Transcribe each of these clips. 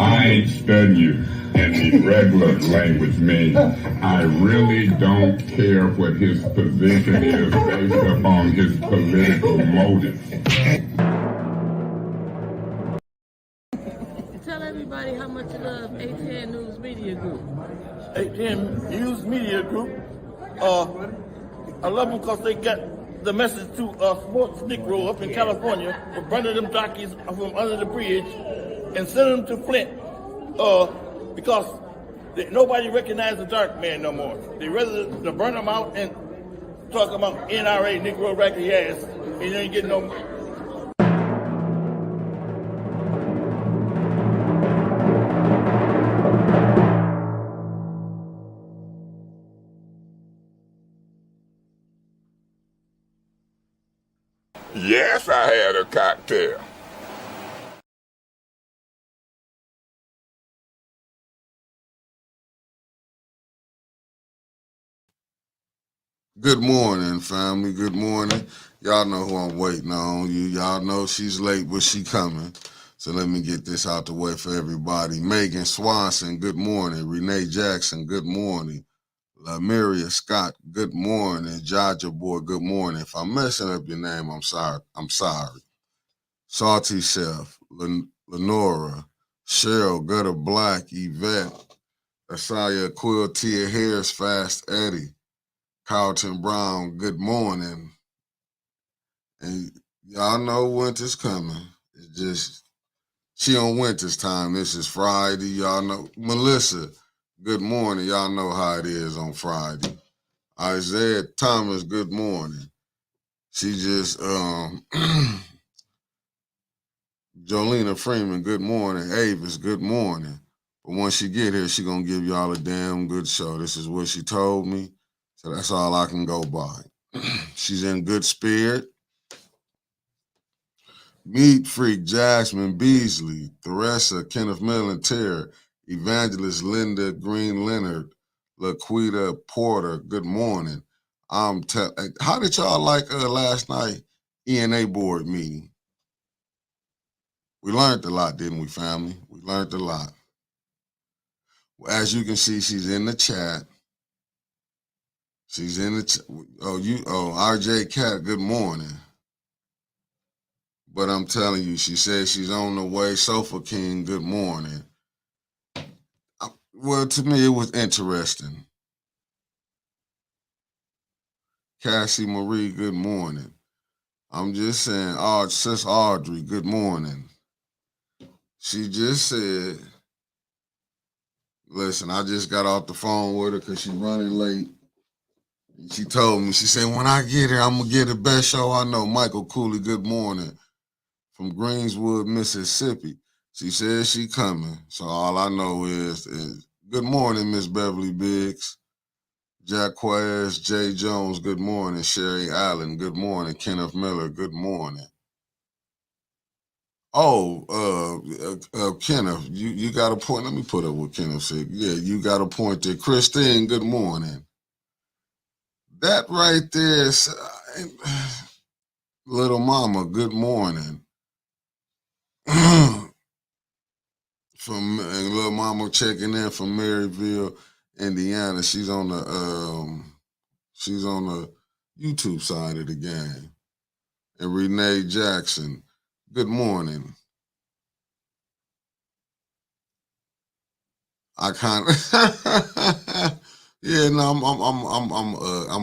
I ain't studying you in the regular language means I really don't care what his position is based upon his political motives. Tell everybody how much you love ATN News Media Group. ATN News Media Group. I love them because they get the message to sports Negro up in California for burning them jockeys from under the bridge and sending them to Flint because nobody recognizes the dark man no more. They rather to burn them out and talk about NRA, Negro raggedy ass, and you ain't getting no. Yes, I had a cocktail. Good morning, family. Good morning. Y'all know who I'm waiting on. Y'all know she's late, but she coming. So let me get this out the way for everybody. Megan Swanson, good morning. Renee Jackson, good morning. Lamiria Scott, good morning. Jaja Boy, good morning. If I'm messing up your name, I'm sorry. Salty Chef, Lenora, Cheryl, Gutter Black, Yvette, Asaya Quill, Tia Harris, Fast Eddie, Carlton Brown, good morning. And y'all know winter's coming. It's just, she on winter's time. This is Friday. Y'all know. Melissa, good morning. Y'all know how it is on Friday. Isaiah Thomas, good morning. She just, Jolena Freeman, good morning. Avis, good morning. But once she get here, she gonna give y'all a damn good show. This is what she told me. So that's all I can go by. She's in good spirit. Meat Freak, Jasmine Beasley, Theresa, Kenneth Millen, Evangelist Linda Green Leonard, Laquita Porter, good morning. How did y'all like last night E&A Board meeting? We learned a lot, didn't we, family? We learned a lot. As you can see, she's in the chat. She's in the RJ Cat, good morning. But I'm telling you, she says she's on the way. Sofa King, good morning. Well, to me, it was interesting. Cassie Marie, good morning. I'm just saying, Sis Audrey, good morning. She just said, listen, I just got off the phone with her because she's running late. She told me, she said, when I get here, I'm going to get the best show I know. Michael Cooley, good morning. From Greenswood, Mississippi. She says she coming. So all I know is good morning, Miss Beverly Biggs. Jacquez J. Jones, good morning. Sherry Allen, good morning. Kenneth Miller, good morning. Kenneth, you got a point. Let me put up what Kenneth said. Yeah, you got a point there. Christine, good morning. That right there is Little Mama, good morning. From Little Mama checking in from Maryville, Indiana. She's on the YouTube side of the game. And Renee Jackson, good morning. I kind of yeah, no, I'm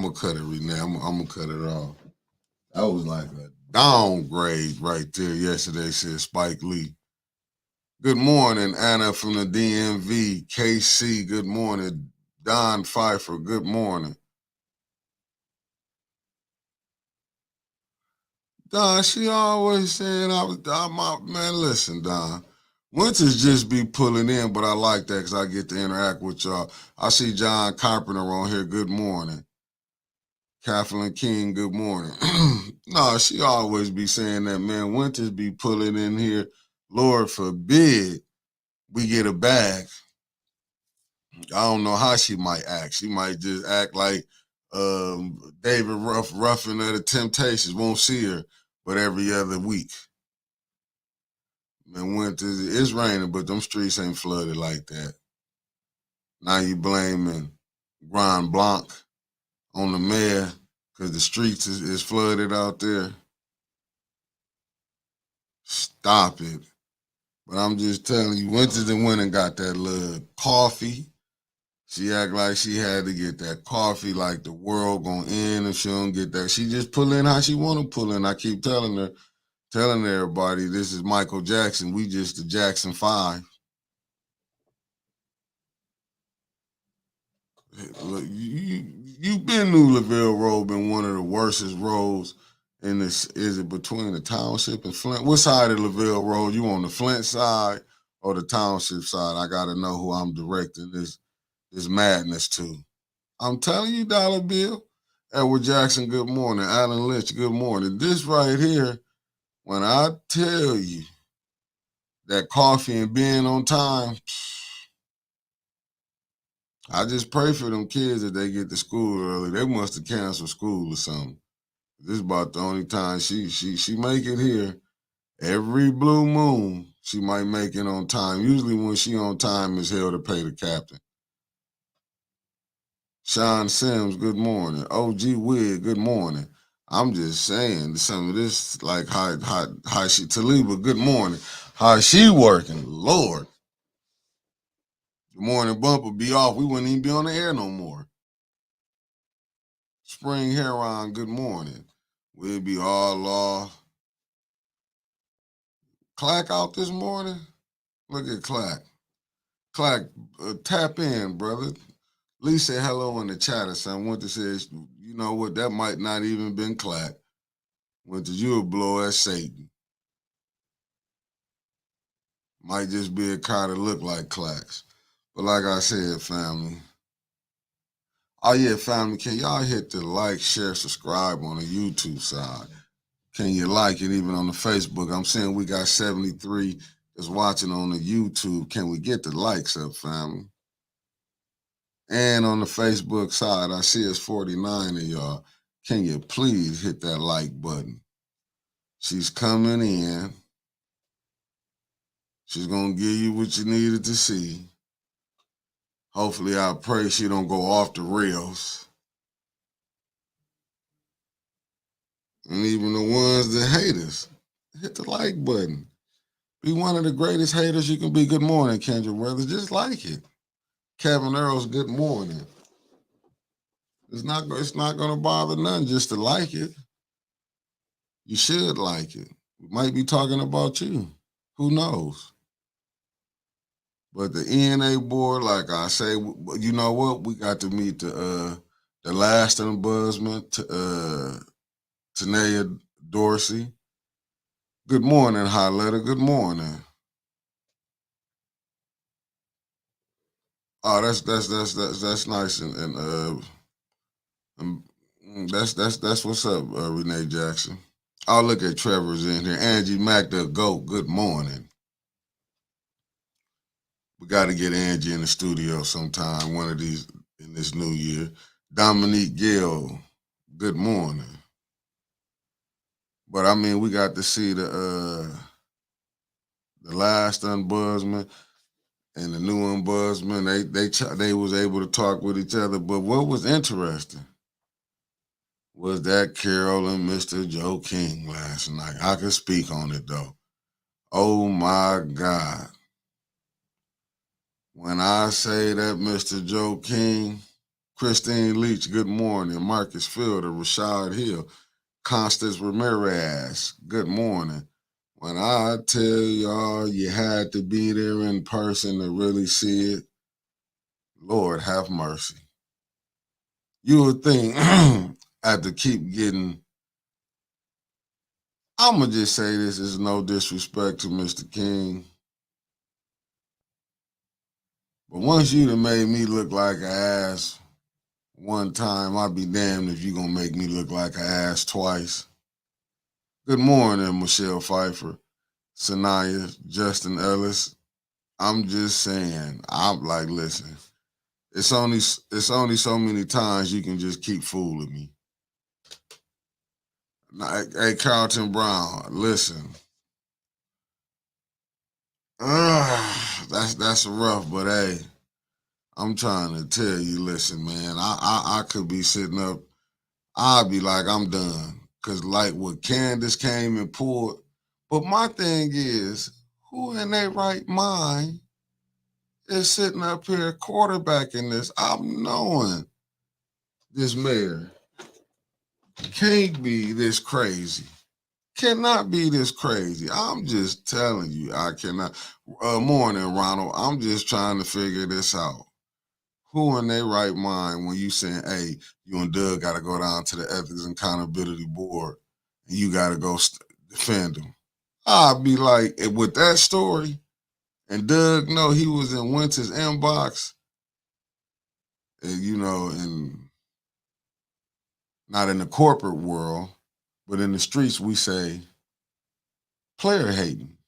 gonna cut it, Renee. I'm gonna cut it off. That was like a downgrade right there yesterday, said Spike Lee. Good morning, Anna from the DMV. KC, good morning. Don Pfeiffer, good morning. Don, she always said man, listen, Don. Winters just be pulling in, but I like that because I get to interact with y'all. I see John Carpenter on here, good morning. Kathleen King, good morning. No, she always be saying that, man. Winters be pulling in here. Lord forbid we get a bag. I don't know how she might act. She might just act like David Ruffin of the Temptations. Won't see her but every other week. Man, it's raining, but them streets ain't flooded like that. Now you blaming Grand Blanc on the mayor because the streets is flooded out there. Stop it. But I'm just telling you, Winters went and got that little coffee. She act like she had to get that coffee like the world gonna end if she don't get that. She just pull in how she want to pull in. I keep telling everybody, this is Michael Jackson. We just the Jackson 5. Look, you been New Lavelle Road, been one of the worstest roads in this. Is it between the township and Flint? What side of Lavelle Road? You on the Flint side or the township side? I gotta know who I'm directing this madness to. I'm telling you, Dollar Bill. Edward Jackson, good morning. Alan Lynch, good morning. This right here, when I tell you that coffee and being on time, I just pray for them kids that they get to school early. They must have canceled school or something. This is about the only time she make it here. Every blue moon, she might make it on time. Usually when she on time is hell to pay the captain. Sean Sims, good morning. OG Wig, good morning. I'm just saying some of this, like how she Taliba, good morning. How she working? Lord. Good morning, bumper be off. We wouldn't even be on the air no more. Spring Heron, good morning. We'll be all off. Clack out this morning? Look at Clack. Clack, tap in, brother. Lee said hello in the chat or something. Went to say, you know what, that might not even been Clack. Went to you a blow at Satan. Might just be a car that look like Clacks. But like I said, family. Oh yeah, family, can y'all hit the like, share, subscribe on the YouTube side? Can you like it even on the Facebook? I'm saying we got 73 that's watching on the YouTube. Can we get the likes up, family? And on the Facebook side, I see it's 49 of y'all. Can you please hit that like button? She's coming in. She's going to give you what you needed to see. Hopefully, I pray she don't go off the rails. And even the ones that hate us, hit the like button. Be one of the greatest haters you can be. Good morning, Kendra Weathers. Just like it. Kevin Earls, good morning. It's not going to bother none just to like it. You should like it. We might be talking about you. Who knows? But the E&A board, like I say, you know what? We got to meet the last ombudsman, Tanea Dorsey. Good morning, Highletter. Good morning. Oh, that's nice and that's what's up, Renee Jackson. Oh, look at Trevor's in here. Angie Mack, the GOAT. Good morning. We got to get Angie in the studio sometime, one of these in this new year. Dominique Gill, good morning. But I mean, we got to see the last ombudsman and the new ombudsman. They was able to talk with each other. But what was interesting was that Carol and Mr. Joe King last night. I could speak on it though. Oh my God. When I say that Mr. Joe King, Christine Leach, good morning. Marcus Fielder, Rashad Hill, Constance Ramirez, good morning. When I tell y'all you had to be there in person to really see it, Lord have mercy. You would think I have to keep getting, I'm going to just say this is no disrespect to Mr. King. But once you done made me look like an ass one time, I'll be damned if you're going to make me look like an ass twice. Good morning, Michelle Pfeiffer, Sanaya, Justin Ellis. I'm just saying, I'm like, listen, it's only so many times you can just keep fooling me. Hey, Carlton Brown, listen. that's rough, but hey, I'm trying to tell you, listen, man, I could be sitting up, I'll be like, I'm done. Cause like what Candace came and pulled. But my thing is, who in their right mind is sitting up here quarterbacking this? I'm knowing this mayor can't be this crazy. Cannot be this crazy. I'm just telling you, I cannot. Morning, Ronald. I'm just trying to figure this out. Who in their right mind when you saying, hey, you and Doug got to go down to the Ethics and Accountability Board and you got to go defend them? I'll be like, with that story, and Doug know he was in Winter's inbox, and and not in the corporate world, but in the streets, we say player hating.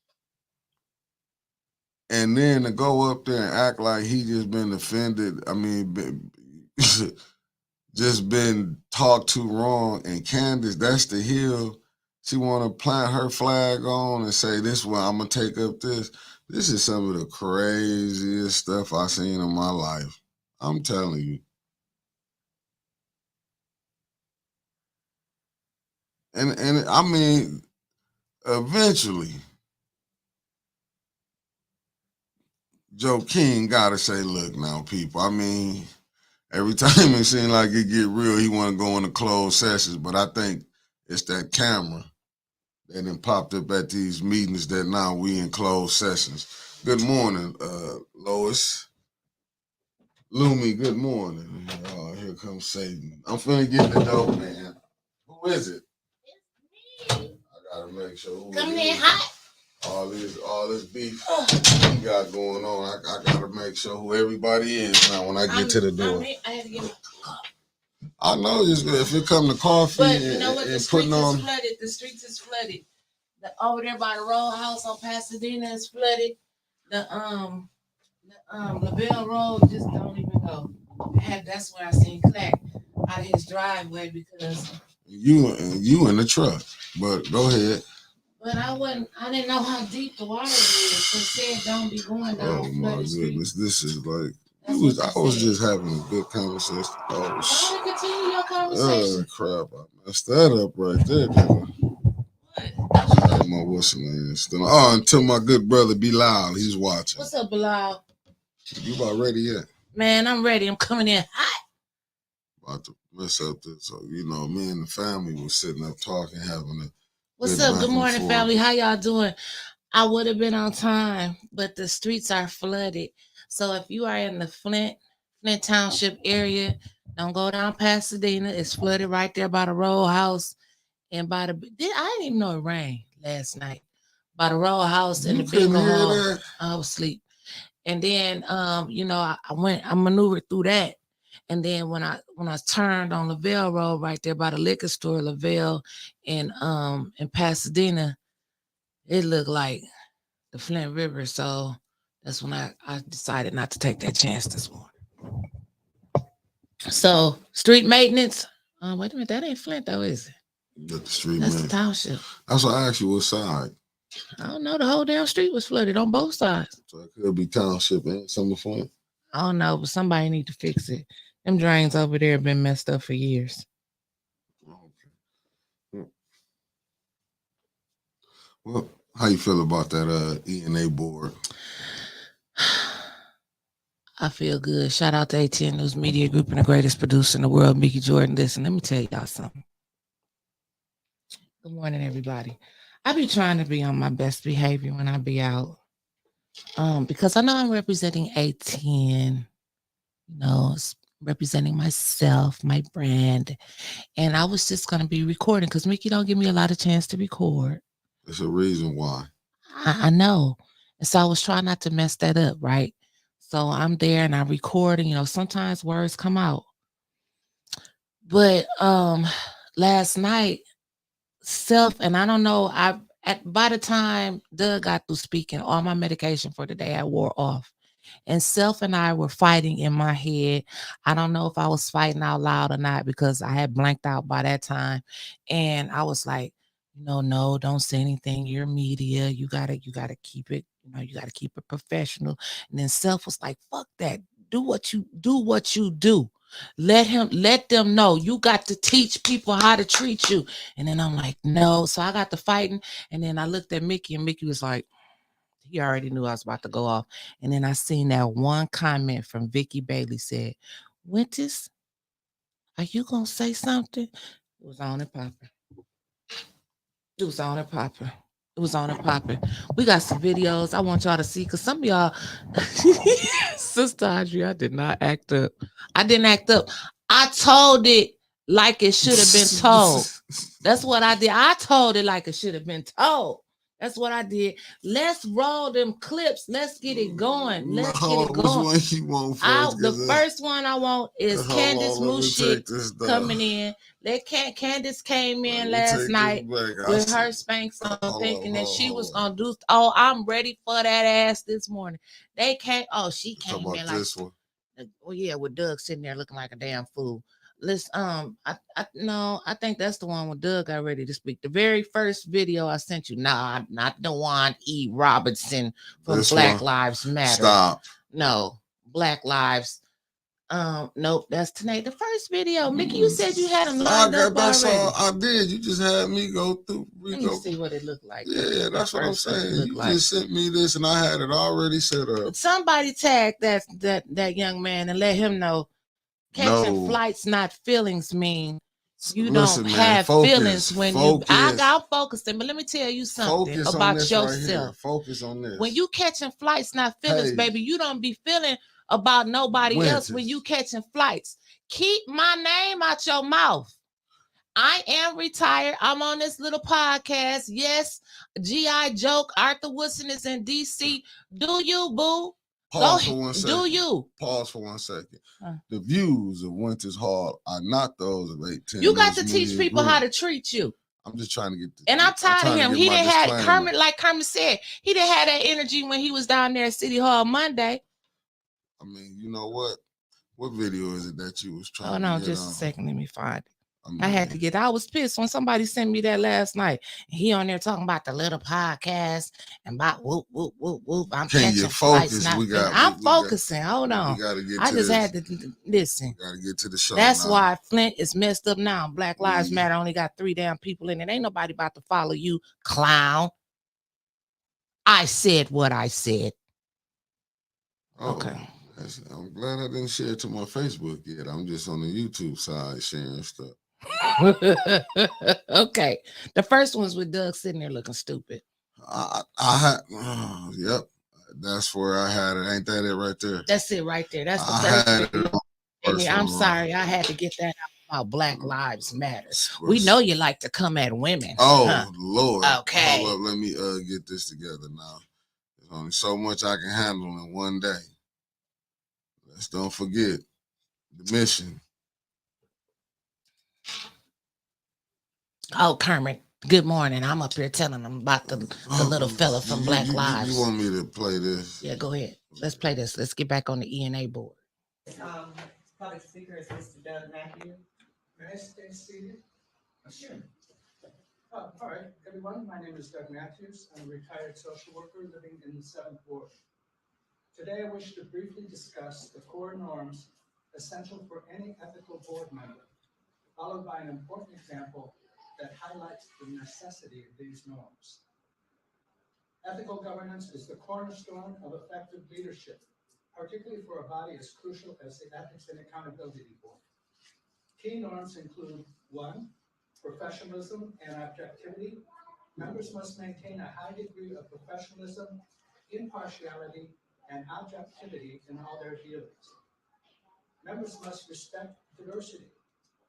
And then to go up there and act like he just been offended, I mean, just been talked to wrong. And Candace, that's the hill she want to plant her flag on and say, this one, I'm going to take up this. This is some of the craziest stuff I've seen in my life. I'm telling you. And I mean, eventually, Joe King got to say, look now, people, I mean, every time it seems like it get real, he want to go into closed sessions. But I think it's that camera that then popped up at these meetings that now we in closed sessions. Good morning, Lois. Lumi, good morning. Oh, here comes Satan. I'm finna get the dope, man. Who is it? It's me. I gotta make sure. Who coming in hot. All this beef we got going on. I gotta make sure who everybody is now when I get to the door. I had to get my cup. I know if it come to coffee, but you know what? The streets is flooded. The streets is flooded. Over there by the row house on Pasadena is flooded. The LaBelle Road just don't even go. That's where I seen Clack out of his driveway because you in the truck. But go ahead. But I didn't know how deep the water is. They said don't be going down. Oh my goodness, this is like I was just having a good conversation. Oh shit. Continue your conversation. Oh crap, I messed that up right there. What? My what's the name? Until my good brother Bilal, he's watching. What's up, Bilal? You about ready yet? Man, I'm ready. I'm coming in hot. About to mess up this. So, me and the family was sitting up talking, having a what's up? Good morning, family. How y'all doing? I would have been on time, but the streets are flooded. So if you are in the Flint Township area, don't go down Pasadena. It's flooded right there by the row house and by the. I didn't even know it rained last night. By the row house and the bingo hall. I was asleep. And then, I maneuvered through that. And then when I turned on Lavelle Road right there by the liquor store, Lavelle in Pasadena, it looked like the Flint River. So that's when I decided not to take that chance this morning. So street maintenance. Wait a minute, that ain't Flint though, is it? That's the street maintenance. That's the township. That's what I asked you what side. I don't know. The whole damn street was flooded on both sides. So it could be township and some of Flint. I don't know, but somebody need to fix it. Them drains over there have been messed up for years. Okay. Well, how you feel about that E&A board? I feel good. Shout out to ATN News Media Group and the greatest producer in the world, Mickey Jordan. Listen, let me tell y'all something. Good morning, everybody. I be trying to be on my best behavior when I be out. Because I know I'm representing ATN, representing myself, my brand. And I was just going to be recording because Mickey don't give me a lot of chance to record. There's a reason why. I know. And so I was trying not to mess that up, right? So I'm there and I'm recording, sometimes words come out. But last night, and I don't know, by the time Doug got through speaking, all my medication for the day I wore off. And Self and I were fighting in my head. I don't know if I was fighting out loud or not because I had blanked out by that time. And I was like, no, don't say anything. You're media. You gotta keep it, you gotta keep it professional. And then Self was like, fuck that. Do what you do. Let them know. You got to teach people how to treat you. And then I'm like, no. So I got to fighting. And then I looked at Mickey, and Mickey was like, he already knew I was about to go off. And then I seen that one comment from Vicky Bailey said, Winters, are you gonna say something? It was on and popping. It was on and popping. It was on and popping. We got some videos I want y'all to see because some of y'all, Sister Audrey, I did not act up. I didn't act up. I told it like it should have been told. That's what I did. I told it like it should have been told. That's what I did. Let's roll them clips. Let's get it going. Let's get it going. Which one you want first? The first one I want is Candace Mushik coming in. Candace came in last night with her Spanx on, thinking that she was gonna do. Oh, I'm ready for that ass this morning. They can't. Oh, she came in like this one. Oh yeah, with Doug sitting there looking like a damn fool. Listen, I think that's the one with Doug got ready to speak. The very first video I sent you. Nah, not the one E. Robinson from this Black Lives Matter. Stop. No, Black Lives. Nope, that's tonight. The first video. Mickey, you said you had them lined up that's already. All I did. You just had me go through. Let me see what it looked like. Yeah, that's what I'm saying. You just sent me this, and I had it already set up. Somebody tag that young man and let him know. Catching flights, not feelings, mean you don't have feelings when you. I'm focusing, but let me tell you something about yourself. Right, focus on this. When you catching flights, not feelings, baby, you don't be feeling about nobody else when you catching flights. Keep my name out your mouth. I am retired. I'm on this little podcast. Yes, GI joke. Arthur Woodson is in DC. Do you, boo? Pause for 1 second. Do you? Pause for 1 second. The views of Winters Hall are not those of 810. You got to teach people how to treat you. I'm just trying to get this. And I'm tired of him. He didn't have Kermit, like Kermit said. He didn't have that energy when he was down there at City Hall Monday. I mean, you know what? What video is it that you was trying to get on? Just a second. Let me find it. I had to get. I was pissed when somebody sent me that last night. He on there talking about the little podcast and about whoop whoop whoop whoop. I'm catching flights. I'm focusing. Hold on. I just had to listen. Got to get to the show. That's why Flint is messed up now. Black Lives Matter only got 3 damn people in it. Ain't nobody about to follow you, clown. I said what I said. Okay. I'm glad I didn't share it to my Facebook yet. I'm just on the YouTube side sharing stuff. Okay. The first one's with Doug sitting there looking stupid. Yep. That's where I had it. Ain't that it right there? That's it right there. That's the first. I'm sorry. I had to get that out about Black Lives Matter. We know you like to come at women. Oh, Lord. Okay. Hold up. Let me get this together now. There's only so much I can handle in one day. Let's don't forget the mission. Oh, Kermit, good morning. I'm up here telling them about the little fella from Black Lives. You want me to play this? Yeah, go ahead. Let's play this. Let's get back on the E&A board. Public speaker is Mr. Doug Matthews. May I stay seated? Sure. All right, everyone. My name is Doug Matthews. I'm a retired social worker living in the 7th Ward. Today, I wish to briefly discuss the core norms essential for any ethical board member, followed by an important example that highlights the necessity of these norms. Ethical governance is the cornerstone of effective leadership, particularly for a body as crucial as the Ethics and Accountability Board. Key norms include 1, professionalism and objectivity. Members must maintain a high degree of professionalism, impartiality, and objectivity in all their dealings. Members must respect diversity.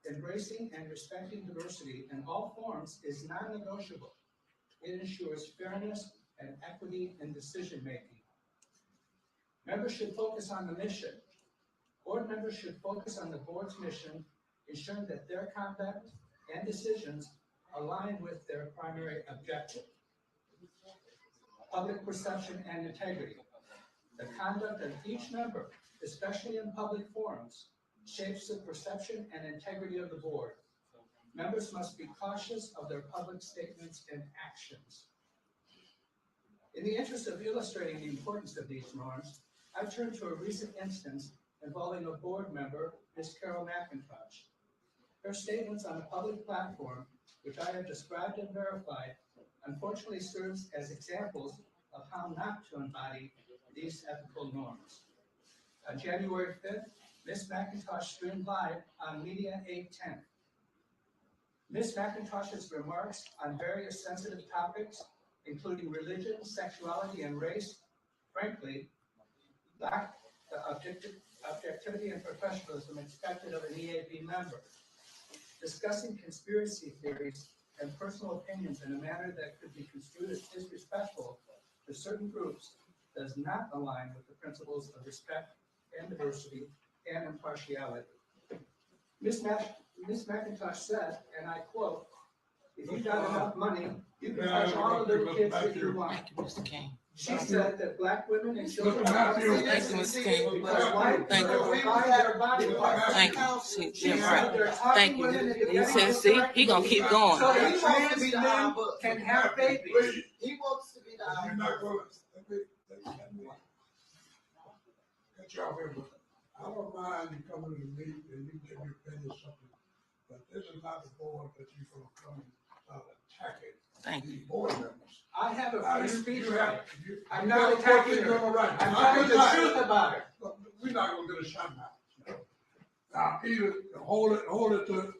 Embracing and respecting diversity in all forms is non-negotiable. It ensures fairness and equity in decision-making. Members should focus on the mission. Board members should focus on the board's mission, ensuring that their conduct and decisions align with their primary objective. Public perception and integrity. The conduct of each member, especially in public forums, shapes the perception and integrity of the board. Members must be cautious of their public statements and actions. In the interest of illustrating the importance of these norms, I've turned to a recent instance involving a board member, Ms. Carol McIntosh. Her statements on a public platform, which I have described and verified, unfortunately serves as examples of how not to embody these ethical norms. On January 5th, Ms. McIntosh streamed live on Media 810. Ms. McIntosh's remarks on various sensitive topics, including religion, sexuality, and race, frankly, lack the objectivity and professionalism expected of an E&B member. Discussing conspiracy theories and personal opinions in a manner that could be construed as disrespectful to certain groups does not align with the principles of respect and diversity and impartiality. Ms. McIntosh said, and I quote, "If you got enough money, you can touch all the little kids that you want." Thank you, Mr. King. She said that black women and children Thank you, Mr. King. because white Thank people you. provide their body parts. Thank you. She Yeah, said right. they're talking Thank you. women into He getting said, see, he gonna keep going. so he wants to be men can have babies. He wants to be the You're not going to, let me cut you off here, but I don't mind you coming to me and you give your opinion something, but this is not the board that you're going to come and start attacking Thank the you. board members. I have a free speech You right. you- I'm you not have a attacking question, her. you're all right. I'm telling the truth about her. We're not going to get a shot now. Now, either hold it to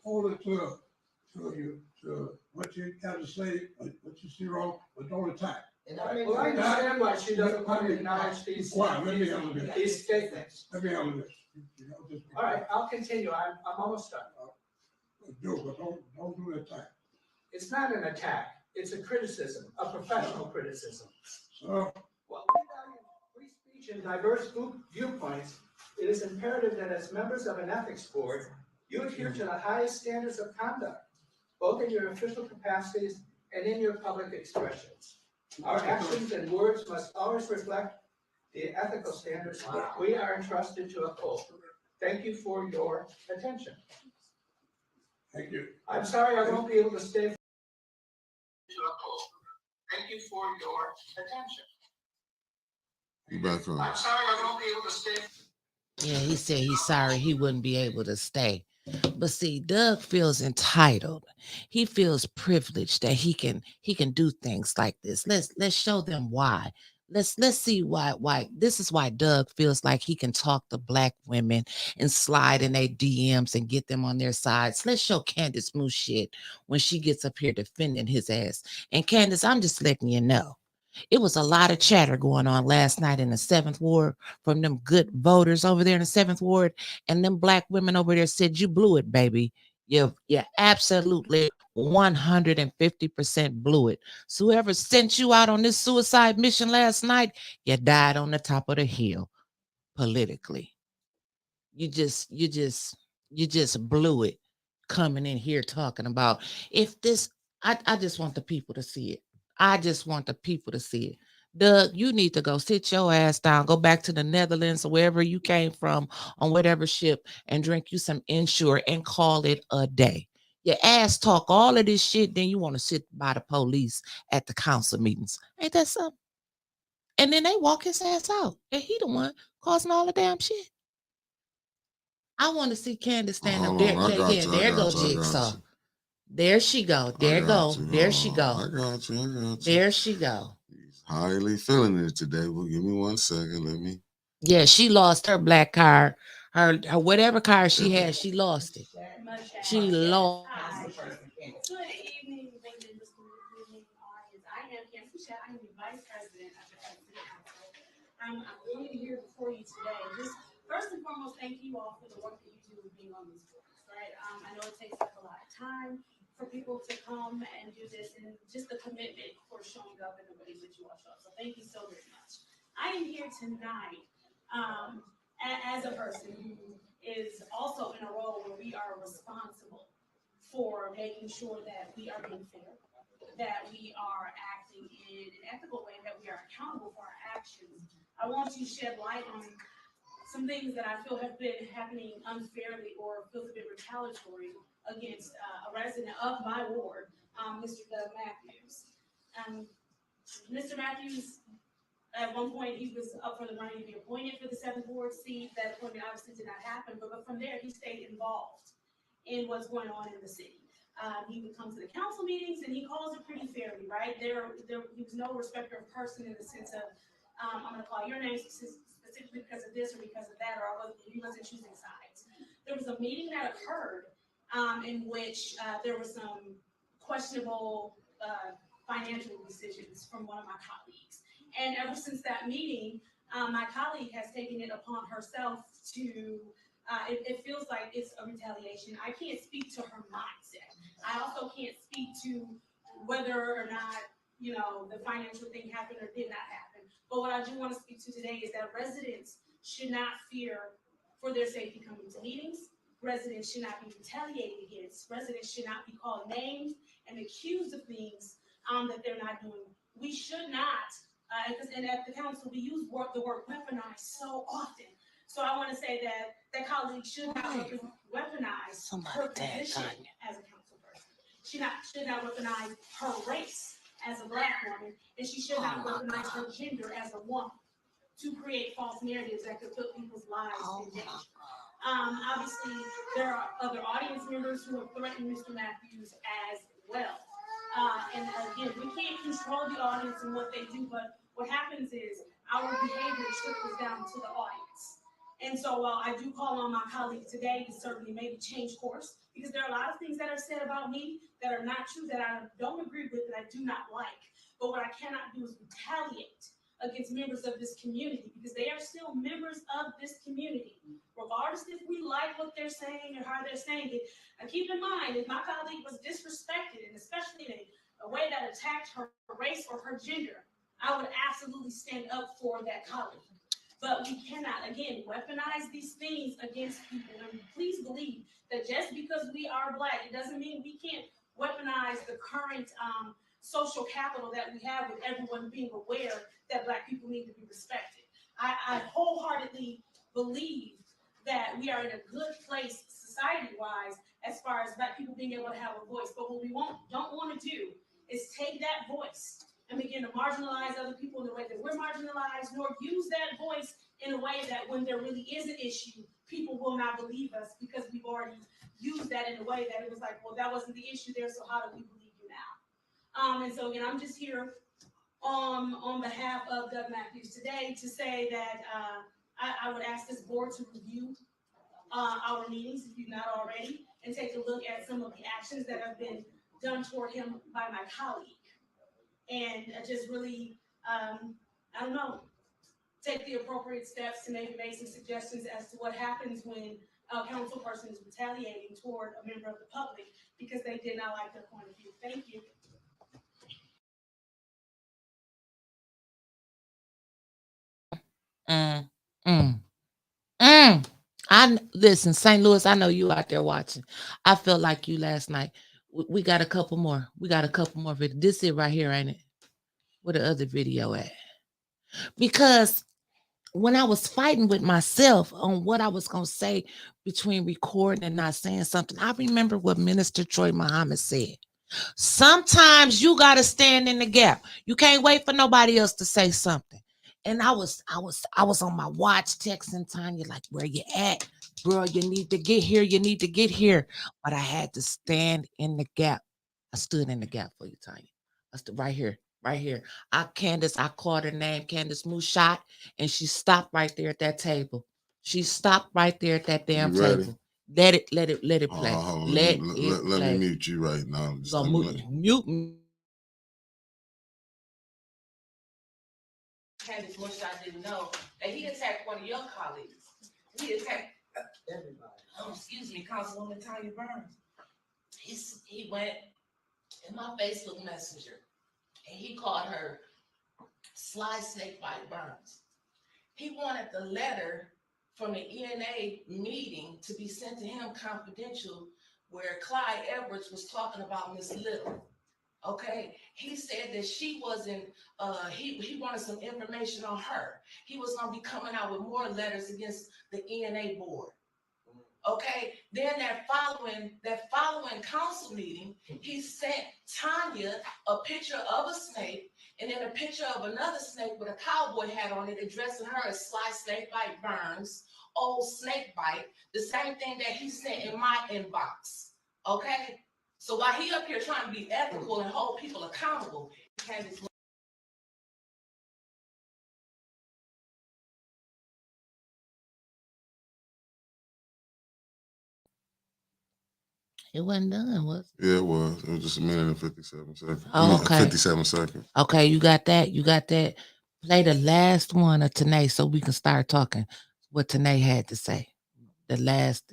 you, to what you got to say, what you see wrong, but don't attack. Well, I understand why she doesn't want to acknowledge these Quiet, let me handle this. these statements. Let me handle this. You know, just be All right, I'll continue. I'm almost done. do, but don't do the attack. It's not an attack. It's a criticism, a professional criticism. So, While we value free speech and diverse viewpoints, it is imperative that as members of an ethics board, you adhere to the highest standards of conduct, both in your official capacities and in your public expressions. Our actions and words must always reflect the ethical standards we are entrusted to uphold. Thank you for your attention. thank you. I'm sorry I won't be able to stay. Thank you for your attention. You back on. I'm sorry I won't be able to stay. Yeah, he said he's sorry he wouldn't be able to stay. But see, Doug feels entitled. He feels privileged that he can do things like this. Let's show them why. Let's see why this is why Doug feels like he can talk to black women and slide in their DMs and get them on their sides. Let's show Candace Moose shit when she gets up here defending his ass. And Candace, I'm just letting you know. It was a lot of chatter going on last night in the 7th Ward from them good voters over there in the 7th Ward. And them black women over there said, you blew it, baby. You absolutely 150% blew it. So whoever sent you out on this suicide mission last night, you died on the top of the hill politically. You just blew it coming in here talking about if this, I just want the people to see it. I just want the people to see it. Doug, you need to go sit your ass down, go back to the Netherlands or wherever you came from on whatever ship and drink you some Ensure and call it a day. Your ass talk all of this shit, then you want to sit by the police at the council meetings. Ain't that something? And then they walk his ass out. And he the one causing all the damn shit. I want to see Candace stand up there. Yeah, there go Jigsaw. There she go. There go. There she go. I got you. There she go. He's highly feeling it today. Well, give me 1 second. Let me. Yeah, she lost her black card. Her whatever card she had, she lost it. She lost. Good evening, ladies and audience. I am Candace. I am the Vice President of the City Council. I'm really here before you today. Just first and foremost, thank you all for the work that you do with being on these boards, right? I know it takes up a lot of time for people to come and do this, and just the commitment for showing up in the ways that you all show up. So thank you so very much. I am here tonight as a person who is also in a role where we are responsible for making sure that we are being fair, that we are acting in an ethical way, that we are accountable for our actions. I want to shed light on some things that I feel have been happening unfairly or feels a bit retaliatory against a resident of my ward, Mr. Doug Matthews. Mr. Matthews, at one point, he was up for the running to be appointed for the 7th Ward seat. That appointment obviously did not happen, but from there, he stayed involved in what's going on in the city. He would come to the council meetings and he calls it pretty fairly, right? He was no respecter of person in the sense of, I'm going to call your name specifically because of this or because of that, or he wasn't choosing sides. There was a meeting that occurred in which there were some questionable financial decisions from one of my colleagues. And ever since that meeting, my colleague has taken it upon herself to, it feels like it's a retaliation. I can't speak to her mindset. I also can't speak to whether or not, the financial thing happened or did not happen. But what I do want to speak to today is that residents should not fear for their safety coming to meetings. Residents should not be retaliated against. Residents should not be called names and accused of things that they're not doing. We should not, and at the council, we use the word weaponize so often. So I want to say that colleague should not weaponize her position as a council person. She should not weaponize her race as a Black woman, and she should not weaponize her gender as a woman to create false narratives that could put people's lives in danger. Obviously, there are other audience members who have threatened Mr. Matthews as well. And again, we can't control the audience and what they do, but what happens is our behavior trickles down to the audience. And so while I do call on my colleague today to certainly maybe change course, because there are a lot of things that are said about me that are not true, that I don't agree with, that I do not like. But what I cannot do is retaliate against members of this community, because they are still members of this community. Regardless if we like what they're saying or how they're saying it, and keep in mind, if my colleague was disrespected, and especially in a way that attacked her race or her gender, I would absolutely stand up for that colleague. But we cannot, again, weaponize these things against people. And please believe that just because we are Black, it doesn't mean we can't weaponize the current social capital that we have with everyone being aware that Black people need to be respected. I wholeheartedly believe that we are in a good place society-wise as far as Black people being able to have a voice. But what we don't want to do is take that voice and begin to marginalize other people in the way that we're marginalized, nor use that voice in a way that when there really is an issue, people will not believe us because we've already used that in a way that it was like, well, that wasn't the issue there, so how do we believe you now? And so again, I'm just here on behalf of Doug Matthews today to say that I would ask this board to review our meetings, if you've not already, and take a look at some of the actions that have been done toward him by my colleague. And just really, I don't know, take the appropriate steps to maybe make some suggestions as to what happens when a council person is retaliating toward a member of the public because they did not like their point of view. Thank you. Listen, St. Louis, I know you out there watching. I felt like you last night. We got a couple more. We got a couple more videos. This is right here, ain't it? Where the other video at? Because when I was fighting with myself on what I was going to say between recording and not saying something, I remember what Minister Troy Muhammad said. Sometimes you got to stand in the gap. You can't wait for nobody else to say something. And I was on my watch texting Tanya, like, where you at? Bro, you need to get here. You need to get here. But I had to stand in the gap. I stood in the gap for you, Tanya. I stood right here. Right here. I called her name, Candace Mushat, and she stopped right there at that table. She stopped right there at that damn table. Let it play. Let me mute you right now. So mute me. Candace Mushat didn't know that he attacked one of your colleagues. He attacked everybody. Oh, excuse me, Councilwoman Tanya Burns. He went in my Facebook Messenger. And he called her Sly Snakebite Burns. He wanted the letter from the E&A meeting to be sent to him confidential, where Clyde Edwards was talking about Miss Little. Okay, he said that she wasn't. He wanted some information on her. He was gonna be coming out with more letters against the E&A board. Okay, then that following council meeting, he sent Tanya a picture of a snake and then a picture of another snake with a cowboy hat on it, addressing her as Sly Snakebite Burns, old Snakebite, the same thing that he sent in my inbox. Okay, so while he up here trying to be ethical and hold people accountable, he had his. It wasn't done, was it? Yeah, it was. It was just a minute and 57 seconds. Oh, okay. 57 seconds. Okay, you got that. You got that. Play the last one of Tanae so we can start talking what Tanae had to say. The last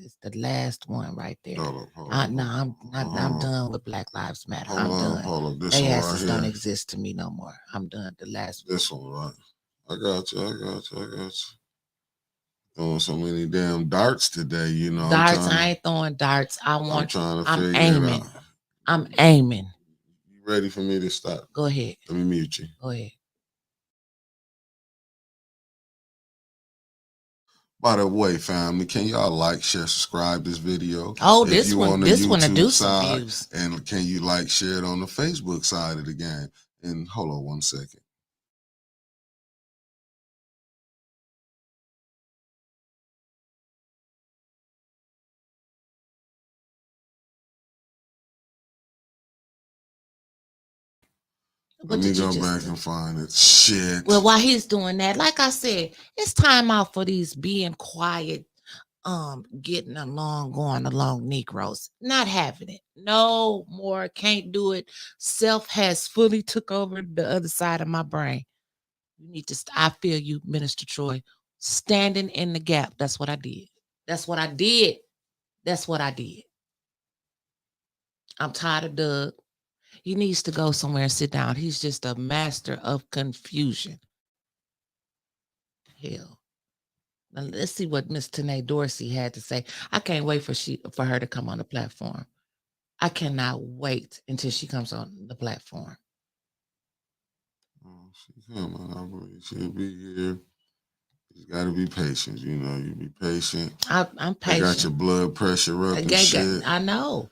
one right there. Hold on. No, I'm done with Black Lives Matter. I'm done. Hold on. This They one asses right don't here. exist to me no more. I'm done. The last one. This one, right? I got you. Throwing so many damn darts today, you know. Darts, I ain't throwing darts. I'm trying to figure aiming. it out. I'm aiming. You ready for me to stop? Go ahead. Let me mute you. Go ahead. By the way, family, can y'all like, share, subscribe this video? Oh, if this you one, on the this one to YouTube do some side, views. and can you like, share it on the Facebook side of the game? And hold on 1 second. Let me go back and find it. Shit. Well, while he's doing that, like I said, it's time out for these being quiet, getting along, going along Negroes. Not having it. No more. Can't do it. Self has fully took over the other side of my brain. You need to. I feel you, Minister Troy. Standing in the gap. That's what I did. That's what I did. That's what I did. I'm tired of Doug. He needs to go somewhere and sit down. He's just a master of confusion. Hell. Now let's see what Miss Tanae Dorsey had to say. I can't wait for her to come on the platform. I cannot wait until she comes on the platform. Oh, she coming. I believe she'll be here. You got to be patient. You know, you be patient. I'm patient. They got your blood pressure up and shit. I know.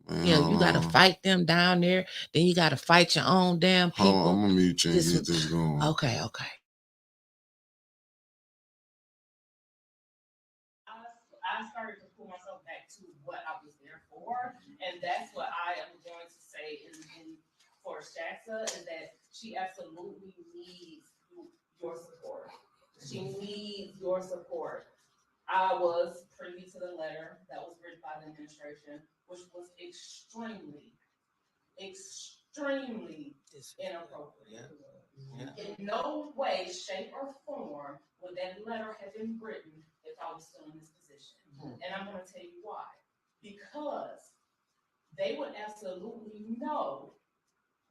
Man, Yeah, you got to fight them down there. Then you got to fight your own damn people. Hold on, I'm going to mute you and get this going. Okay. I started to pull myself back to what I was there for, and that's what I am going to say for Shaxa is that she absolutely needs your support. She needs your support. I was privy to the letter that was written by the administration, which was extremely inappropriate. In no way, shape, or form would that letter have been written if I was still in this position. And I'm going to tell you why. Because they would absolutely know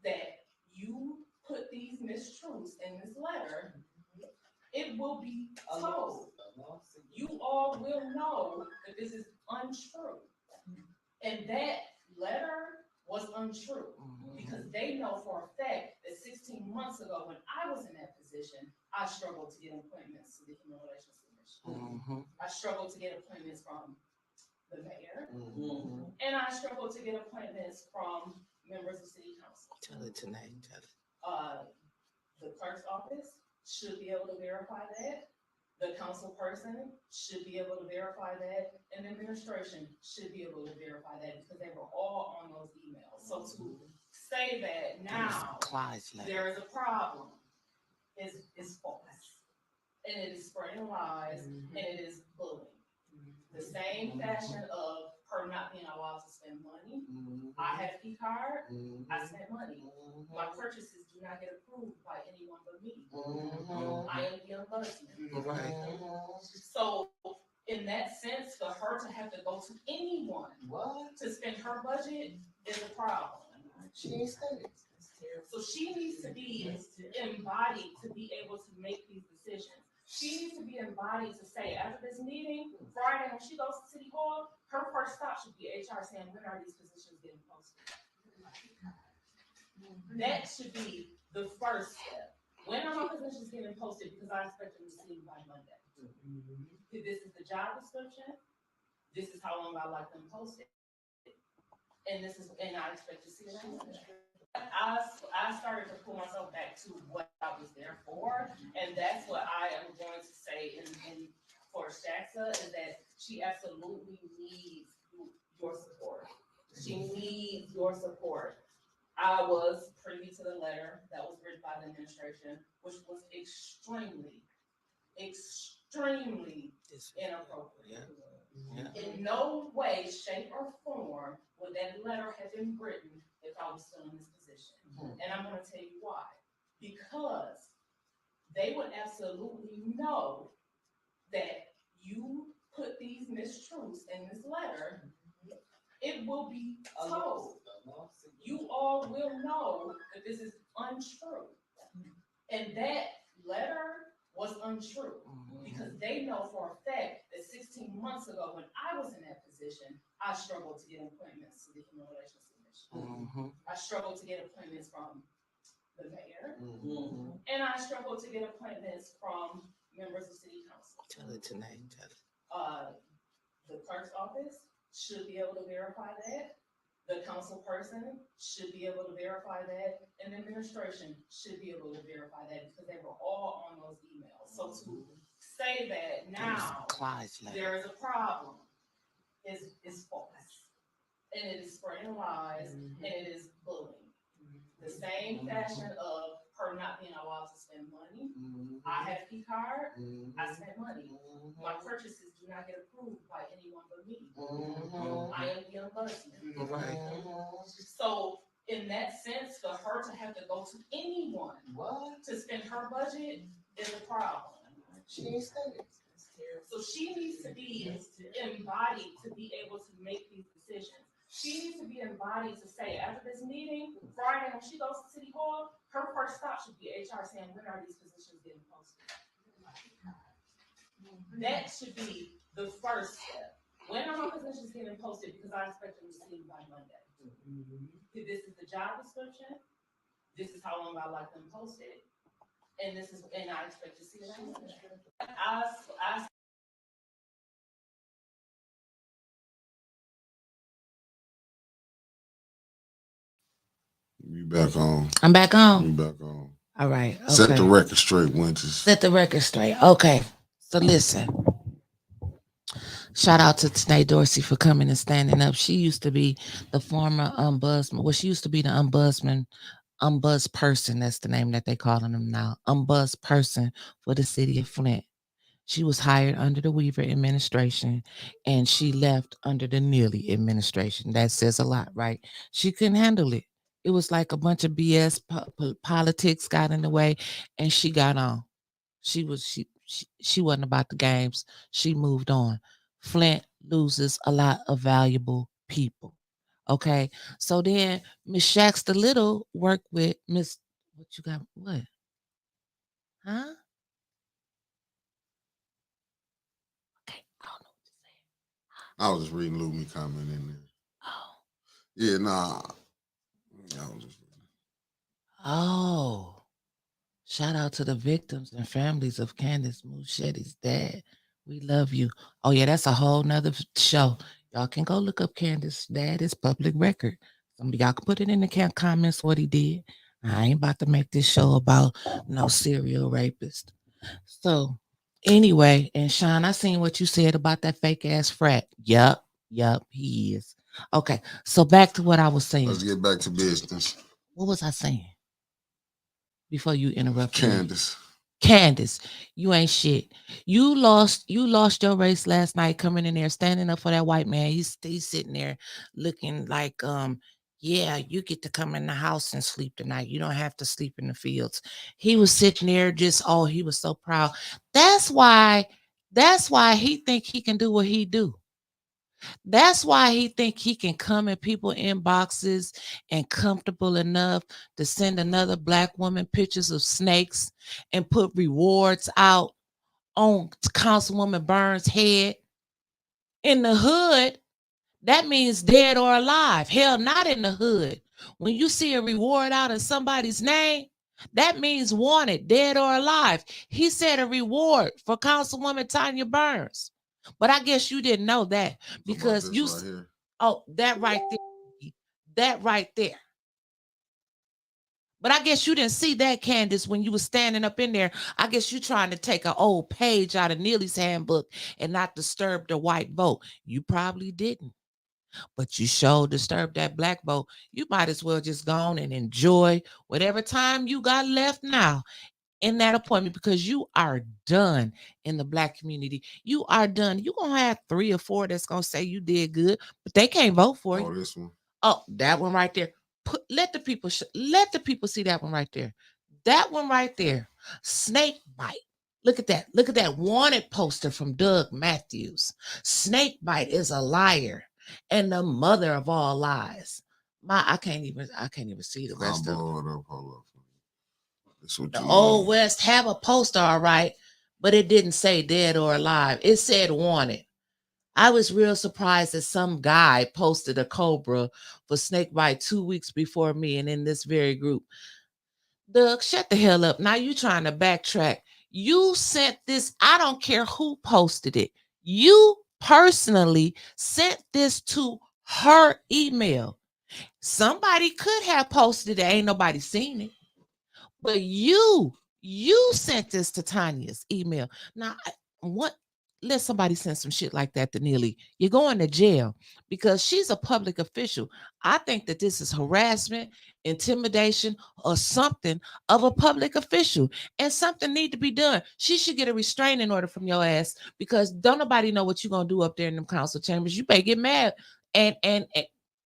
that you put these mistruths in this letter. It will be told. You all will know that this is untrue. And that letter was untrue because they know for a fact that 16 months ago when I was in that position, I struggled to get appointments to the Human Relations Commission. I struggled to get appointments from the mayor, and I struggled to get appointments from members of city council. Tell it tonight. The clerk's office should be able to verify that. The council person should be able to verify that, and the administration should be able to verify that because they were all on those emails. So to say that now there is a problem is false, and it is spreading lies, and it is bullying. The same fashion of her not being allowed to spend money. I had a P card. I spent money. My purchases do not get approved by anyone but me. I am the ombudsman. Right. So in that sense, for her to have to go to anyone to spend her budget is a problem. So she needs to be embodied to be able to make these decisions. She needs to be embodied to say, after this meeting, Friday, when she goes to City Hall, her first stop should be HR saying, when are these positions getting posted? That should be the first step. When are my positions getting posted? Because I expect them to see by Monday. This is the job description. This is how long I like them posted. And I expect to see it anyway. I started to pull myself back to what I was there for, and that's what I am going to say for Shaxa is that she absolutely needs your support. She needs your support. I was privy to the letter that was written by the administration, which was extremely inappropriate. In no way, shape, or form would that letter have been written if I was still in this position. And I'm going to tell you why. Because they would absolutely know that you put these mistruths in this letter. It will be told. You all will know that this is untrue. And that letter was untrue because they know for a fact that 16 months ago when I was in that position, I struggled to get appointments to the Human Relations Commission. I struggled to get appointments from the mayor, and I struggled to get appointments from members of city council. Tell it tonight. Tell it. The clerk's office should be able to verify that. The council person should be able to verify that, and the administration should be able to verify that because they were all on those emails. So to say that now there is a problem is false, and it is spreading lies, and it is bullying. The same fashion of her not being allowed to spend money. I had a key card. I spent money. My purchases do not get approved by anyone but me. I am the ombudsman. So in that sense, for her to have to go to anyone to spend her budget is a problem. She needs to. So she needs to be embodied to be able to make these decisions. She needs to be embodied to say, after this meeting, Friday, when she goes to City Hall, her first stop should be HR saying, when are these positions getting posted? That should be the first step. When are my positions getting posted? Because I expect them to see them by Monday. This is the job description. This is how long I like them posted. And I expect to see it anyway. You back on. I'm back on. You back on. All right. Okay. Set the record straight, Winters. Set the record straight. Okay. So listen. Shout out to Tanae Dorsey for coming and standing up. She used to be the former ombudsman. Well, she used to be the ombudsman, ombuzz person. That's the name that they calling him now. Ombuzz person for the city of Flint. She was hired under the Weaver administration and she left under the Neely administration. That says a lot, right? She couldn't handle it. It was like a bunch of BS politics got in the way and she got on. She wasn't about the games. She moved on. Flint loses a lot of valuable people. Okay. So then Miss Shaxta Little worked with Miss, what you got? What? Huh? I was just reading Lumi comment in there. Oh. Yeah, nah. I was just reading. Oh. Shout out to the victims and families of Candace Muschetti's dad. We love you. Oh, yeah, that's a whole nother show. Y'all can go look up Candace's dad. It's public record. Some of y'all can put it in the comments what he did. I ain't about to make this show about no serial rapist. So anyway, and Sean, I seen what you said about that fake ass frat. Yup, he is. Okay, so back to what I was saying. Let's get back to business. What was I saying? Before you interrupted Candace, you ain't shit. You lost your race last night coming in there, standing up for that white man. He's sitting there looking like, yeah, you get to come in the house and sleep tonight. You don't have to sleep in the fields. He was sitting there he was so proud. That's why he think he can do what he do. That's why he think he can come in people inboxes and comfortable enough to send another black woman pictures of snakes and put rewards out on Councilwoman Burns' head. In the hood, that means dead or alive. Hell, not in the hood. When you see a reward out in somebody's name, that means wanted, dead or alive. He said a reward for Councilwoman Tanya Burns. But I guess you didn't know that because this you right here. oh, that right there. That right there. But I guess you didn't see that, Candace, when you were standing up in there. I guess you trying to take an old page out of Neely's handbook and not disturb the white vote. You probably didn't. But you sure disturbed that black vote. You might as well just go on and enjoy whatever time you got left now in that appointment, because you are done in the black community. You are done. You're going to have 3 or 4 that's going to say you did good, but they can't vote for you. Oh, this one. Oh, that one right there. Let the people see that one right there. That one right there. Snake bite. Look at that. Look at that wanted poster from Doug Matthews. Snake bite is a liar and the mother of all lies. I can't even see the rest of it. Hold up. That's what The you Old mean. West have a poster, all right, but it didn't say dead or alive. It said wanted. I was real surprised that some guy posted a cobra for snakebite 2 weeks before me and in this very group. Doug, shut the hell up. Now you trying to backtrack. You sent this. I don't care who posted it. You personally sent this to her email. Somebody could have posted it. Ain't nobody seen it. But you sent this to Tanya's email. Now, what? Let somebody send some shit like that to Neely. You're going to jail because she's a public official. I think that this is harassment, intimidation, or something of a public official, and something need to be done. She should get a restraining order from your ass because don't nobody know what you're gonna do up there in them council chambers. You may get mad, and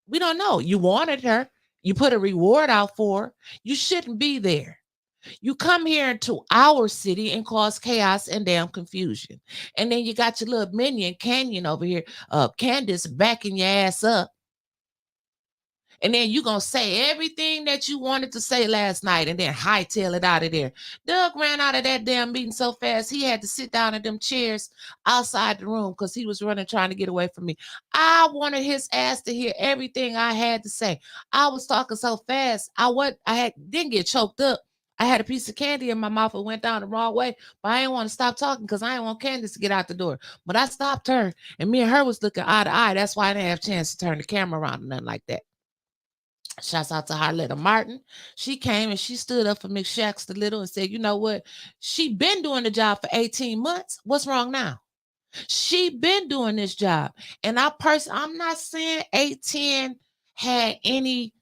we don't know. You wanted her. You put a reward out for her. You shouldn't be there. You come here into our city and cause chaos and damn confusion. And then you got your little minion Canyon over here, Candace backing your ass up. And then you going to say everything that you wanted to say last night and then hightail it out of there. Doug ran out of that damn meeting so fast, he had to sit down in them chairs outside the room because he was running, trying to get away from me. I wanted his ass to hear everything I had to say. I was talking so fast, didn't get choked up. I had a piece of candy in my mouth and went down the wrong way, but I didn't want to stop talking because I didn't want Candace to get out the door. But I stopped her, and me and her was looking eye to eye. That's why I didn't have a chance to turn the camera around or nothing like that. Shouts out to Harletta Martin. She came and she stood up for Mick Shacks the Little and said, you know what? She been doing the job for 18 months. What's wrong now? She been doing this job. And I'm not saying 810 had any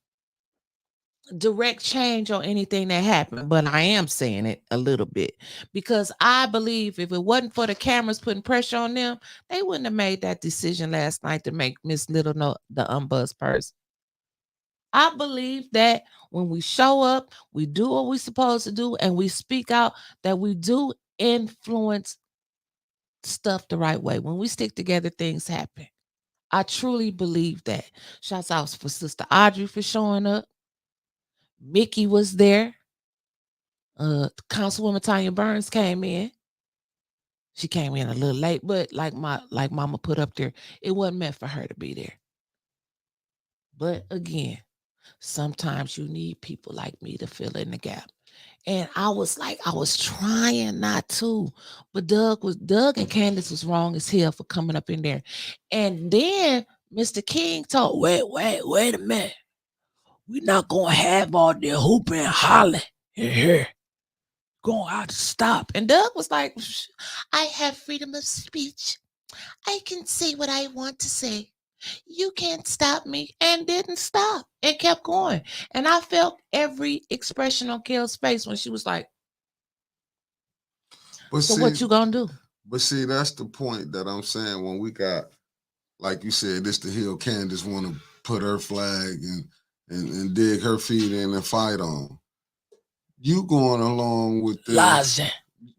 direct change on anything that happened, but I am saying it a little bit because I believe if it wasn't for the cameras putting pressure on them, they wouldn't have made that decision last night to make Miss Little know the unbuzzed person. I believe that when we show up, we do what we're supposed to do, and we speak out, that we do influence stuff the right way. When we stick together, things happen. I truly believe that. Shouts out for Sister Audrey for showing up. Mickey was there. Councilwoman Tanya Burns came in. She came in a little late, but like Mama put up there, it wasn't meant for her to be there. But again, sometimes you need people like me to fill in the gap. And I was trying not to, but Doug and Candace was wrong as hell for coming up in there. And then Mr. King told, wait a minute. We're not gonna have all the hooping and hollering in here. Gonna have to stop. And Doug was like, I have freedom of speech. I can say what I want to say. You can't stop me, and didn't stop and kept going. And I felt every expression on Kel's face when she was like, what you gonna do? But see, that's the point that I'm saying. When we got, like you said, this the hill Candace want to put her flag and dig her feet in and fight on. You going along with this.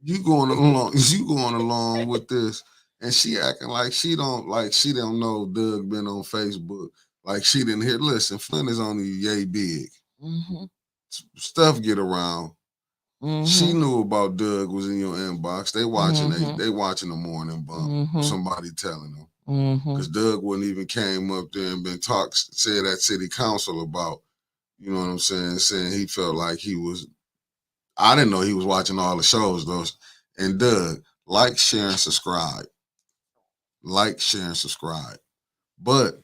You going along with this. And she acting like she don't know Doug been on Facebook. Like she didn't hear. Listen, Flint is only yay big. Mm-hmm. Stuff get around. Mm-hmm. She knew about Doug was in your inbox. They watching they watching the morning bump. Mm-hmm. Somebody telling them. Because Doug wouldn't even came up there and said at city council about, you know what I'm saying he felt like he was. I didn't know he was watching all the shows though. And Doug, like, share, and subscribe. like, share, and subscribe. But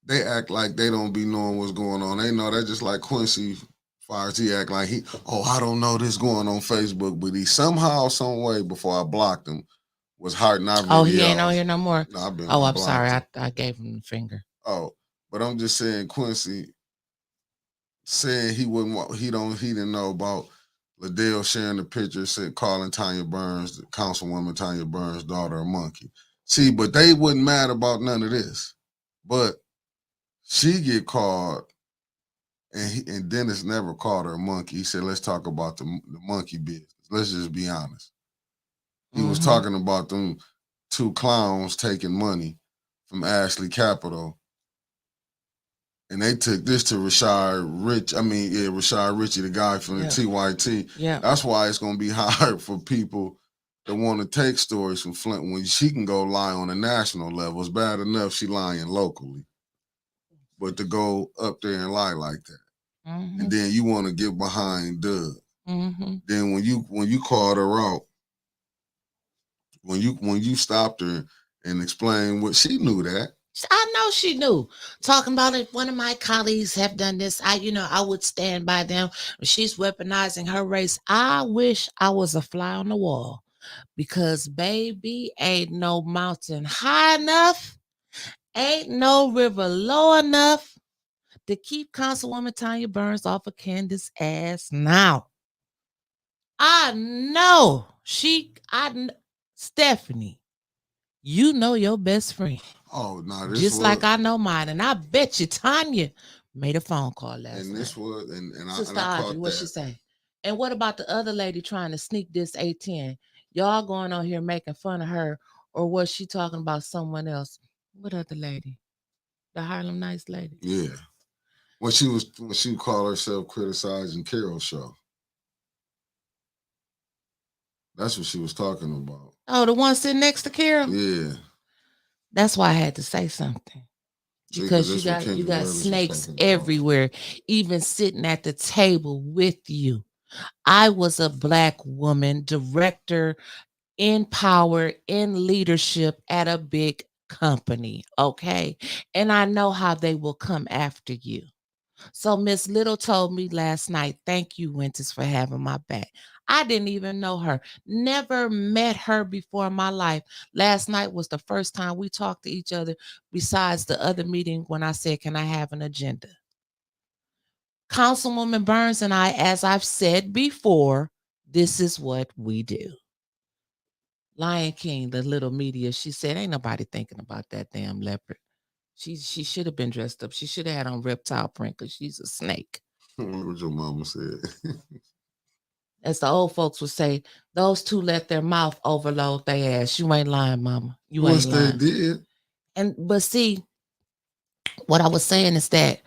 they act like they don't be knowing what's going on. They know that just like Quincy Fires. He act like I don't know this going on Facebook, but he somehow, some way, before I blocked him, was hurting our videos. Oh, he ain't on here no more? No, I'm sorry. I gave him the finger. Oh, but I'm just saying Quincy saying he didn't know about Liddell sharing the picture, calling Tanya Burns, the Councilwoman Tanya Burns' daughter, a monkey. See, but they wasn't mad about none of this. But she get called, and Dennis never called her a monkey. He said, let's talk about the monkey business. Let's just be honest. He was talking about them two clowns taking money from Ashley Capital. And they took this to Rashad Ritchie, the guy from the TYT. Yeah. That's why it's going to be hard for people that want to take stories from Flint when she can go lie on a national level. It's bad enough she lying locally. But to go up there and lie like that. And then you want to get behind Doug. Then when you called her out, when you stopped her and explained what she knew that. I know she knew. Talking about it, one of my colleagues have done this. I would stand by them. She's weaponizing her race. I wish I was a fly on the wall, because baby, ain't no mountain high enough, ain't no river low enough to keep Councilwoman Tanya Burns off of Candace's ass now. I know Stephanie, you know your best friend. Oh, no, just like I know mine, and I bet you Tanya made a phone call last night. And this was, and Sister I Audrey, caught what she say? And what about the other lady trying to sneak this A10? Y'all going on here making fun of her, or was she talking about someone else? What other lady? The Harlem Nights lady? Yeah. When she called herself criticizing Carol's show. That's what she was talking about. Oh, the one sitting next to Carol? Yeah. That's why I had to say something. Because you got snakes everywhere, even sitting at the table with you. I was a Black woman, director in power, in leadership at a big company, okay? And I know how they will come after you. So Miss Little told me last night, thank you, Winters, for having my back. I didn't even know her. Never met her before in my life. Last night was the first time we talked to each other besides the other meeting when I said, can I have an agenda? Councilwoman Burns and I, as I've said before, this is what we do. Lion King, the little media, she said, ain't nobody thinking about that damn leopard. She should have been dressed up. She should have had on reptile print because she's a snake. What your mama said. As the old folks would say, those two let their mouth overload their ass. You ain't lying, mama. You ain't lying. They did. But see, what I was saying is that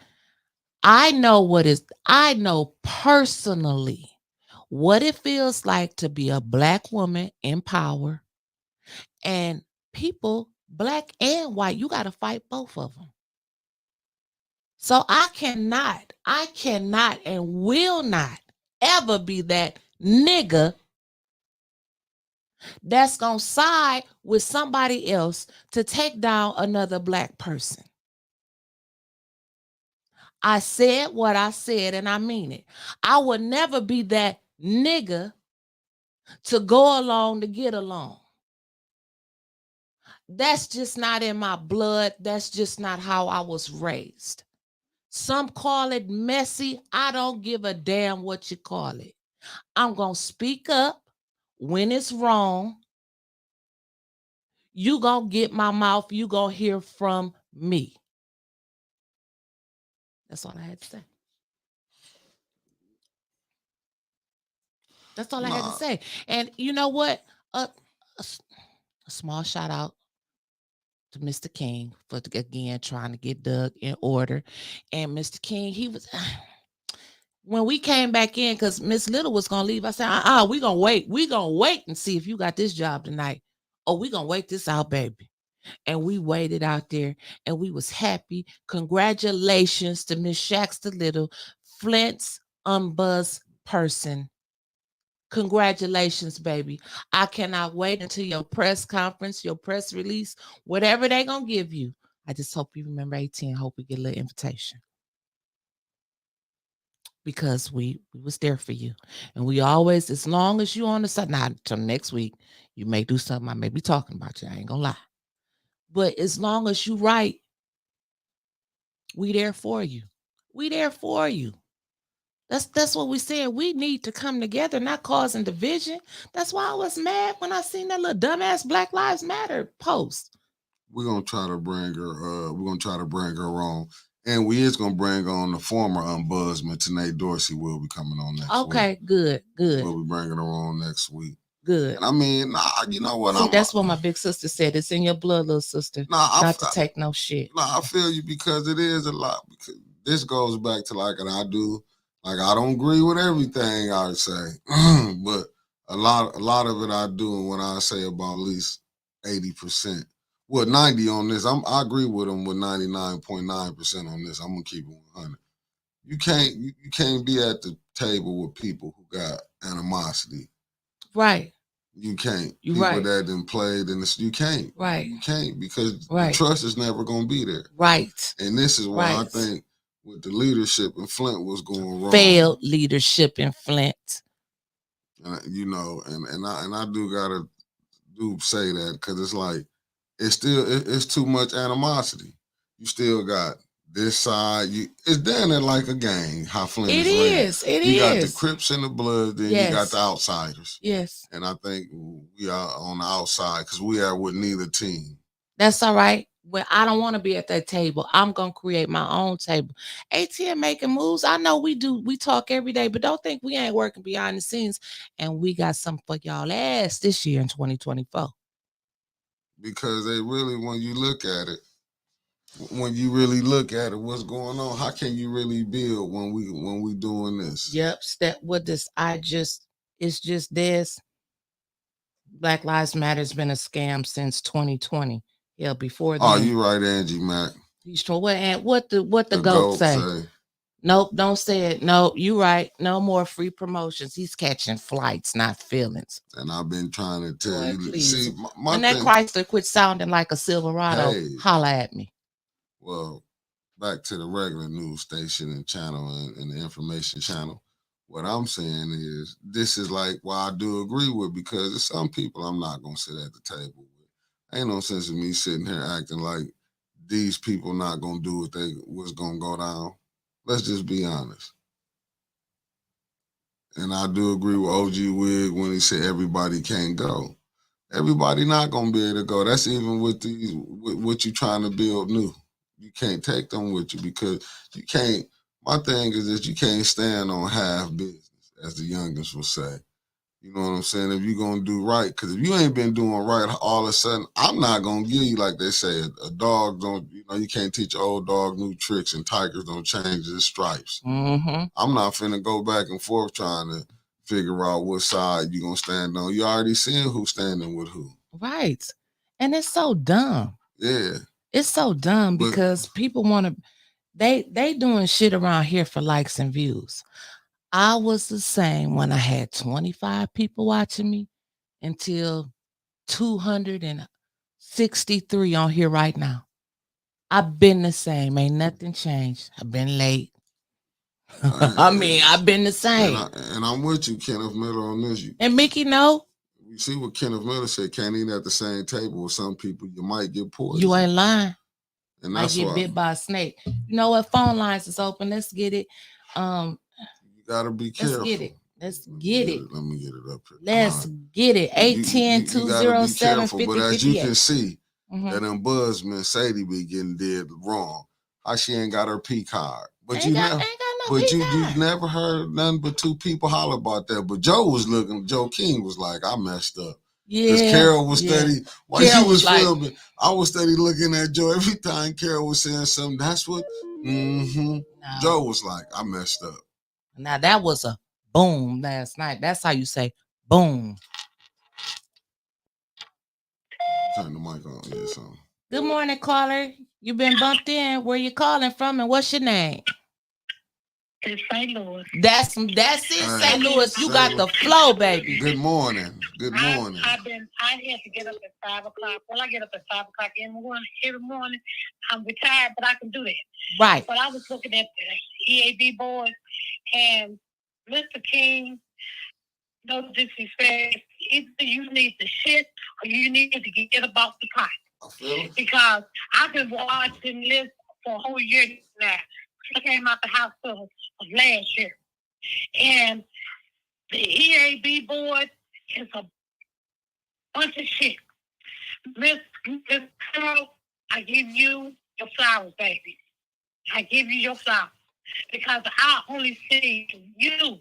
I know personally what it feels like to be a Black woman in power, and people, Black and white, you got to fight both of them. So I cannot and will not ever be that nigga that's going to side with somebody else to take down another Black person. I said what I said, and I mean it. I would never be that nigga to go along to get along. That's just not in my blood. That's just not how I was raised. Some call it messy. I don't give a damn what you call it. I'm going to speak up when it's wrong. You going to get my mouth. You going to hear from me. That's all I had to say. That's all I had to say. And you know what? A small shout out to Mr. King for, again, trying to get Doug in order. And Mr. King, he was... When we came back in, because Miss Little was going to leave, I said, we're going to wait. We're going to wait and see if you got this job tonight. Oh, we're going to wait this out, baby. And we waited out there, and we was happy. Congratulations to Miss Shaxter Little, Flint's unbuzzed person, Congratulations, baby. I cannot wait until your press conference, your press release, whatever they're going to give you. I just hope you remember 18. Hope we get a little invitation. Because we was there for you. And we always, as long as you on the side, now until next week, you may do something. I may be talking about you. I ain't going to lie. But as long as you right, we there for you. We there for you. That's what we said. We need to come together, not causing division. That's why I was mad when I seen that little dumbass Black Lives Matter post. We're gonna try to bring her. We're gonna try to bring her on, and we is gonna bring on the former ombudsman, Tanae Dorsey. Will be coming on next week. Okay, good. We'll be bringing her on next week. Good. And I mean, you know what? See, that's what my big sister said. It's in your blood, little sister. Not to take no shit. I feel you because it is a lot. Because this goes back to like, and I don't agree with everything I would say, but a lot of it I do. And when I say about at least 80%, well, 90 on this, I agree with them with 99.9% on this. I'm gonna keep it 100. You can't be at the table with people who got animosity. Right. You can't. You people right. that done played in this, you can't. Right. You can't because right. the trust is never gonna be there. Right. And this is why I think with the leadership in Flint was going wrong. Failed leadership in Flint. You know, and I do say that because it's like it's too much animosity. You still got this side. It's damn near like a gang. How Flint is ran. You got the Crips and the Bloods, then you got the outsiders. Yes. And I think we are on the outside because we are with neither team. That's all right. Well, I don't want to be at that table. I'm going to create my own table. ATM making moves. I know we do. We talk every day, but don't think we ain't working behind the scenes. And we got something for y'all ass this year in 2024. Because they really, when you really look at it, what's going on, how can you really build when we doing this? Yep. It's just this. Black Lives Matter has been a scam since 2020. Yeah, before then. Oh, you right, Angie Mac. You sure what the goat say? Nope, don't say it. No, you right. No more free promotions. He's catching flights, not feelings. And I've been trying to tell you. Please. See, when that Chrysler quit sounding like a Silverado, holla at me. Well, back to the regular news station and channel and the information channel. What I'm saying is, this is like why I do agree with, because there's some people I'm not gonna sit at the table with. Ain't no sense in me sitting here acting like these people not gonna do what's gonna go down. Let's just be honest. And I do agree with OG Wig when he said everybody can't go. Everybody not gonna be able to go. That's even with what you trying to build new. You can't take them with you because you can't. My thing is that you can't stand on half business, as the youngest will say. You know what I'm saying? If you're going to do right, because if you ain't been doing right, all of a sudden, I'm not going to give you, like they say, a dog don't, you can't teach an old dog new tricks and tigers don't change his stripes. Mm-hmm. I'm not finna go back and forth trying to figure out what side you're going to stand on. You already seeing who's standing with who. Right. And it's so dumb. Yeah. It's so dumb because people want to, they doing shit around here for likes and views. I was the same when I had 25 people watching me until 263 on here right now. I've been the same. Ain't nothing changed. I've been late. I've been the same. And I'm with you, Kenneth Miller, on this. And Mickey, no. You see what Kenneth Miller said, can't eat at the same table with some people. You might get poisoned. You ain't lying. And that's I get bit by a snake. You know what? Phone lines is open. Let's get it. You gotta be careful. Let's get it. Let me get it up here. Let's get it. 810-207-5058. But as you can see, that ombudsman Sadie be getting did wrong. How she ain't got her P card. But you never heard nothing but two people holler about that. But Joe King was like, I messed up. Because Carol was steady. While she was filming, I was steady looking at Joe. Every time Carol was saying something, that's what, no. Joe was like, I messed up. Now that was a boom last night. That's how you say boom. Turn the mic on. Yeah, something. Good morning, caller. You been bumped in. Where you calling from and what's your name? It's St. Louis. That's it, St. Louis. You got the flow, baby. Good morning. Good morning. I had to get up at 5 o'clock. Well, I get up at 5 o'clock every morning. I'm retired, but I can do that. Right. But I was looking at the E&B Board, and Mr. King, no disrespect, either you need to shit or you need to get about the pot. Because I've been watching this for a whole year now. I came out the hospital of last year. And the E&B Board is a bunch of shit. Miss Carol, I give you your flowers, baby. I give you your flowers. Because I only see you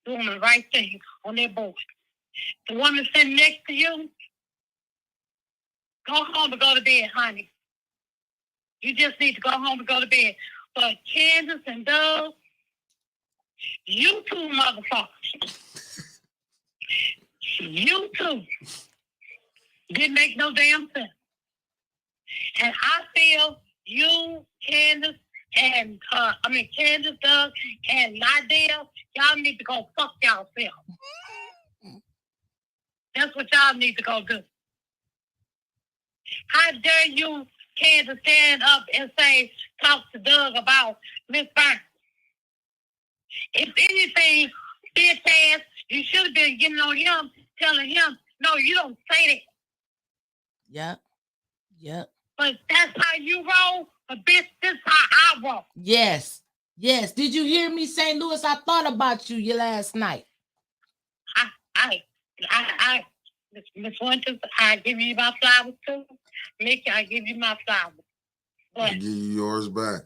doing the right thing on their board. The woman sitting next to you, go home and go to bed, honey. You just need to go home and go to bed. But Candace and Doug, you two motherfuckers. You two didn't make no damn sense. And I feel you, Candace, and Candace, Doug, and Lydell, y'all need to go fuck y'all self. That's what y'all need to go do. How dare you, Candace, stand up and talk to Doug about Miss Burns? If anything, bitch ass, you should have been getting on him, telling him, no, you don't say that. Yep. But that's how you roll. But bitch, this is how I roll. Yes. Did you hear me, St. Louis? I thought about you last night. Miss Winters, I give you my flowers too. Mickey, I give you my flowers. But I give you yours back.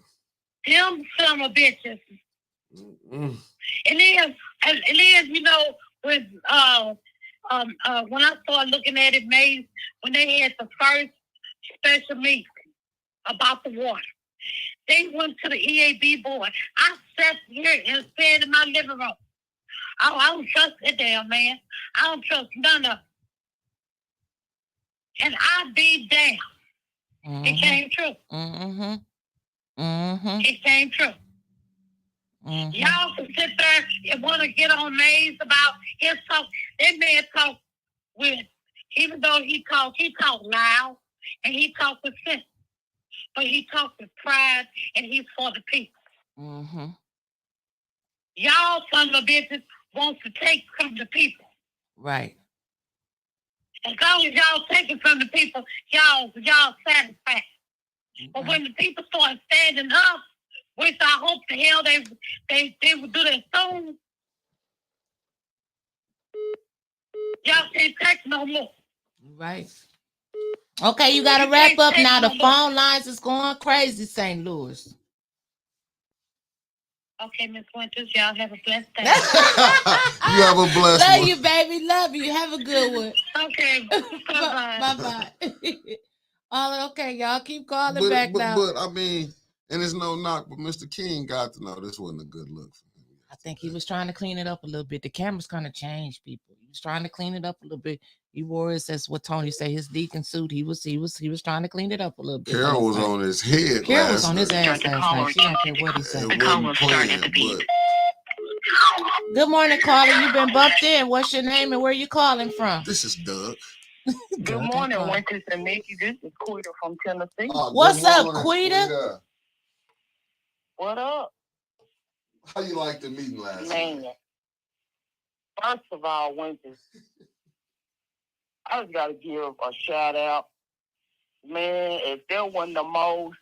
Them son of bitches. Mm-mm. And then, you know, when I started looking at it, when they had the first special meeting about the water, they went to the E&B Board. I sat here and said in my living room, I don't trust that damn man. I don't trust none of them. And I be damn. Mm-hmm. It came true. It came true. Y'all can sit there and want to get on Maze about his talk. That man talk with, even though he talk loud and he talk with sense, but he talk with pride and he's for the people. Y'all son of a bitches wants to take from the people. Right. As long as y'all take it from the people, y'all satisfied. But when the people start standing up, which I hope the hell they would do that soon, y'all can't take no more. Right. Okay, you got to wrap up now. The phone lines is going crazy, St. Louis. Okay, Miss Winters, y'all have a blessed day. You have a blessed one. Love you, baby. Love you. Have a good one. Okay. Bye-bye. Bye-bye. Okay, y'all keep calling back now. But, I mean, and it's no knock, but Mr. King got to know this wasn't a good look for him. I think he was trying to clean it up a little bit. The camera's going to change, people. He was trying to clean it up a little bit. He wore his, as what Tony said, his deacon suit. He was trying to clean it up a little bit. Carol was on his head. Carol was on his ass last night. She didn't care what he said. Good morning, caller. You've been bumped in. What's your name and where you calling from? This is Doug. Good morning, Winters and Mickey. This is Quita from Tennessee. What's up, Quita? What up? How you like the meeting last night? First of all, Winters, I just got to give a shout out. Man, if there wasn't the most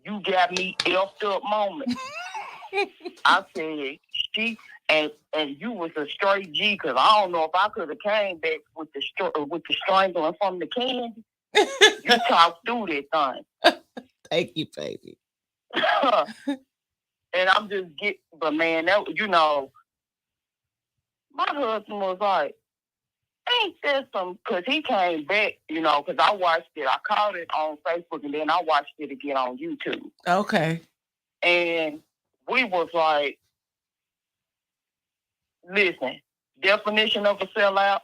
you got me effed up moment, I said, and you was a straight G, because I don't know if I could have came back with the strangling from the candy. You talked through that thing. Thank you, baby. And I'm just but man, that, my husband was like, ain't there some, because he came back, because I watched it. I caught it on Facebook and then I watched it again on YouTube. Okay. And we was like, listen, definition of a sellout,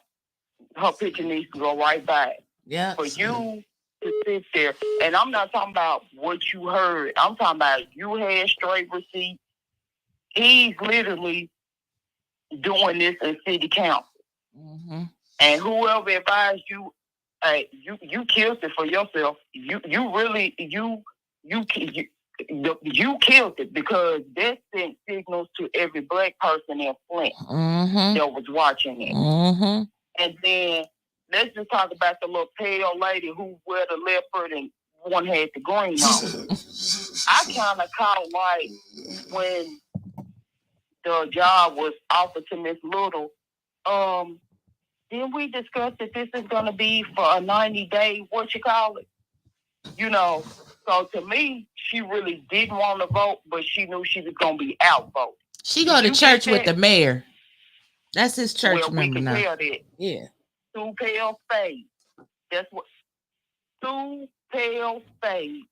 her picture needs to go right back. Yeah. For you to sit there, and I'm not talking about what you heard. I'm talking about you had straight receipts. he's literally doing this in city council. Mm-hmm. And whoever advised you, you killed it for yourself. You killed it, because that sent signals to every black person in Flint that was watching it. And then let's just talk about the little pale lady who wear the leopard and one had the green on. I kind of caught like when the job was offered to Miss Little. Then we discussed that this is going to be for a 90-day, you know. So to me, she really didn't want to vote, but she knew she was going to be outvoted. She go to church with the mayor. That's his church member we can now. Tell that. Yeah. Two pale spades. That's what. Two pale spades.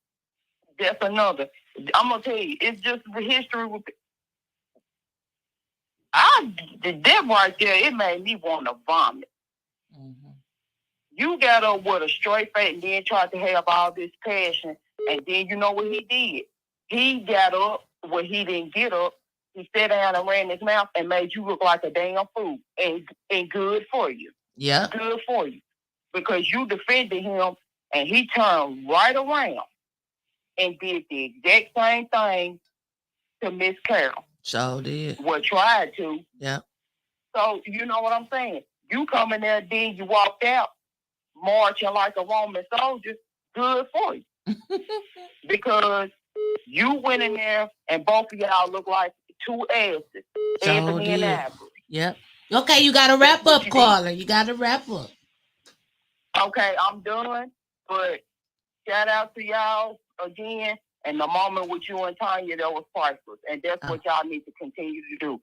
That's another. I'm gonna tell you, it's just the history with. That right there, it made me want to vomit. You got up with a straight face and then tried to have all this passion, and then you know what he did? He got up when he didn't get up. He sat down and ran his mouth and made you look like a damn fool. And good for you. Yeah. Good for you. Because you defended him and he turned right around and did the exact same thing to Miss Carol. So did. Well, tried to. Yeah. So you know what I'm saying? You come in there, then you walked out marching like a Roman soldier. Good for you. Because you went in there and both of y'all look like two asses. Ebony and Ivory. Yep. Okay, you got to wrap up, caller. You got to wrap up. Okay, I'm done. But shout out to y'all again. And the moment with you and Tanya, that was priceless. And that's what y'all need to continue to do.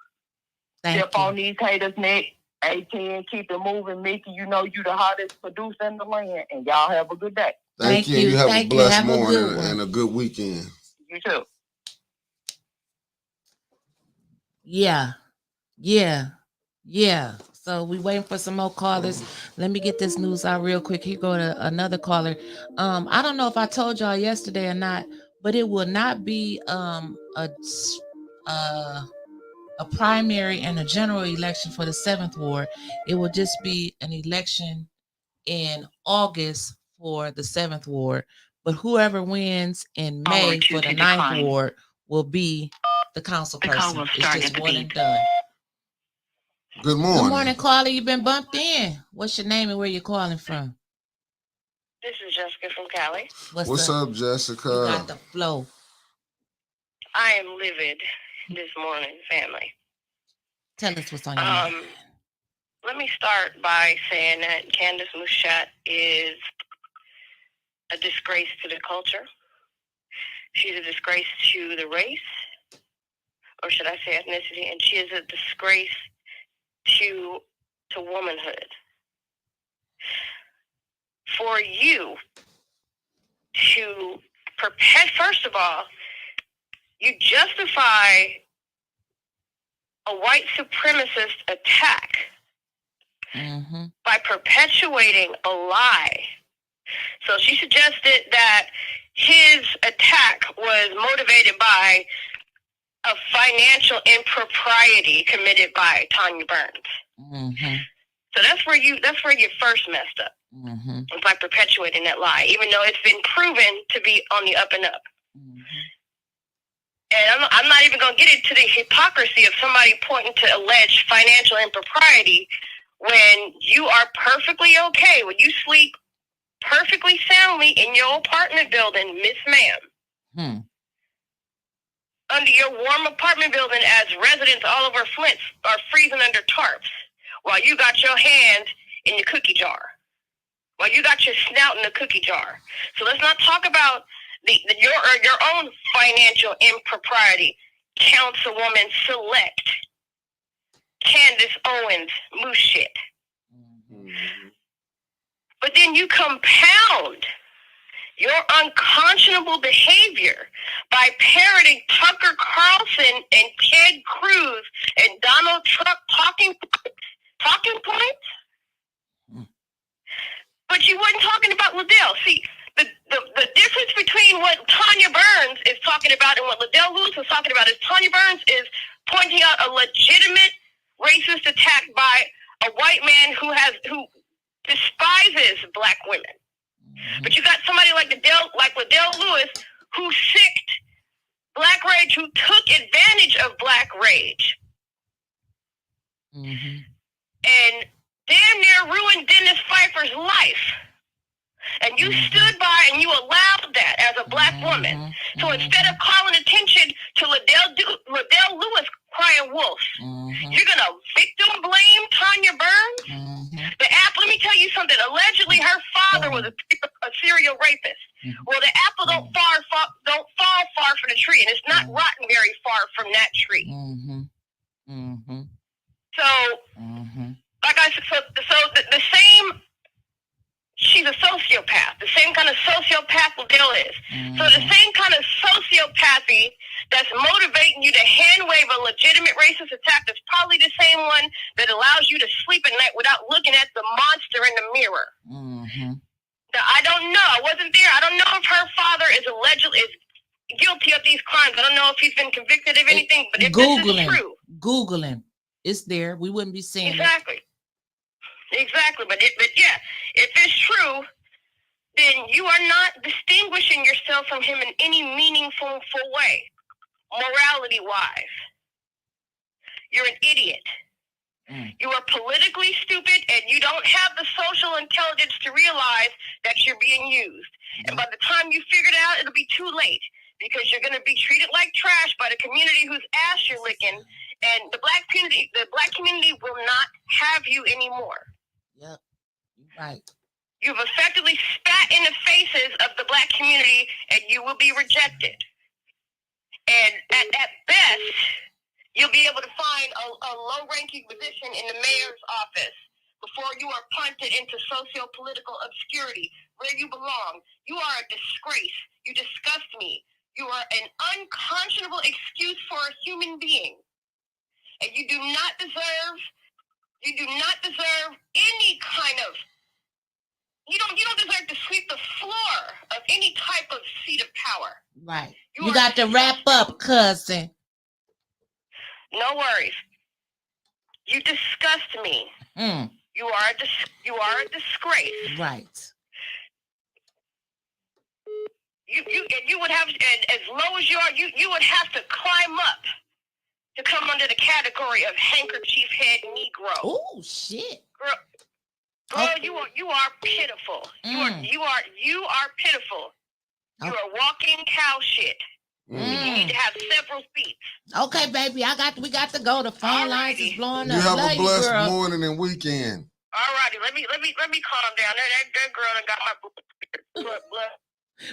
Step on these haters' neck. 18, keep it moving. Mickey, you know you the hottest producer in the land. And y'all have a good day. Thank you. You have a blessed morning and a good weekend. You too. Yeah. So we waiting for some more callers. Let me get this news out real quick. Here go to another caller. I don't know if I told y'all yesterday or not, but it will not be a primary and a general election for the 7th ward. It will just be an election in August for the 7th ward. But whoever wins in May for the 9th ward will be the council person. It's just one and done. Good morning. Good morning, caller. You've been bumped in. What's your name and where you calling from? This is Jessica from Cali. What's up, Jessica? You got the flow. I am livid this morning, family. Tell us what's on your mind. Let me start by saying that Candace Mushat is a disgrace to the culture. She's a disgrace to the race, or should I say ethnicity, and she is a disgrace to womanhood. For you to first of all, you justify a white supremacist attack by perpetuating a lie. So she suggested that his attack was motivated by a financial impropriety committed by Tanya Burns. So that's where you first messed up. By perpetuating that lie, even though it's been proven to be on the up and up. And I'm not even going to get into the hypocrisy of somebody pointing to alleged financial impropriety when you are perfectly okay, when you sleep perfectly soundly in your apartment building, Miss Ma'am. Under your warm apartment building as residents all over Flint are freezing under tarps while you got your hand in your cookie jar. While you got your snout in the cookie jar. So let's not talk about your own financial impropriety. Councilwoman Select Candace Owens moose shit. But then you compound your unconscionable behavior by parroting Tucker Carlson and Ted Cruz and Donald Trump talking points. But you weren't talking about Liddell. See, the difference between what Tanya Burns is talking about and what Liddell Lewis was talking about is Tanya Burns is pointing out a legitimate racist attack by a white man who despises black women. But you got somebody like Liddell Lewis who sicked black rage, who took advantage of black rage. And damn near ruined Dennis Pfeiffer's life. And you stood by and you allowed that as a black woman. So instead of calling attention to Liddell Lewis crying wolf, you're going to victim blame Tanya Burns? Let me tell you something. Allegedly, her father was a serial rapist. Well, the apple don't fall far from the tree, and it's not rotten very far from that tree. So, like I said, so the same. She's a sociopath, the same kind of sociopath Liddell is. So the same kind of sociopathy that's motivating you to hand wave a legitimate racist attack is probably the same one that allows you to sleep at night without looking at the monster in the mirror. Now, I don't know. I wasn't there. I don't know if her father is guilty of these crimes. I don't know if he's been convicted of anything, but if this is true. Google him. It's there. We wouldn't be saying Exactly. Exactly, but yeah, if it's true, then you are not distinguishing yourself from him in any meaningful way, morality-wise. You're an idiot. You are politically stupid, and you don't have the social intelligence to realize that you're being used. And by the time you figure it out, it'll be too late, because you're going to be treated like trash by the community whose ass you're licking, and the black community will not have you anymore. Yep, right. You've effectively spat in the faces of the black community, and you will be rejected. And at best, you'll be able to find a low-ranking position in the mayor's office before you are punted into socio-political obscurity, where you belong. You are a disgrace. You disgust me. You are an unconscionable excuse for a human being. And you do not deserve any kind of, you don't deserve to sweep the floor of any type of seat of power. Right. You got to wrap up, cousin. No worries. You disgust me. You are a disgrace. Right. You would have, as low as you are, you would have to climb up to come under the category of handkerchief head Negro. Oh shit. Girl, you are pitiful. You are pitiful. You are walking cow shit. You need to have several seats. Okay, baby, we got to go. The phone lines is blowing up. You have Love a blessed girl. morning and weekend. All righty, let me calm down. That girl done got my blood.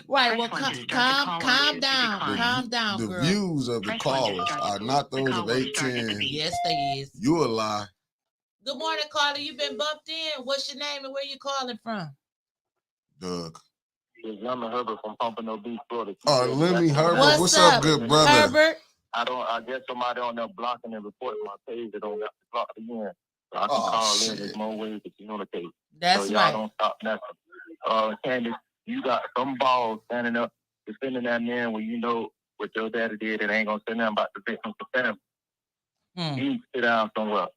Right, well, calm down, The girl. views of the callers are not those of 810. Yes, they is. You a lie. Good morning, caller. You been bumped in. What's your name and where you calling from? Doug. It's Lemon Herbert from Pompano Beach, Florida. Oh, Lemmy Herbert. What's up, good brother? Herbert? I guess somebody on there blocking and reporting my page that don't got to block again. So I can call in. There's more ways to communicate. That's so right. Y'all don't stop nothing. Candace, you got some balls standing up defending that man when you know what your daddy did and ain't gonna say nothing about the victims of family. You need to sit down somewhere.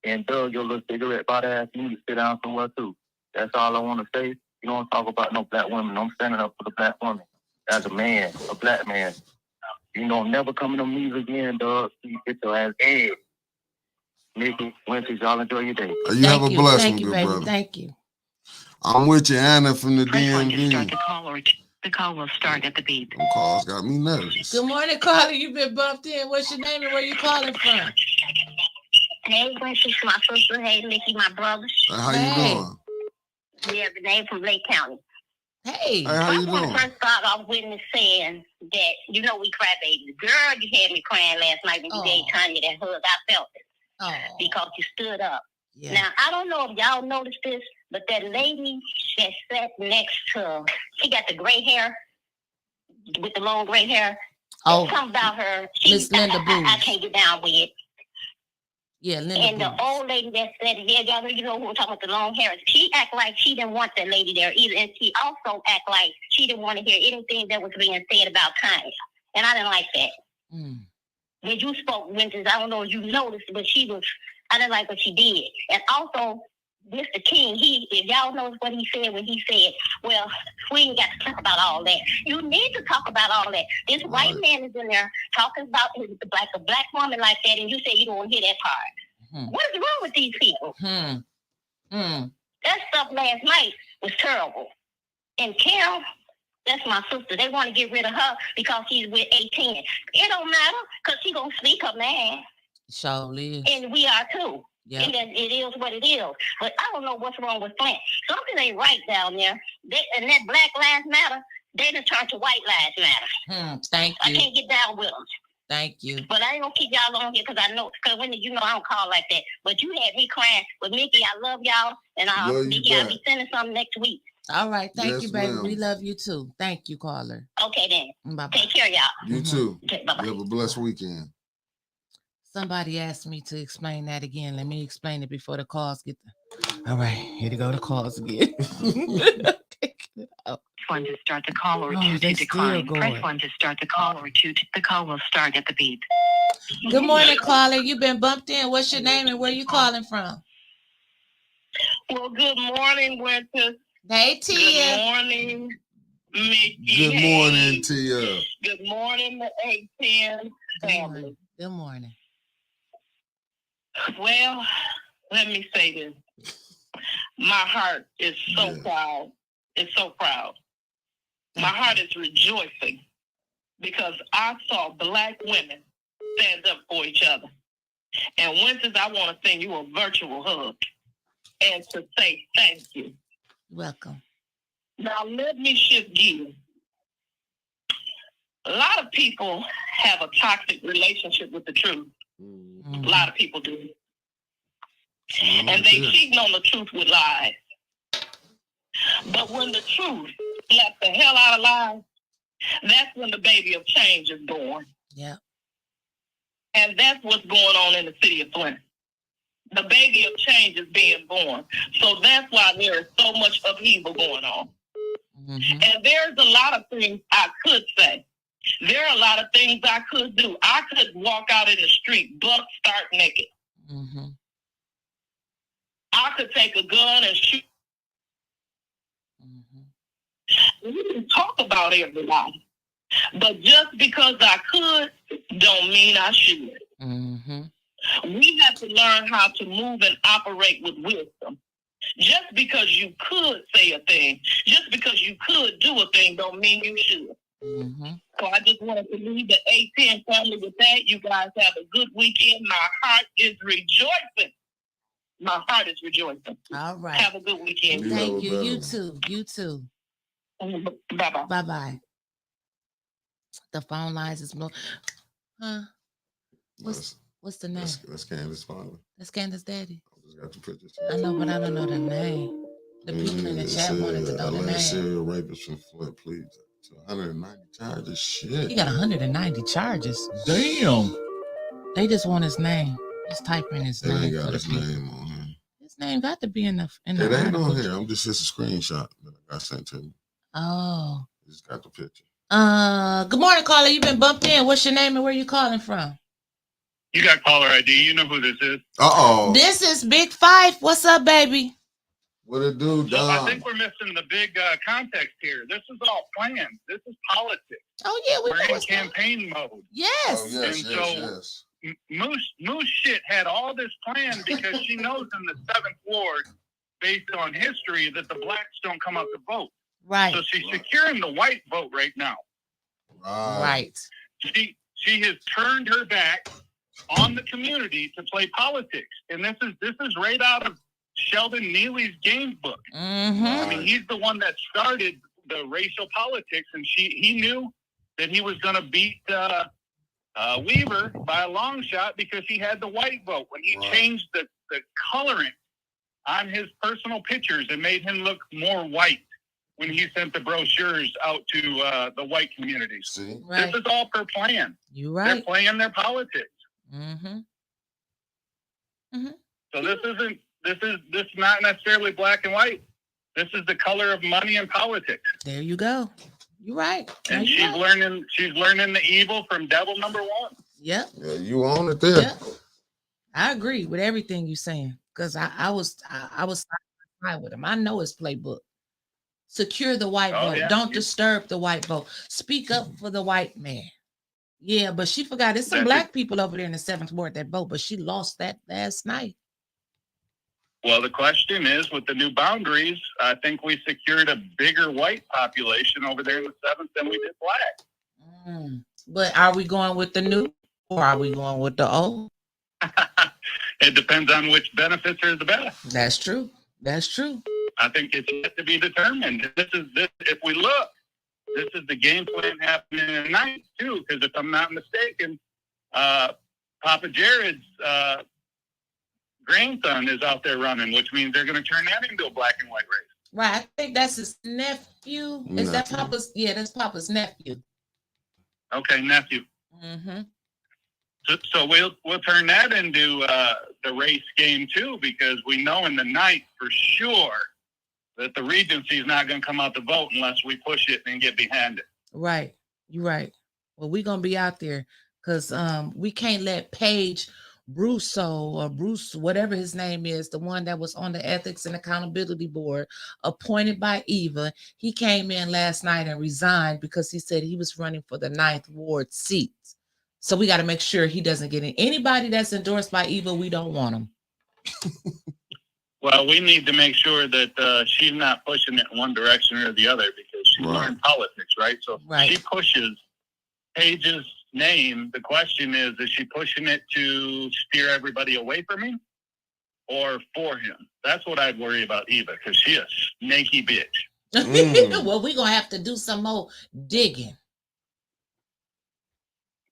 And Doug, your little cigarette butt ass, you need to sit down somewhere too. That's all I want to say. You don't talk about no black women. I'm standing up for the black woman. As a man, a black man. You don't never come in them knees again, Doug. You get your ass egg. Nikki, Winter, y'all enjoy your day. You have a blessed one, Thank you, good baby. brother. Thank you. I'm with you, Anna from the DMV. The call will start at the beep. Them calls got me nervous. Good morning, caller. You been bumped in. What's your name and where you calling from? Hey, Princess, my sister. Hey, Mickey, my brother. How you doing? Yeah, the name from Lake County. Hey, how you I want doing? to first start off with saying that, we cry babies. Girl, you had me crying last night when you gave Tanya that hug. I felt it. Because you stood up. Yeah. Now, I don't know if y'all noticed this, but that lady that sat next to, she got the gray hair, with the long gray hair. Oh, something about her. Miss Linda Booth. I can't get down with it. Yeah, Linda And Booth. the old lady that said, yeah, y'all, you know who we're talking about, the long hair. She act like she didn't want that lady there either. And she also act like she didn't want to hear anything that was being said about Tanya. And I didn't like that. When you spoke, Winters, I don't know if you noticed, but I didn't like what she did. And also, Mr. King, if y'all knows what he said when he said, well, we ain't got to talk about all that. You need to talk about all that. This white man is in there talking about a black woman like that, and you say you don't want to hear that part. What is wrong with these people? That stuff last night was terrible. And Carol, that's my sister. They want to get rid of her because she's with 18. It don't matter because she going to speak her man. Surely. And we are too. Yep. And then it is what it is. But I don't know what's wrong with Flint. Something ain't right down there. And that Black Lives Matter, they done turned to White Lives Matter. Thank you. I can't get down with them. Thank you. But I ain't gonna keep y'all on here because I know, because when you know I don't call like that. But you had me crying with Mickey. I love y'all. And Mickey, I'll be sending something next week. All right. Thank you, baby. ma'am. We love you too. Thank you, caller. Okay, then. Bye-bye. Take care, y'all. You too. Okay, bye-bye. You have a blessed weekend. Somebody asked me to explain that again. Let me explain it before the calls get All right, here to go the calls again. One to start the call or two to they decline. still Press going. one to start the call or two to the call will start at the beep. Good morning, caller. You've been bumped in. What's your name and where you calling from? Well, good morning, Winters. Hey, Tia. Good morning, Mickey. Good morning, Tia. Good morning, the 810 family. Good morning. Well, let me say this. My heart is so proud. It's so proud. My heart is rejoicing because I saw Black women stand up for each other. And Winters, I want to send you a virtual hug and to say thank you. Welcome. Now, let me shift gears. A lot of people have a toxic relationship with the truth. A lot of people do. And they cheating on the truth with lies. But when the truth slaps the hell out of lies, that's when the baby of change is born. Yeah. And that's what's going on in the city of Flint. The baby of change is being born. So that's why there is so much upheaval going on. And there's a lot of things I could say. There are a lot of things I could do. I could walk out in the street, buck stark naked. I could take a gun and shoot. We can talk about everybody. But just because I could, don't mean I should. We have to learn how to move and operate with wisdom. Just because you could say a thing, just because you could do a thing, don't mean you should. So I just wanted to leave the 810 family with that. You guys have a good weekend. My heart is rejoicing. My heart is rejoicing. All right. Have a good weekend. Thank you. You too. You too. Bye-bye. Bye-bye. The phone lines is blowing. Huh? What's the name? That's Candace's father. That's Candace's daddy. I just got the pictures. I know, but I don't know the name. The people in the chat wanted to know the name. Serial rapist from Flint, please. 190 charges. Shit. He got 190 charges. Damn. They just want his name. Just type in his name. They got his name on him. His name got to be in the It ain't on here. I'm just a screenshot that I got sent to me. Oh. Just got the picture. Good morning, caller. You've been bumped in. What's your name and where you calling from? You got caller ID. You know who this is. Uh-oh. This is Big Five. What's up, baby? What it do, So Dom? I think we're missing the big context here. This is all planned. This is politics. Oh, yeah. We're in campaign mode. Yes. Oh, yes, yes. Moose shit had all this planned because she knows in the 7th Ward, based on history, that the blacks don't come out to vote. Right. So she's securing the white vote right now. Right. She has turned her back on the community to play politics, and this is right out of Sheldon Neely's game book. I mean, he's the one that started the racial politics, and he knew that he was going to beat Weaver by a long shot because he had the white vote. When he changed the coloring on his personal pictures, it made him look more white when he sent the brochures out to the white communities. See? Right. This is all per plan. You right. They're playing their politics. So this is not necessarily black and white. This is the color of money and politics. There you go. You're right. And she's learning the evil from devil number one. Yep. Yeah, you own it there. Yep. I agree with everything you're saying because I was side with him. I know his playbook. Secure the white vote. Yeah. Don't disturb the white vote. Speak up for the white man. Yeah, but she forgot. There's some black people over there in the 7th ward that vote, but she lost that last night. Well, the question is, with the new boundaries, I think we secured a bigger white population over there in the 7th than we did black. But are we going with the new or are we going with the old? It depends on which benefits are the best. That's true. That's true. I think it's yet to be determined. If we look, this is the game plan happening tonight too. Because if I'm not mistaken, Papa Jared's grandson is out there running, which means they're going to turn that into a black and white race. Right. I think that's his nephew. Is that Papa's? Yeah, that's Papa's nephew. Okay, nephew. So we'll turn that into the race game too, because we know in the night for sure that the Regency is not going to come out to vote unless we push it and get behind it. Right. You're right. Well, we're going to be out there because we can't let Paige Brousseau or Bruce, whatever his name is, the one that was on the Ethics and Accountability Board, appointed by Eva. He came in last night and resigned because he said he was running for the 9th ward seat. So we got to make sure he doesn't get in. Anybody that's endorsed by Eva, we don't want them. Well, we need to make sure that she's not pushing it in one direction or the other because she's learned politics, right? So if she pushes Paige's name, the question is she pushing it to steer everybody away from him or for him? That's what I'd worry about Eva because she's a snaky bitch. Well, we're going to have to do some more digging.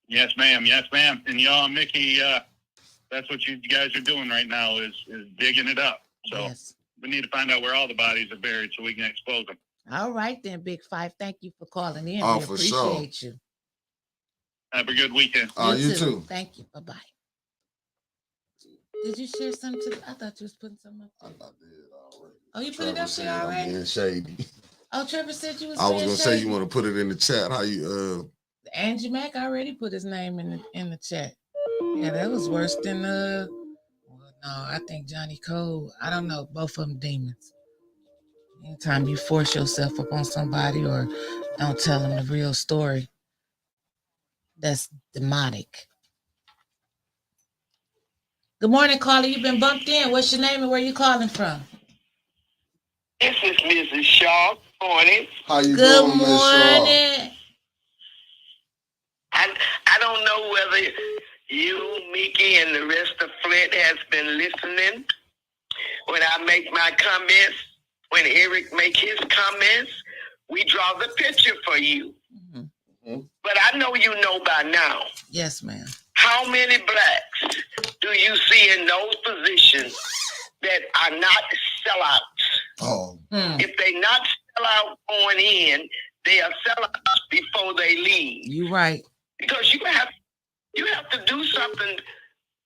Yes, ma'am. Yes, ma'am. And y'all, Mickey, that's what you guys are doing right now is digging it up. So we need to find out where all the bodies are buried so we can expose them. All right, then, Big Five. Thank you for calling in. Oh, we for appreciate sure. you. Have a good weekend. You too. Thank you. Bye-bye. Did you share something to I thought you was putting something up. I did already. Oh, you put it up there already? I'm being shady. Oh, Trevor said you was I was going to say shady. you want to put it in the chat. How you Angie Mack already put his name in the chat. Yeah, that was worse than no, I think Johnny Cole. I don't know. Both of them demons. Anytime you force yourself up on somebody or don't tell them the real story, that's demonic. Good morning, caller. You've been bumped in. What's your name and where you calling from? This is Mrs. Shaw. Good morning. How you Good doing, Miss Shaw? morning. I don't know whether you, Mickey, and the rest of Flint has been listening when I make my comments. When Eric make his comments, we draw the picture for you. But I know you know by now. Yes, ma'am. How many blacks do you see in those positions that are not sellouts? Oh. If they not sellout going in, they are sellouts before they leave. You right. Because you have to do something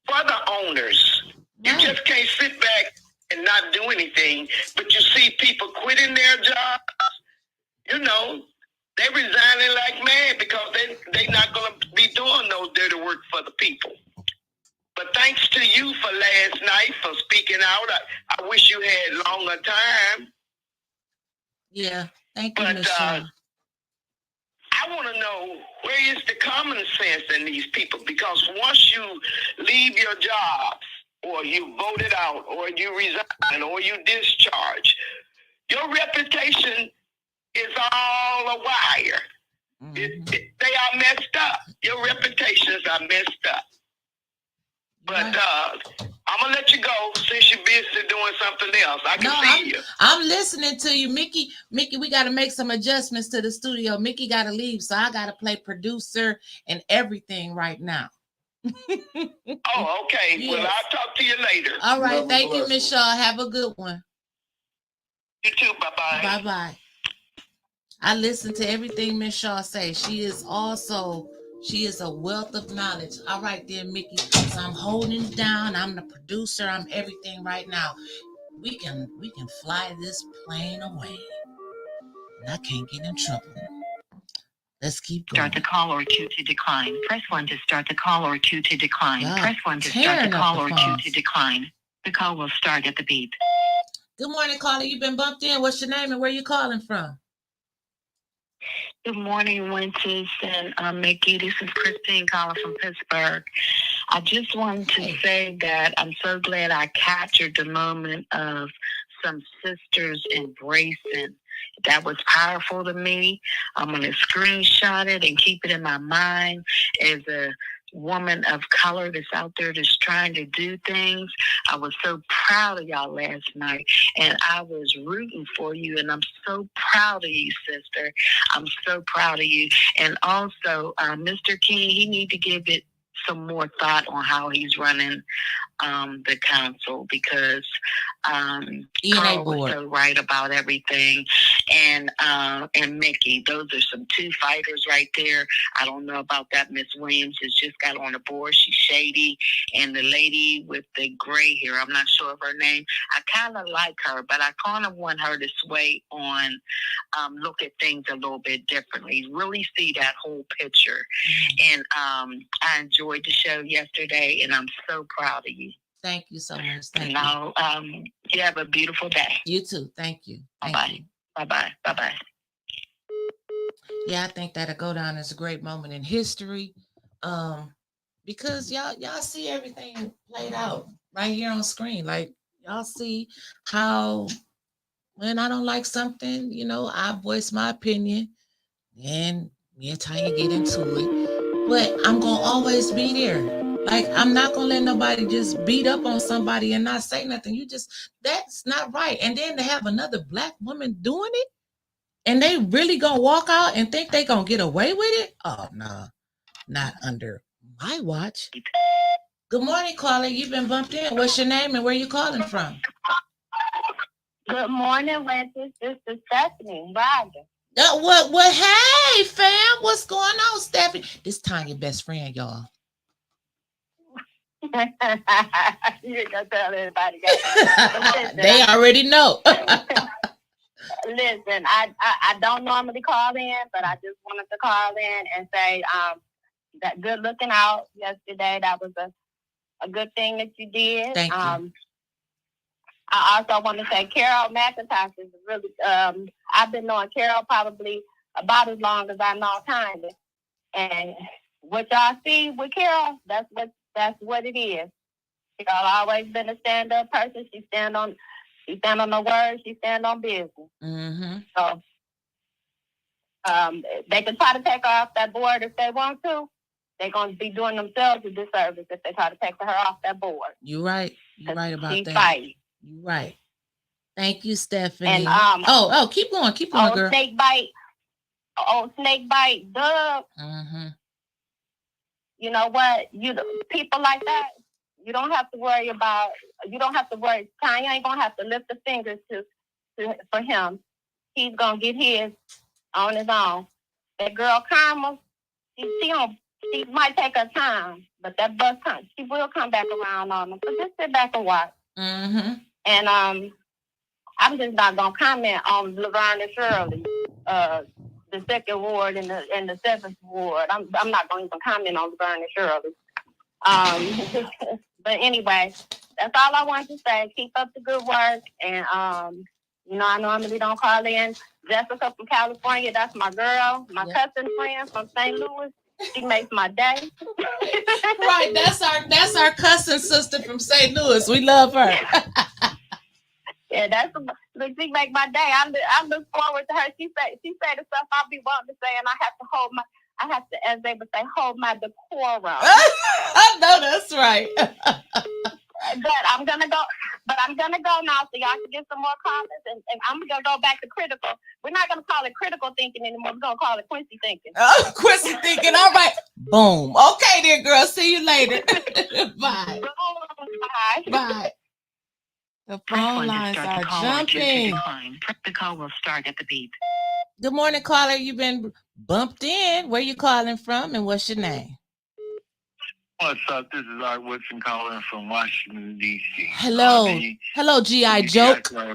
for the owners. You just can't sit back and not do anything. But you see people quitting their jobs. You know, they resigning like mad because they not going to be doing no dirty work for the people. But thanks to you for last night for speaking out. I wish you had longer time. Yeah, thank you, Miss Shaw. I want to know where is the common sense in these people, because once you leave your jobs or you voted out or you resign or you discharge, your reputation is all a wire. They are messed up. Your reputations are messed up. But I'm going to let you go since you're busy doing something else. I can see you. I'm listening to you, Mickey. Mickey, we got to make some adjustments to the studio. Mickey got to leave, so I got to play producer and everything right now. Oh, okay. Yes. Well, I'll talk to you later. All right. Thank you, Miss Shaw. Have a good one. You too. Bye-bye. Bye-bye. I listen to everything Miss Shaw says. She is also She is a wealth of knowledge. All right, dear Mickey. So I'm holding it down. I'm the producer. I'm everything right now. We can fly this plane away. And I can't get in trouble. Let's keep going. Start the call or 2 to decline. Press 1 to start the call or 2 to decline. Y'all Press 1 to start the tearing up call the or 2 phones. to decline. The call will start at the beep. Good morning, caller. You've been bumped in. What's your name and where you calling from? Good morning, Winters and Mickey. This is Christine calling from Pittsburgh. I just wanted to say that I'm so glad I captured the moment of some sisters embracing. That was powerful to me. I'm going to screenshot it and keep it in my mind as a woman of color that's out there that's trying to do things. I was so proud of y'all last night, and I was rooting for you, and I'm so proud of you, sister. I'm so proud of you. And also, Mr. King, he need to give it some more thought on how he's running the council, because E&B Carl was Board. so right about everything, and Mickey, those are some two fighters right there. I don't know about that Miss Williams has just got on the board. She's shady, and the lady with the gray hair, I'm not sure of her name. I kind of like her, but I kind of want her to sway on look at things a little bit differently, really see that whole picture. And I enjoyed the show yesterday, and I'm so proud of you. Thank you so much. Thank you. Now, you have a beautiful day. You too. Thank you. Bye-bye. Bye-bye. Bye-bye. Yeah, I think that'll go down as a great moment in history. Because y'all see everything played out right here on screen. Like, y'all see how when I don't like something, I voice my opinion, and me and Tanya get into it. But I'm gonna always be there. Like, I'm not gonna let nobody just beat up on somebody and not say nothing. That's not right. And then to have another black woman doing it, and they really gonna walk out and think they gonna get away with it? Oh, no, not under my watch. Good morning, caller. You've been bumped in. What's your name and where you calling from? Good morning, Winters. This is Stephanie Roger. What? Hey, fam. What's going on, Stephanie? This Tanya best friend, y'all. You ain't gonna tell everybody. Listen, They already know. Listen, I don't normally call in, but I just wanted to call in and say that good looking out yesterday. That was a good thing that you did. Thank you. I also want to say Carol McIntosh is really, I've been knowing Carol probably about as long as I know Tanya. And what y'all see with Carol, that's what it is. Carol always been a stand-up person. She stand on the word. She stand on business. Mm-hmm. So they can try to take her off that board if they want to. They're going to be doing themselves a disservice if they try to take her off that board. You're right. You're right about she's that. Fighting. You're right. Thank you, Stephanie. And keep going, girl. Snake bite, Doug. Mm-hmm. You know what? People like that, you don't have to worry about. You don't have to worry. Tanya ain't gonna have to lift the fingers for him. He's gonna get his on his own. That girl Karma, she might take her time, but that bus she will come back around on him. So just sit back and watch. Mm-hmm. And I'm just not gonna comment on Laverne and Shirley, the second ward and the seventh ward. I'm not going to even comment on Laverne and Shirley. But anyway, that's all I want to say. Keep up the good work, and I normally don't call in. Jessica from California, that's my girl, my cousin friend from St. Louis. She makes my day. Right, that's our cousin sister from St. Louis. We love her. Yeah, she make my day. I look forward to her. She say the stuff I'll be wanting to say, and I have to, as they would say, hold my decorum. I know that's right. But I'm gonna go now, so y'all can get some more comments, and I'm gonna go back to critical. We're not gonna call it critical thinking anymore. We're gonna call it Quincy thinking. Quincy thinking. All right. Boom. Okay, then, girl. See you later. Bye. Bye. Bye. The phone lines are jumping. The call will start at the beep. Good morning, caller. You've been bumped in. Where you calling from and what's your name? What's up? This is Art Woodson calling from Washington, D.C. Hello. Hello, G.I. Joke. Man,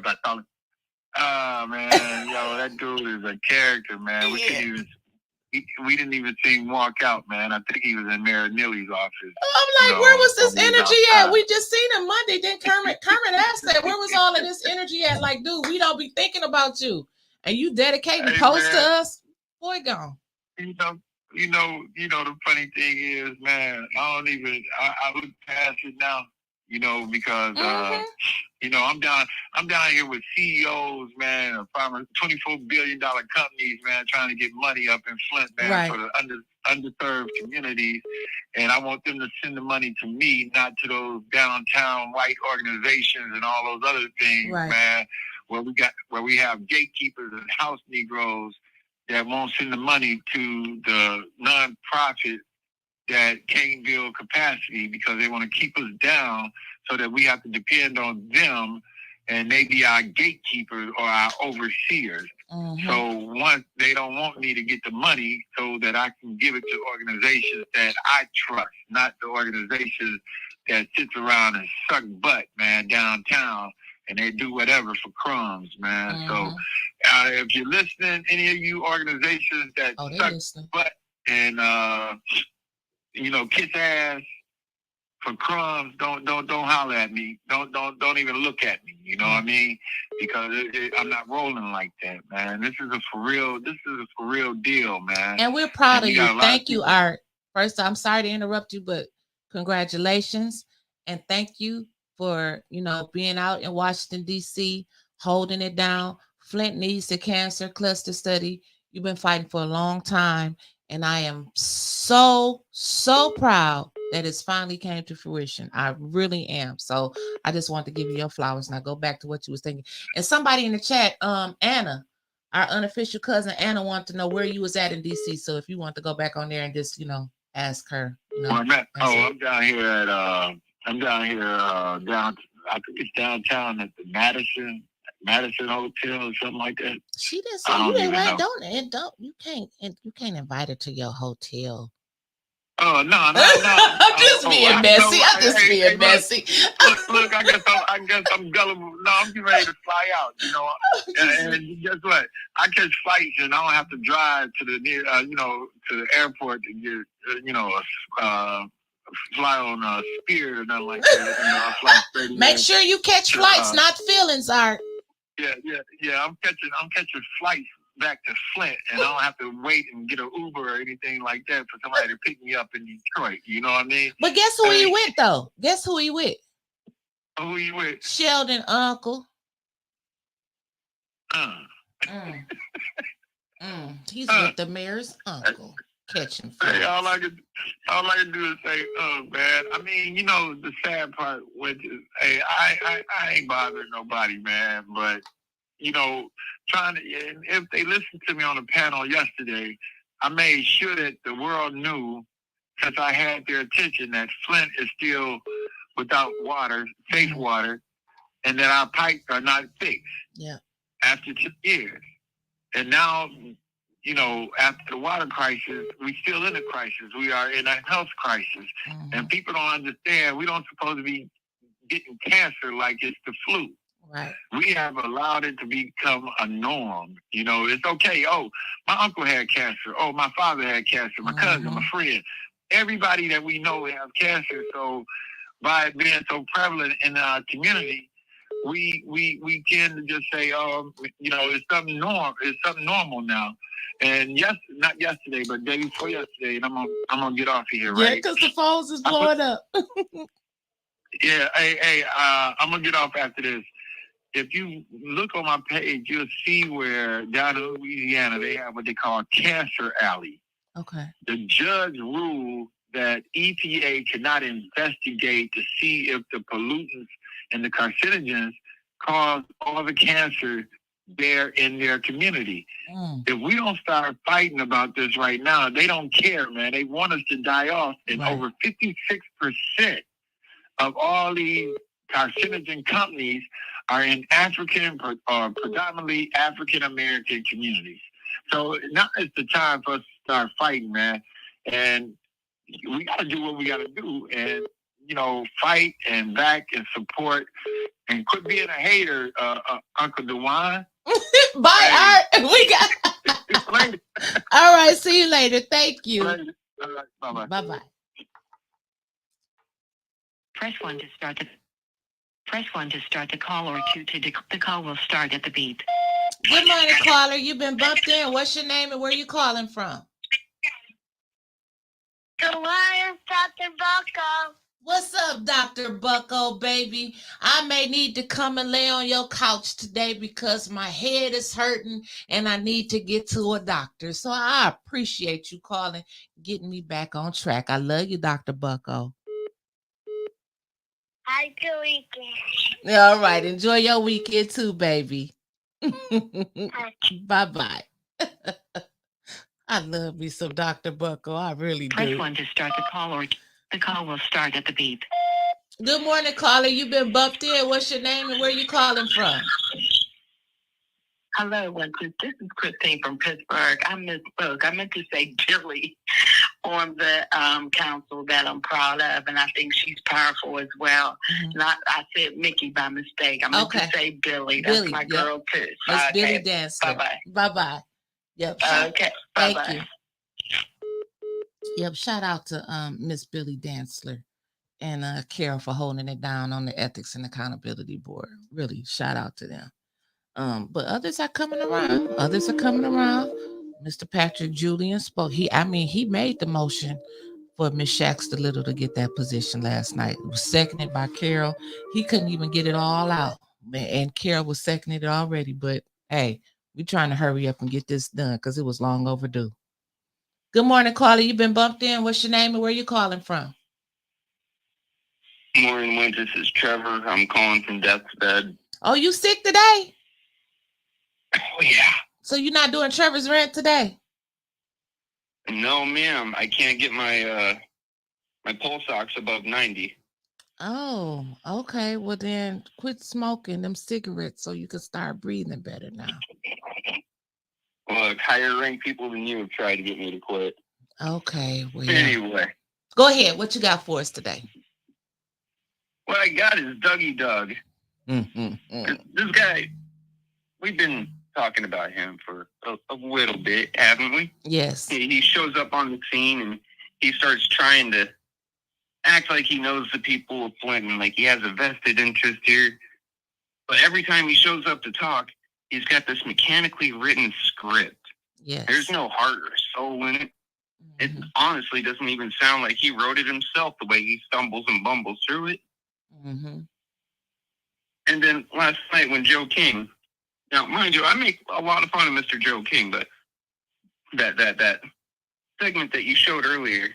yo, that dude is a character, man. We didn't even see him walk out, man. I think he was in Mayor Neely's office. I'm like, where was this energy at? We just seen him Monday. Then Kermit asked that. Where was all of this energy at? Like, dude, we don't be thinking about you. And you dedicating posts to us? Boy, gone. You know, the funny thing is, man, I look past it now, because, I'm down here with CEOs, man, of $24 billion companies, man, trying to get money up in Flint, man, for the underserved communities. And I want them to send the money to me, not to those downtown white organizations and all those other things, man, where we have gatekeepers and house Negroes that won't send the money to the nonprofit that can't build capacity because they want to keep us down so that we have to depend on them and they be our gatekeepers or our overseers. So once they don't want me to get the money so that I can give it to organizations that I trust, not the organizations that sits around and suck butt, man, downtown, and they do whatever for crumbs, man. So if you're listening, any of you organizations that suck butt and kiss ass for crumbs, don't holler at me. Don't even look at me. You know what I mean? Because I'm not rolling like that, man. This is a for real deal, man. And we're proud of you. Thank you, Art. First, I'm sorry to interrupt you, but congratulations and thank you for being out in Washington D.C. holding it down. Flint needs the cancer cluster study. You've been fighting for a long time. And I am so proud that it's finally came to fruition. I really am. So I just want to give you your flowers. Now go back to what you was thinking. And somebody in the chat, Anna, our unofficial cousin Anna, wanted to know where you was at in DC. So if you want to go back on there and just, ask her. I'm down here at I think it's downtown at the Madison Hotel or something like that. She didn't say you ain't you can't invite her to your hotel. Oh no! I'm just being messy. I'm just being messy. Look, I guess I'm gullible. No, I'm getting ready to fly out. And guess what? I catch flights and I don't have to drive to the to the airport to get fly on a Spirit or nothing like that. I fly straight. Make sure you catch flights, not feelings, Art. Yeah. I'm catching flights back to Flint, and I don't have to wait and get an Uber or anything like that for somebody to pick me up in Detroit. You know what I mean? But guess who he with though? Guess who he with? Who he with? Sheldon uncle. He's with the mayor's uncle. Catching flights. Hey, all I can do is say, man. I mean, the sad part, which is, hey, I ain't bothering nobody, man. But trying to, and if they listened to me on the panel yesterday, I made sure that the world knew, since I had their attention, that Flint is still without water, safe water, and that our pipes are not fixed. Yeah. After 2 years, and now. After the water crisis, we're still in a crisis. We are in a health crisis. And people don't understand we don't supposed to be getting cancer like it's the flu. Right. We have allowed it to become a norm. It's okay. Oh, my uncle had cancer. Oh, my father had cancer. My cousin, my friend. Everybody that we know have cancer. So by it being so prevalent in our community, we tend to just say, it's something normal now. And not yesterday, but day before yesterday, and I'm gonna get off of here, right? Yeah, because the phones is blowing up. Yeah, hey, I'm gonna get off after this. If you look on my page, you'll see where down in Louisiana they have what they call Cancer Alley. Okay. The judge ruled that EPA cannot investigate to see if the pollutants and the carcinogens cause all the cancer there in their community. If we don't start fighting about this right now, they don't care, man. They want us to die off. And over 56% of all these carcinogen companies are in African or predominantly African American communities. So now is the time for us to start fighting, man. And we got to do what we got to do, and fight and back and support, and quit being a hater, Uncle DeWine. Bye, Art. We got. All right. See you later. Thank you. All right, bye-bye. Bye-bye. Press 1 to start the. Press 1 to start the call, or 2 to the call will start at the beep. Good morning, caller. You've been bumped in. What's your name and where you calling from? Good morning, Dr. Bucko. What's up, Dr. Bucko, baby? I may need to come and lay on your couch today because my head is hurting and I need to get to a doctor. So I appreciate you calling, getting me back on track. I love you, Dr. Bucko. Have a good weekend. All right. Enjoy your weekend too, baby. Bye-bye. I love me some Dr. Bucko. I really do. Press 1 to start the call, or the call will start at the beep. Good morning, caller. You've been bumped in. What's your name and where you calling from? Hello, Winter. This is Christine from Pittsburgh. I misspoke. I meant to say Billy on the council that I'm proud of, and I think she's powerful as well. I said Mickey by mistake. I meant to say Billy. That's Billy, my girl too. It's Billy Dancer. Bye-bye. Bye-bye. Yep. Okay. Thank Bye-bye. you. Yep. Shout out to Miss Billy Dancer and Carol for holding it down on the Ethics and Accountability Board. Really, shout out to them. But others are coming around. Mr. Patrick Julian spoke. He made the motion for Miss Shaxter Little to get that position last night. It was seconded by Carol. He couldn't even get it all out. And Carol was seconded it already. But hey, we're trying to hurry up and get this done because it was long overdue. Good morning, caller. You've been bumped in. What's your name and where you calling from? Morning, Winter. This is Trevor. I'm calling from Death's Bed. Oh, you sick today? Oh, yeah. So you're not doing Trevor's rant today? No, ma'am. I can't get my my pulse ox above 90. Oh, okay. Well, then quit smoking them cigarettes so you can start breathing better now. Look, higher ranked people than you have tried to get me to quit. Okay. Well, anyway. Go ahead. What you got for us today? What I got is Dougie Doug. This guy, we've been talking about him for a little bit, haven't we? Yes. He shows up on the scene and he starts trying to act like he knows the people of Clinton, like he has a vested interest here. But every time he shows up to talk, he's got this mechanically written script. Yes. There's no heart or soul in it. It honestly doesn't even sound like he wrote it himself, the way he stumbles and bumbles through it. Mm-hmm. And then last night when Joe King, now mind you, I make a lot of fun of Mr. Joe King, but that segment that you showed earlier,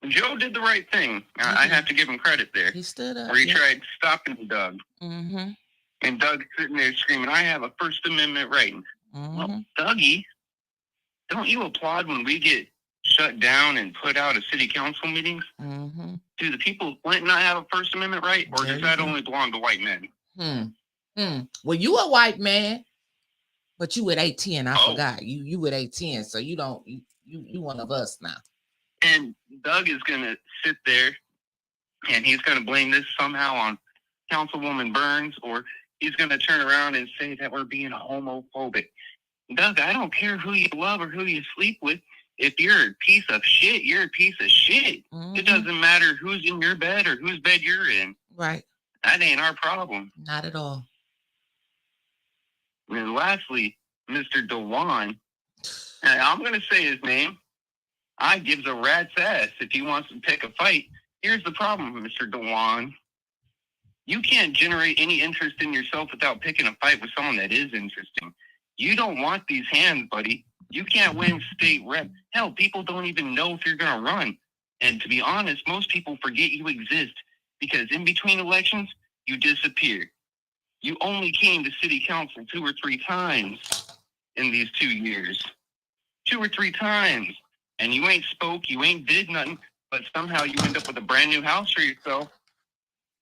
Joe did the right thing. I have to give him credit there. He stood up. Where he tried stopping Doug. Mm-hmm. And Doug sitting there screaming, I have a First Amendment right. Mm-hmm. Well, Dougie, don't you applaud when we get shut down and put out of city council meetings? Mm-hmm. Do the people of Clinton not have a First Amendment right? Or does that only belong to white men? Well, you a white man, but you with 18. I forgot. You with 18, so you don't you one of us now. And Doug is gonna sit there and he's gonna blame this somehow on Councilwoman Burns, or he's gonna turn around and say that we're being homophobic. Doug, I don't care who you love or who you sleep with. If you're a piece of shit, you're a piece of shit. Mm-hmm. It doesn't matter who's in your bed or whose bed you're in. Right. That ain't our problem. Not at all. And lastly, Mr. DeWan, I'm going to say his name. I gives a rat's ass if he wants to pick a fight. Here's the problem, Mr. DeWan. You can't generate any interest in yourself without picking a fight with someone that is interesting. You don't want these hands, buddy. You can't win state rep. Hell, people don't even know if you're going to run. And to be honest, most people forget you exist because in between elections, you disappear. You only came to city council 2 or 3 times in these 2 years. 2 or 3 times. And you ain't spoke, you ain't did nothing, but somehow you end up with a brand new house for yourself.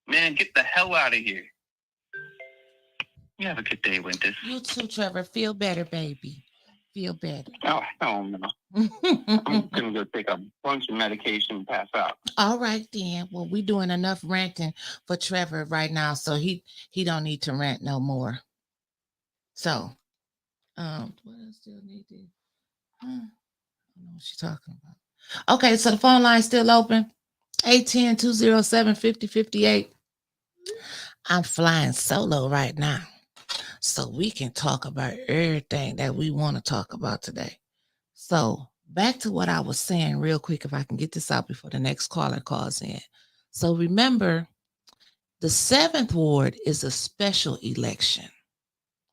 Man, get the hell out of here. You have a good day, Winters. You too, Trevor. Feel better, baby. Feel better. Oh, hell no. I'm gonna go take a bunch of medication and pass out. All right then. Well, we doing enough ranting for Trevor right now, so he don't need to rant no more. So, what else do I need to? I don't know what she's talking about. Okay, so the phone line's still open. 810-207-5058. I'm flying solo right now, so we can talk about everything that we want to talk about today. So back to what I was saying real quick, if I can get this out before the next caller calls in. So remember, the 7th ward is a special election.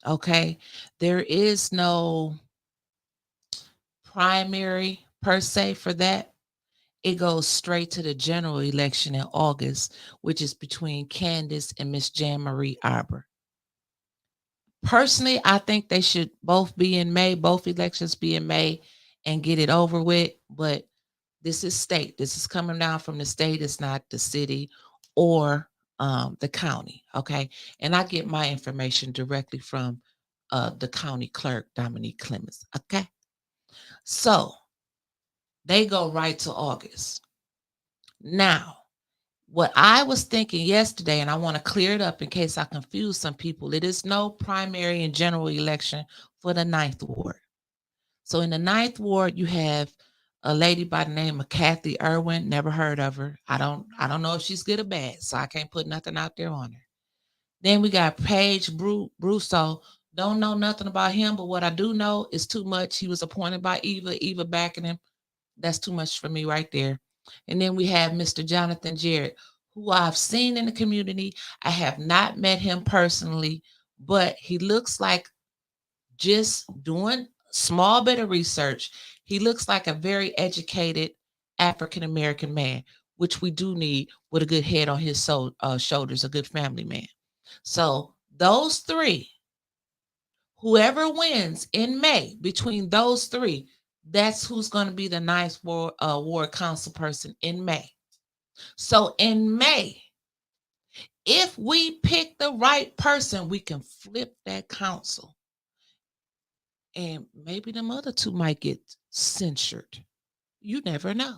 Okay, there is no primary per se for that. It goes straight to the general election in August, which is between Candace and Miss Jan Marie Arbor. Personally, I think they should both be in May, both elections be in May, and get it over with. But this is state. This is coming down from the state. It's not the city or the county. Okay. And I get my information directly from the county clerk, Dominique Clemens. Okay. So they go right to August. Now, what I was thinking yesterday, and I want to clear it up in case I confuse some people, it is no primary and general election for the 9th ward. So in the 9th ward, you have a lady by the name of Kathy Irwin. Never heard of her. I don't know if she's good or bad, so I can't put nothing out there on her. Then we got Paige Brousseau. Don't know nothing about him, but what I do know is too much. He was appointed by Eva backing him. That's too much for me right there. And then we have Mr. Jonathan Jarrett, who I've seen in the community. I have not met him personally, but he looks like, just doing small bit of research, he looks like a very educated African-American man, which we do need with a good head on his shoulders, a good family man. So those three, whoever wins in May between those three, that's who's going to be the 9th ward council person in May. So in May, if we pick the right person, we can flip that council. And maybe them other two might get censured. You never know.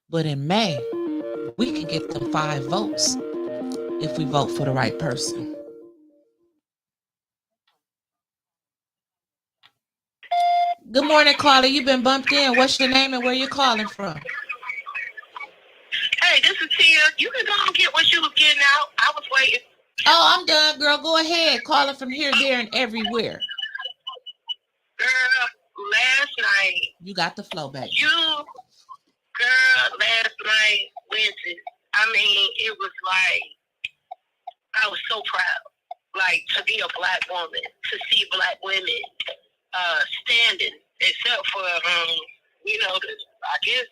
But in May, we can get them 5 votes if we vote for the right person. Good morning, caller. You've been bumped in. What's your name and where you calling from? Hey, this is Tia. You can go and get what you was getting out. I was waiting. Oh, I'm done, girl. Go ahead. Calling from here, there, and everywhere. Girl, last night. You got the flow back. Last night, Wednesday. I mean, it was like, I was so proud. Like, to be a black woman, to see black women standing, except for, I guess,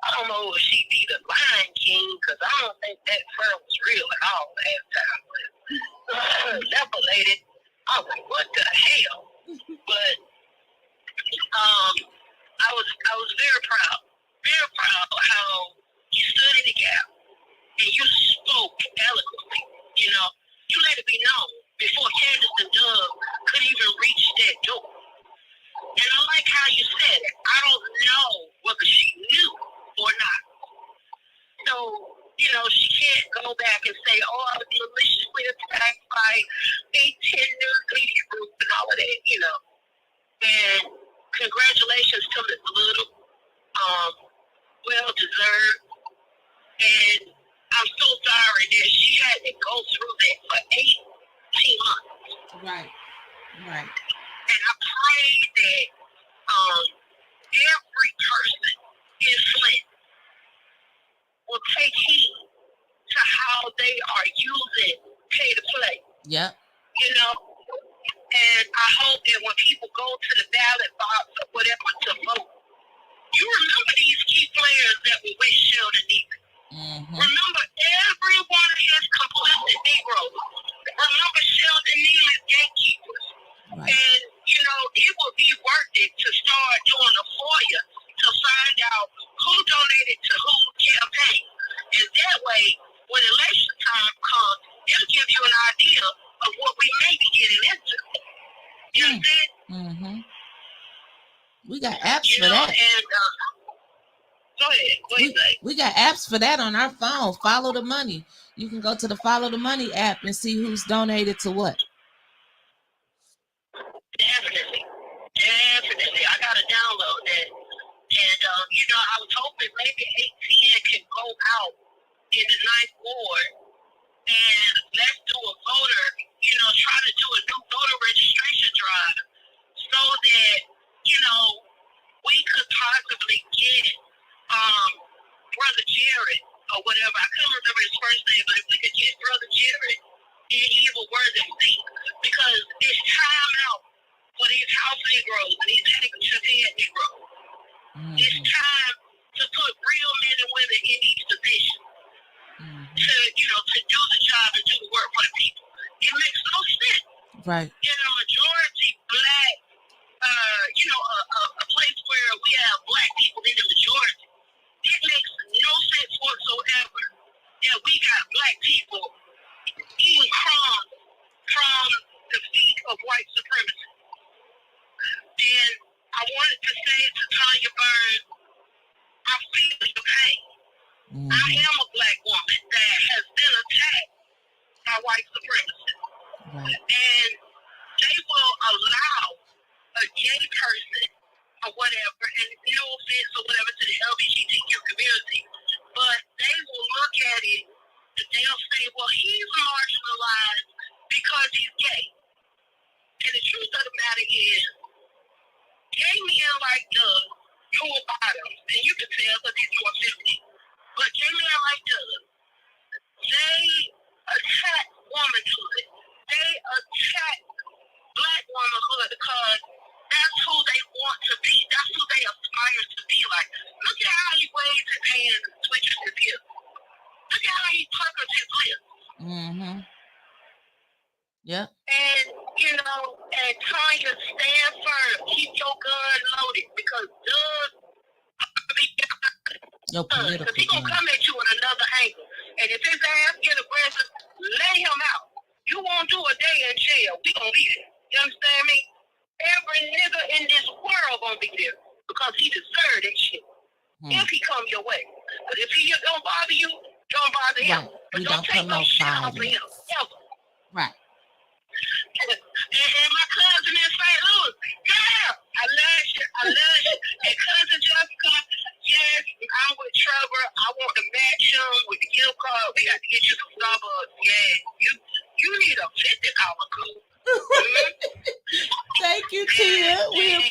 I don't know if she be the Lion King, because I don't think that fur was real at all last time. But separated, I was like, what the hell? But I was very proud of how you stood in the gap and you spoke eloquently. You let it be known before Candace and Doug could even reach that door. And I like how you said it. I don't know whether she knew or not. So, she can't go back and say, oh, I was maliciously attacked by a 10-year media group and all of that, And congratulations to Ms. Little. Well deserved. And I'm so sorry that she had to go through that for 18 months. Right. And I pray that every person in Flint will take heed to how they are using pay to play. Yep. And I hope that when people go to the ballot box or whatever to vote, you remember these key players that were with Sheldon Neely. Mm-hmm. Remember every one of his complicit Negroes. Remember Sheldon Neely's gatekeepers. Right. And, it would be worth it to start doing a FOIA to find out who donated to whose campaign. And that way, when election time comes, it'll give you an idea of what we may be getting into. You understand? Mm-hmm. We got apps You for know, that. and go ahead. What do you say? We got apps for that on our phone. Follow the Money. You can go to the Follow the Money app and see who's donated to what. Definitely. Definitely. I got to download that. And, you know, I was hoping maybe ATN can go out in the 9th Ward and let's do a voter, you know, try to do a new voter registration drive so that, you know, we could possibly get Brother Jared or whatever. I couldn't remember his first name, but if we could get Brother Jared and Evil Worthington, because it's time out for these house Negroes and these handkerchief head Negroes. It's time to put real men and women in these positions to, you know, to do the job and do the work for the people. It makes no sense. Right. In a majority black, you know, a place where we have black people in the majority, it makes no sense whatsoever that we got black people eating crumbs from the feet of white supremacy. And I wanted to say to Tanya Burns, I feel your pain. I am a black woman that has been attacked by white supremacy. Right. And they will allow a gay person or whatever, and no offense or whatever to the LGBTQ community, but they will look at it and they'll say, well, he's marginalized because he's gay. And the truth of the matter is, gay men like Doug, who are bottoms, and you can tell because he's more 50, but gay men like Doug, they attack womanhood. They attack black womanhood because that's who they want to be. That's who they aspire to be like. Look at how he waves his hands and switches his hips. Look at how he puckers his lips. Mm-hmm. Yep. And, you know, and Tanya, stand firm. Keep your gun loaded because Doug, because he's going to come at you in another angle. And if his ass get aggressive, lay him out. You won't do a day in jail. We going to be there. You understand me? Every nigga in this world going to be there because he deserved that shit. If he come your way. But if he don't bother you, don't bother him. Right. But We don't take no shit off of him. Ever. Right. And my cousin in St. Louis, girl, I love you. I love you. And cousin Jessica, yes, I'm with Trevor. I want to match him with the gift card. We got to get you some Starbucks. Yeah, you need a $50 cool. Thank you, Tia. And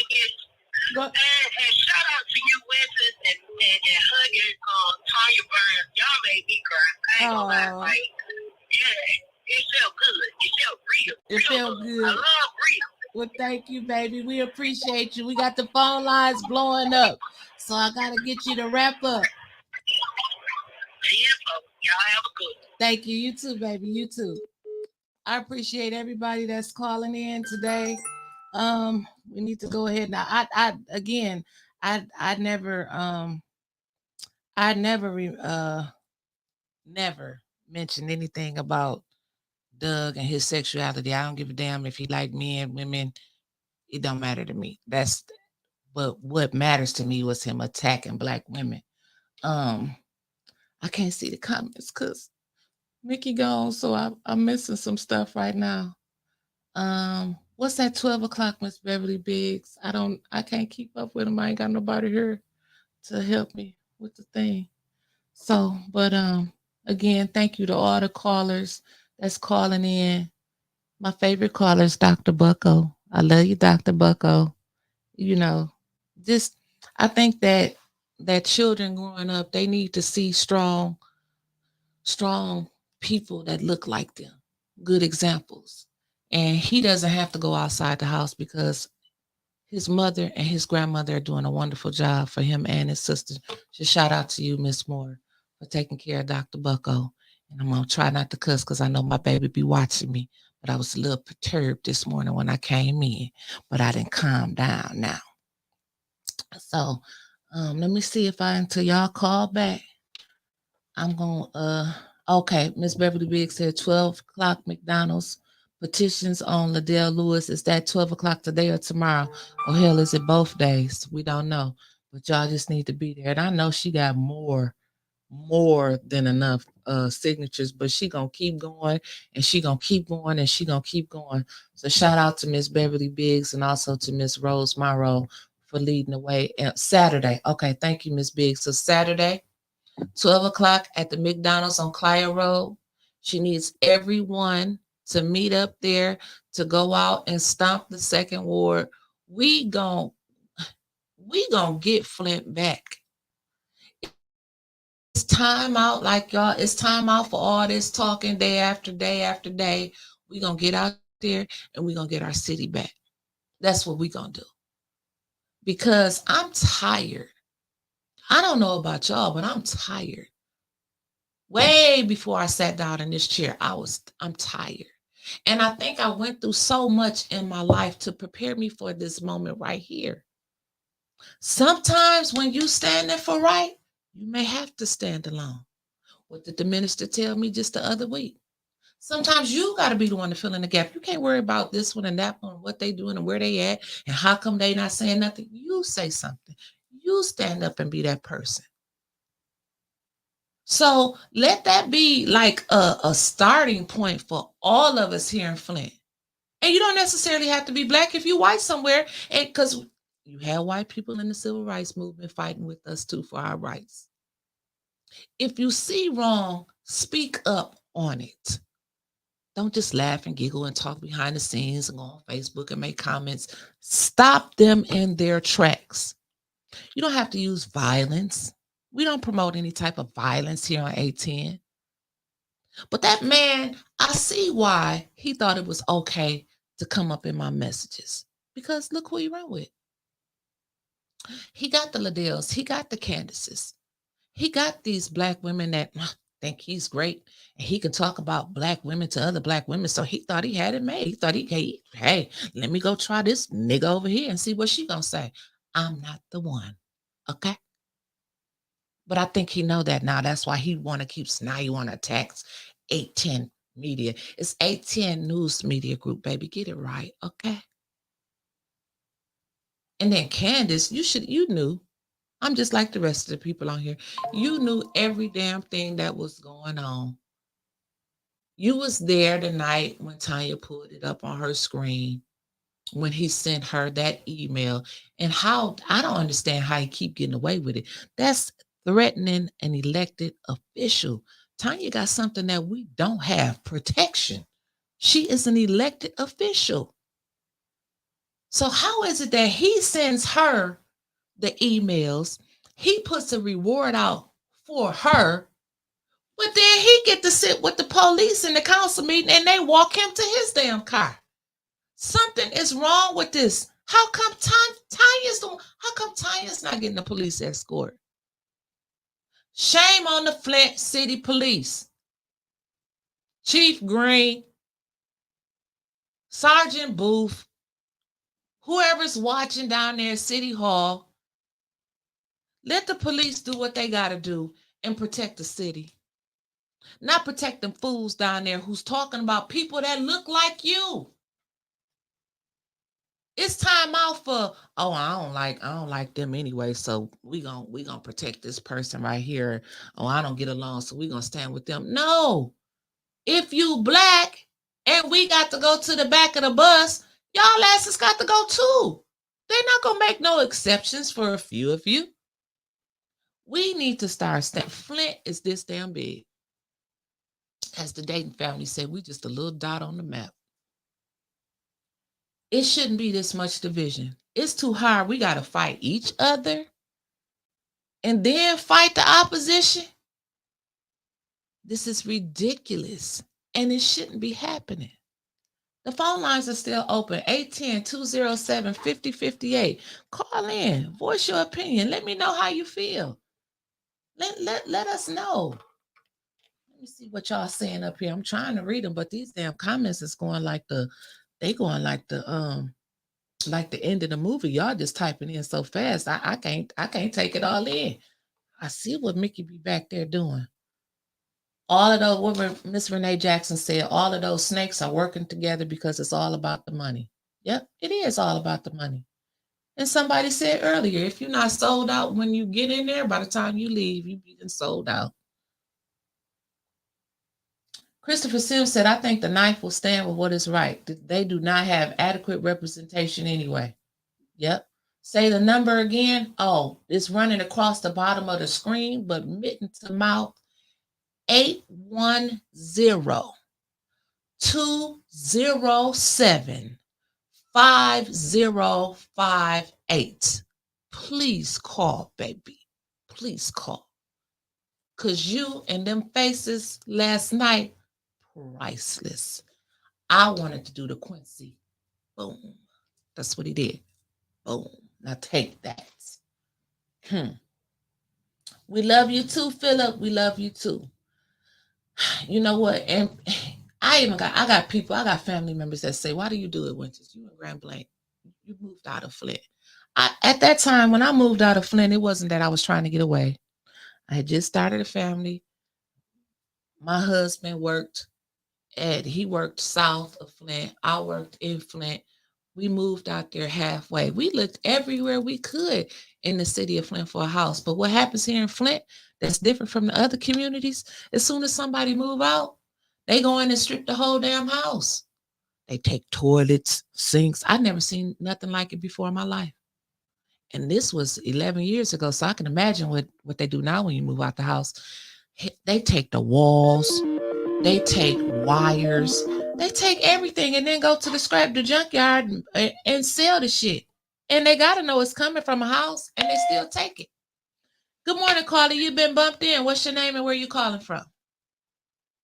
shout out to you, Winston, and hugging Tanya Burns. Y'all made me cry. I ain't gonna lie. Like, yeah. It felt good. It felt real. It felt good. I love real. Well, thank you, baby. We appreciate you. We got the phone lines blowing up, so I got to get you to wrap up. Y'all have a good one. Thank you. You too, baby. You too. I appreciate everybody that's calling in today. We need to go ahead now. I never mentioned anything about Doug and his sexuality. I don't give a damn if he like men, women. It don't matter to me. But what matters to me was him attacking black women. I can't see the comments because Mickey gone, so I'm missing some stuff right now. What's that 12 o'clock, Miss Beverly Biggs? I can't keep up with him. I ain't got nobody here to help me with the thing. So, but again, thank you to all the callers that's calling in. My favorite caller is Dr. Bucko. I love you, Dr. Bucko. You know, I think that children growing up, they need to see strong people that look like them, good examples. And he doesn't have to go outside the house because his mother and his grandmother are doing a wonderful job for him and his sister. Just shout out to you, Miss Moore, for taking care of Dr. Bucko. And I'm going to try not to cuss because I know my baby be watching me. But I was a little perturbed this morning when I came in. But I didn't calm down now. So let me see if until y'all call back. I'm going to, okay, Miss Beverly Biggs said 12 o'clock McDonald's Petitions on Liddell Lewis. Is that 12 o'clock today or tomorrow? Or hell, is it both days? We don't know. But y'all just need to be there. And I know she got more than enough signatures, but she gonna keep going and she gonna keep going and she gonna keep going. So shout out to Miss Beverly Biggs and also to Miss Rose Morrow for leading the way. Saturday. Okay, thank you, Miss Biggs. So Saturday, 12 o'clock at the McDonald's on Clio Road. She needs everyone to meet up there to go out and stomp the second ward. We gon' get Flint back. It's time out, like y'all. It's time out for all this talking day after day after day. We gonna get out there and we gonna get our city back. That's what we gonna do. Because I'm tired. I don't know about y'all, but I'm tired. Way before I sat down in this chair, I'm tired. And I think I went through so much in my life to prepare me for this moment right here. Sometimes when you standing for right, you may have to stand alone. What did the minister tell me just the other week? Sometimes you got to be the one to fill in the gap. You can't worry about this one and that one, what they doing and where they at, and how come they not saying nothing. You say something. You stand up and be that person. So let that be like a starting point for all of us here in Flint. And you don't necessarily have to be black if you white somewhere, and because you had white people in the civil rights movement fighting with us too for our rights. If you see wrong, speak up on it. Don't just laugh and giggle and talk behind the scenes and go on Facebook and make comments. Stop them in their tracks. You don't have to use violence. We don't promote any type of violence here on A10. But that man, I see why he thought it was okay to come up in my messages. Because look who he ran with. He got the Liddells. He got the Candaces. He got these black women that think he's great. And he can talk about black women to other black women. So he thought he had it made. He thought hey, let me go try this nigga over here and see what she gonna say. I'm not the one. Okay? But I think he know that now. That's why he want to keep now you want to attack 810 media. It's 810 News Media Group, baby. Get it right, okay? And then Candace, you knew. I'm just like the rest of the people on here. You knew every damn thing that was going on. You was there the night when Tanya pulled it up on her screen when he sent her that email. And how I don't understand how he keep getting away with it. That's threatening an elected official. Tanya got something that we don't have, protection. She is an elected official. So how is it that he sends her the emails, he puts a reward out for her, but then he get to sit with the police in the council meeting and they walk him to his damn car? Something is wrong with this. How come Tanya's not getting the police escort? Shame on the Flint City Police. Chief Green, Sergeant Booth, whoever's watching down there at City Hall, let the police do what they got to do and protect the city. Not protect them fools down there who's talking about people that look like you. It's time out for, I don't like them anyway, so we gonna protect this person right here. I don't get along, so we gonna stand with them. No. If you black and we got to go to the back of the bus, y'all asses got to go too. They're not gonna make no exceptions for a few of you. We need to start Flint is this damn big. As the Dayton family said, we just a little dot on the map. It shouldn't be this much division. It's too hard. We got to fight each other and then fight the opposition. This is ridiculous, and it shouldn't be happening. The phone lines are still open, 810-207-5058. Call in, voice your opinion. Let me know how you feel. Let us know. Let me see what y'all saying up here. I'm trying to read them, but these damn comments is going like the end of the movie. Y'all just typing in so fast. I can't take it all in. I see what Mickey be back there doing. All of those, what Miss Renee Jackson said, all of those snakes are working together because it's all about the money. Yep, it is all about the money. And somebody said earlier, if you're not sold out when you get in there, by the time you leave, you've been sold out. Christopher Sims said, I think the knife will stand with what is right. They do not have adequate representation anyway. Yep. Say the number again. Oh, it's running across the bottom of the screen, but mitten to mouth, 810-207-5058. Please call, baby. Please call. Because you and them faces last night, priceless. I wanted to do the Quincy. Boom. That's what he did. Boom. Now take that. We love you too, Philip. We love you too. You know what? And I got family members that say, why do you do it, Winters? You in Grand Blanc. You moved out of Flint. At that time, when I moved out of Flint, it wasn't that I was trying to get away. I had just started a family. My husband worked south of Flint. I worked in Flint. We moved out there halfway. We looked everywhere we could in the city of Flint for a house. But what happens here in Flint that's different from the other communities, as soon as somebody move out, they go in and strip the whole damn house. They take toilets, sinks. I've never seen nothing like it before in my life. And this was 11 years ago, so I can imagine what they do now when you move out the house. They take the walls, they take wires, they take everything and then go to the junkyard and sell the shit. And they got to know it's coming from a house and they still take it. Good morning, caller. You've been bumped in. What's your name and where you calling from?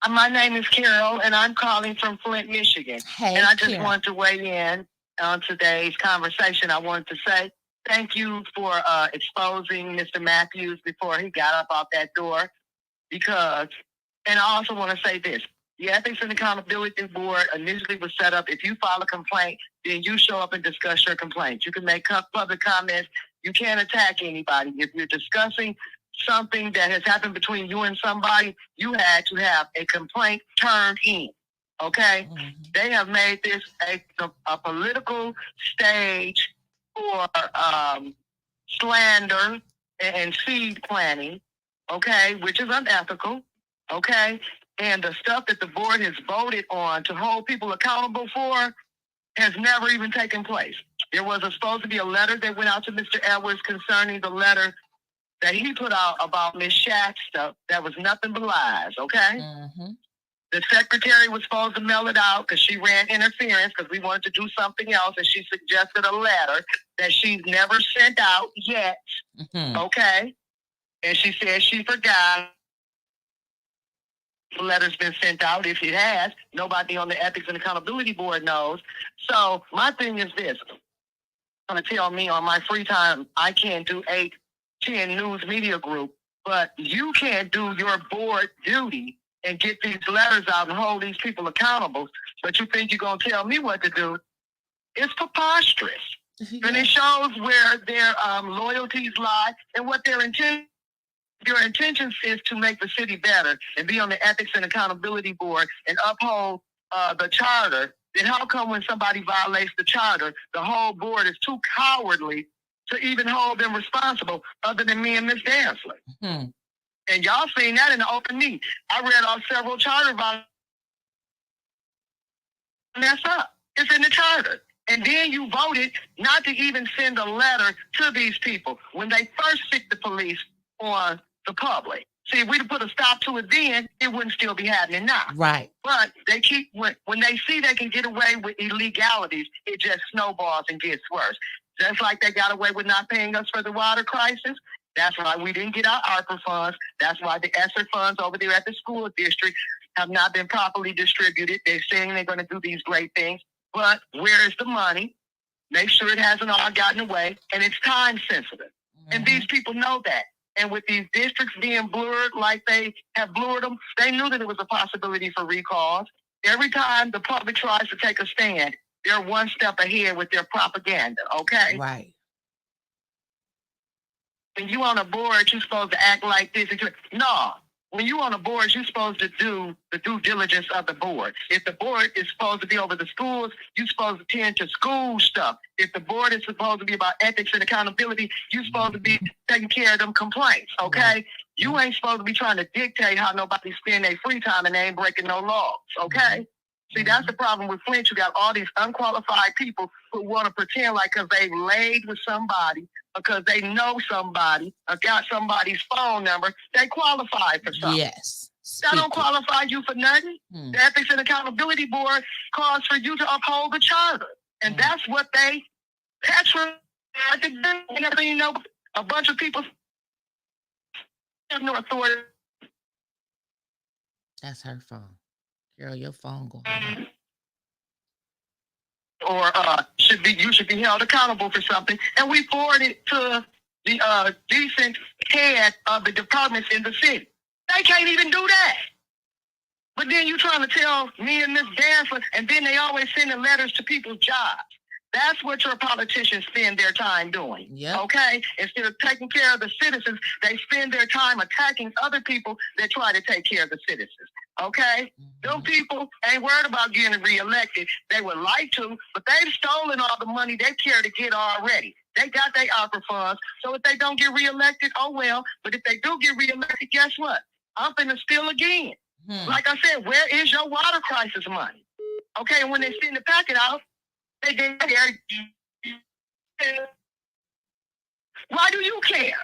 My name is Carol, and I'm calling from Flint, Michigan. Hey, and I just Carol. wanted to weigh in on today's conversation. I wanted to say thank you for exposing Mr. Matthews before he got up out that door. And I also want to say this. The Ethics and Accountability Board initially was set up. If you file a complaint, then you show up and discuss your complaint. You can make public comments. You can't attack anybody. If you're discussing something that has happened between you and somebody, you had to have a complaint turned in. Okay? Mm-hmm. They have made this a political stage for slander and seed planting, okay, which is unethical, okay? And the stuff that the board has voted on to hold people accountable for has never even taken place. There was supposed to be a letter that went out to Mr. Edwards concerning the letter that he put out about Ms. Shack's stuff. That was nothing but lies, okay? Mm-hmm. The secretary was supposed to mail it out because she ran interference because we wanted to do something else, and she suggested a letter that she's never sent out yet, okay? And she said she forgot. The letter's been sent out. If it has, nobody on the Ethics and Accountability Board knows. So my thing is this. Going to tell me on my free time, I can't do 8-10 news media group, but you can't do your board duty and get these letters out and hold these people accountable, but you think you're going to tell me what to do. It's preposterous. Yeah. And it shows where their loyalties lie and what their intentions. Your intention is to make the city better and be on the Ethics and Accountability Board and uphold the charter. Then how come when somebody violates the charter, the whole board is too cowardly to even hold them responsible other than me and Ms. Dansley? Mm-hmm. And y'all seen that in the open meeting. I read off several charter violations. Mess up. It's in the charter. And then you voted not to even send a letter to these people when they first sicked the police on the public. See, if we'd have put a stop to it then, it wouldn't still be happening now. Right. But they keep, when they see they can get away with illegalities, it just snowballs and gets worse. Just like they got away with not paying us for the water crisis. That's why we didn't get our ARPA funds. That's why the ESSER funds over there at the school district have not been properly distributed. They're saying they're going to do these great things. But where is the money? Make sure it hasn't all gotten away. And it's time sensitive. Mm-hmm. And these people know that. And with these districts being blurred like they have blurred them, they knew that it was a possibility for recalls. Every time the public tries to take a stand, they're one step ahead with their propaganda, okay? Right. When you on a board, you're supposed to act like this. No. when you're on a board, you're supposed to do the due diligence of the board. If the board is supposed to be over the schools, you're supposed to tend to school stuff. If the board is supposed to be about ethics and accountability, you're supposed to be taking care of them complaints, okay? You ain't supposed to be trying to dictate how nobody spend their free time and they ain't breaking no laws, okay? See, that's the problem with Flint. You got all these unqualified people who want to pretend like because they laid with somebody, because they know somebody, or got somebody's phone number, they qualify for something. Yes. That don't qualify you for nothing. The Ethics and Accountability Board calls for you to uphold the charter. And that's what they patronize to do. And everything, you know, a bunch of people have no authority. That's her phone. Girl, your phone going. Or you should be held accountable for something. And we forward it to the decent head of the departments in the city. They can't even do that. But then you trying to tell me and Miss Danforth, and then they always sending letters to people's jobs. That's what your politicians spend their time doing. Yep. Okay? Instead of taking care of the citizens, they spend their time attacking other people that try to take care of the citizens. Okay? Those people ain't worried about getting reelected. They would like to, but they've stolen all the money they care to get already. They got their opera funds, so if they don't get reelected, oh well. But if they do get reelected, guess what? I'm finna steal again. Like I said, where is your water crisis money? Okay, and when they send the packet out, they get there. Why do you care?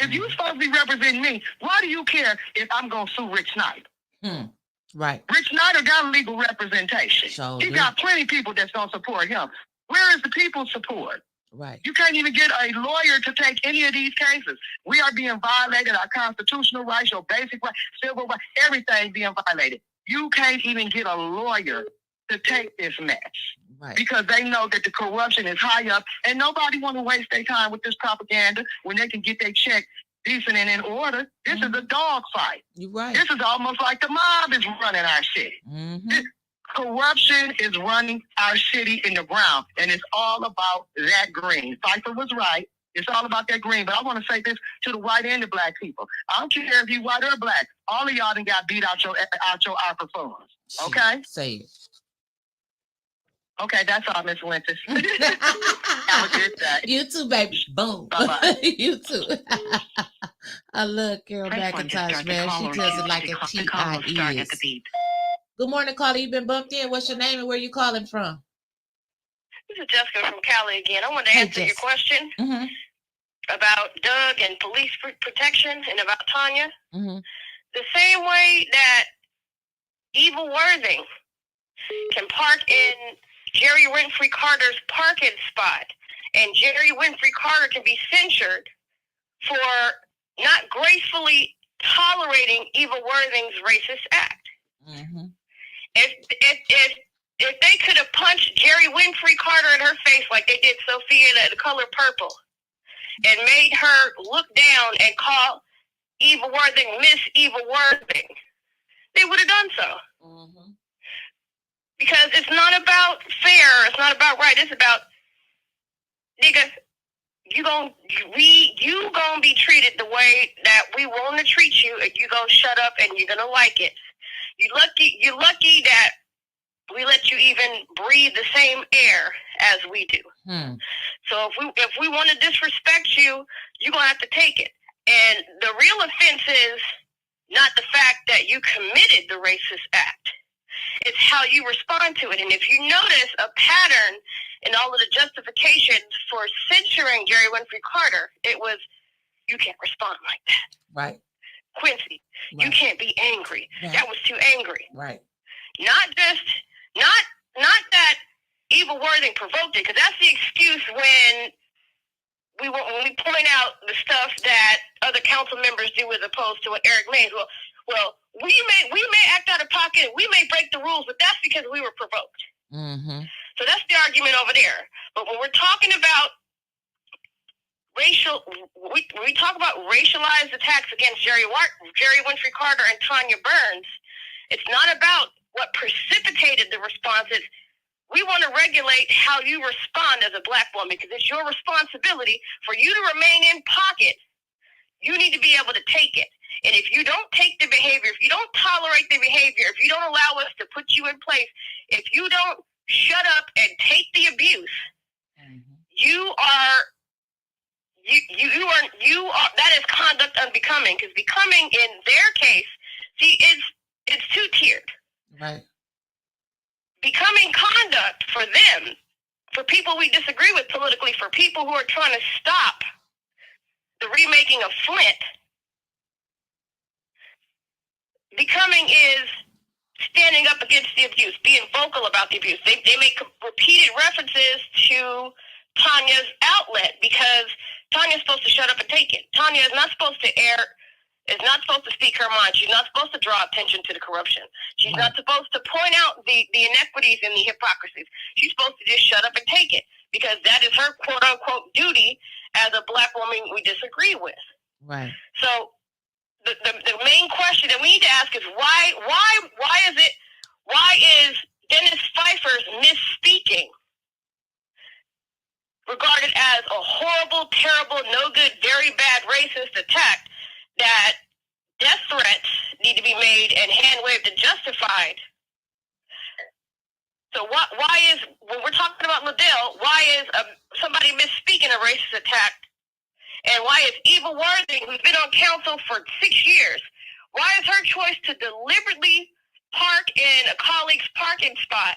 If you're supposed to be representing me, why do you care if I'm gonna sue Rick Snyder? Right. Rick Snyder got legal representation. He got plenty of people that's gonna support him. Where is the people's support? Right. You can't even get a lawyer to take any of these cases. We are being violated, our constitutional rights, your basic rights, civil rights, everything being violated. You can't even get a lawyer to take this mess. Right. Because they know that the corruption is high up, and nobody want to waste their time with this propaganda when they can get their check decent and in order. This is a dog fight. You're right. This is almost like the mob is running our city. Corruption is running our city in the ground, and it's all about that green. Pfeiffer was right. It's all about that green. But I want to say this to the white and the black people. I don't care if you white or black. All of y'all done got beat out your opera funds. Okay? Say it. Okay, that's all, Miss Winters. Have a good day. You too, baby. Boom. Bye-bye. You too. I love Carol McIntosh, man. She tells it like a TIE. Good morning, caller. You've been bumped in. What's your name and where you calling from? This is Jessica from Cali again. I wanted to answer your question about Doug and police protection and about Tanya. The same way that Eva Worthing can park in Jerry Winfrey Carter's parking spot, and Jerry Winfrey Carter can be censured for not gracefully tolerating Eva Worthing's racist act. If they could have punched Jerry Winfrey Carter in her face like they did Sophia the color purple and made her look down and call Eva Worthing Miss Eva Worthing, they would have done so. Because it's not about fair, it's not about right, it's about, nigga, you gonna be treated the way that we want to treat you, and you gonna shut up and you're gonna like it. You're lucky that we let you even breathe the same air as we do. So if we want to disrespect you, you're gonna have to take it. And the real offense is not the fact that you committed the racist act. It's how you respond to it. And if you notice a pattern in all of the justifications for censuring Jerry Winfrey Carter, it was, you can't respond like that. Right. Quincy, you can't be angry. That was too angry. Right. Not that Eva Worthing provoked it, because that's the excuse when we point out the stuff that other council members do as opposed to what Eric Mays. Well, we may act out of pocket, we may break the rules, but that's because we were provoked. So that's the argument over there. But when we're talking about we talk about racialized attacks against Jerry Winfrey Carter and Tanya Burns, it's not about what precipitated the responses. We want to regulate how you respond as a black woman, because it's your responsibility for you to remain in pocket. You need to be able to take it. And if you don't take the behavior, if you don't tolerate the behavior, if you don't allow us to put you in place, if you don't shut up and take the abuse, you are that is conduct unbecoming. Because becoming in their case, see, it's two-tiered. Right. Becoming conduct for them, for people we disagree with politically, for people who are trying to stop the remaking of Flint, becoming is standing up against the abuse, being vocal about the abuse. They make repeated references to Tanya's outlet because Tanya's supposed to shut up and take it. Tanya is not supposed to speak her mind. She's not supposed to draw attention to the corruption. She's not supposed to point out the inequities and the hypocrisies. She's supposed to just shut up and take it because that is her quote unquote duty as a black woman we disagree with. Right. So the main question that we need to ask is why is Dennis Pfeiffer's misspeaking regarded as a horrible, terrible, no good, very bad racist attack that death threats need to be made and hand waved and justified? So why is, when we're talking about Liddell, why is somebody misspeaking a racist attack? And why is Eva Worthing, who's been on council for 6 years, why is her choice to deliberately park in a colleague's parking spot?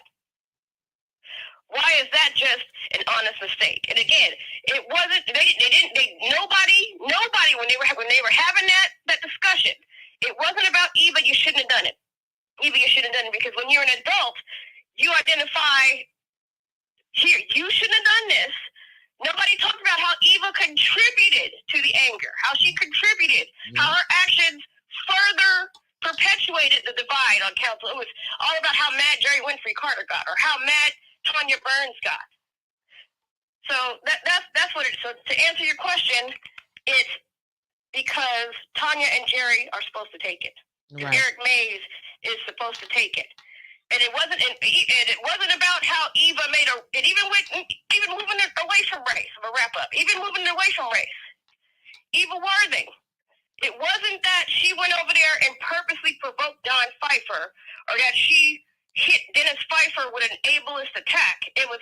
Why is that just an honest mistake? And again, it wasn't. Nobody when they were having that discussion, it wasn't about Eva. You shouldn't have done it. Eva, you shouldn't have done it because when you're an adult, you identify here. You shouldn't have done this. Nobody talked about how Eva contributed to the anger, how she contributed, how her actions further perpetuated the divide on council. It was all about how mad Jerry Winfrey Carter got, or how mad Tanya Burns got. So that's what it is. So to answer your question, it's because Tanya and Jerry are supposed to take it. Right. Eric Mays is supposed to take it. And it wasn't about how Eva made even moving it away from race. I'm gonna wrap up. Even moving it away from race. Eva Worthing. It wasn't that she went over there and purposely provoked Don Pfeiffer, or that she hit Dennis Pfeiffer with an ableist attack. It was,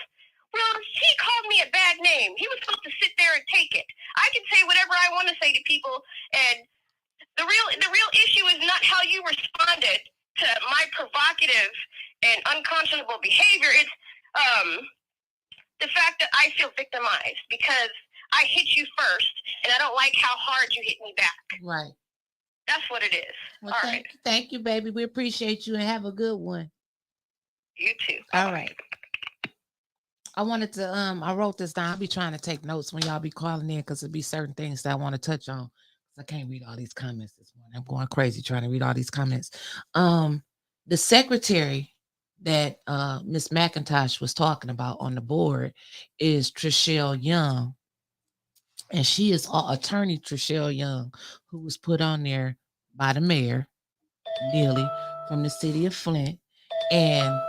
well, he called me a bad name. He was supposed to sit there and take it. I can say whatever I want to say to people, and the real issue is not how you responded to my provocative and unconscionable behavior. It's the fact that I feel victimized because I hit you first, and I don't like how hard you hit me back. Right. That's what it is. Well, all right. Thank you, baby. We appreciate you and have a good one. You too. All right. I wanted to, I wrote this down. I'll be trying to take notes when y'all be calling in because there'll be certain things that I want to touch on. I can't read all these comments this morning. I'm going crazy trying to read all these comments. The secretary that Miss McIntosh was talking about on the board is Trishelle Young. And she is attorney Trishelle Young, who was put on there by the mayor, Neely, from the city of Flint. And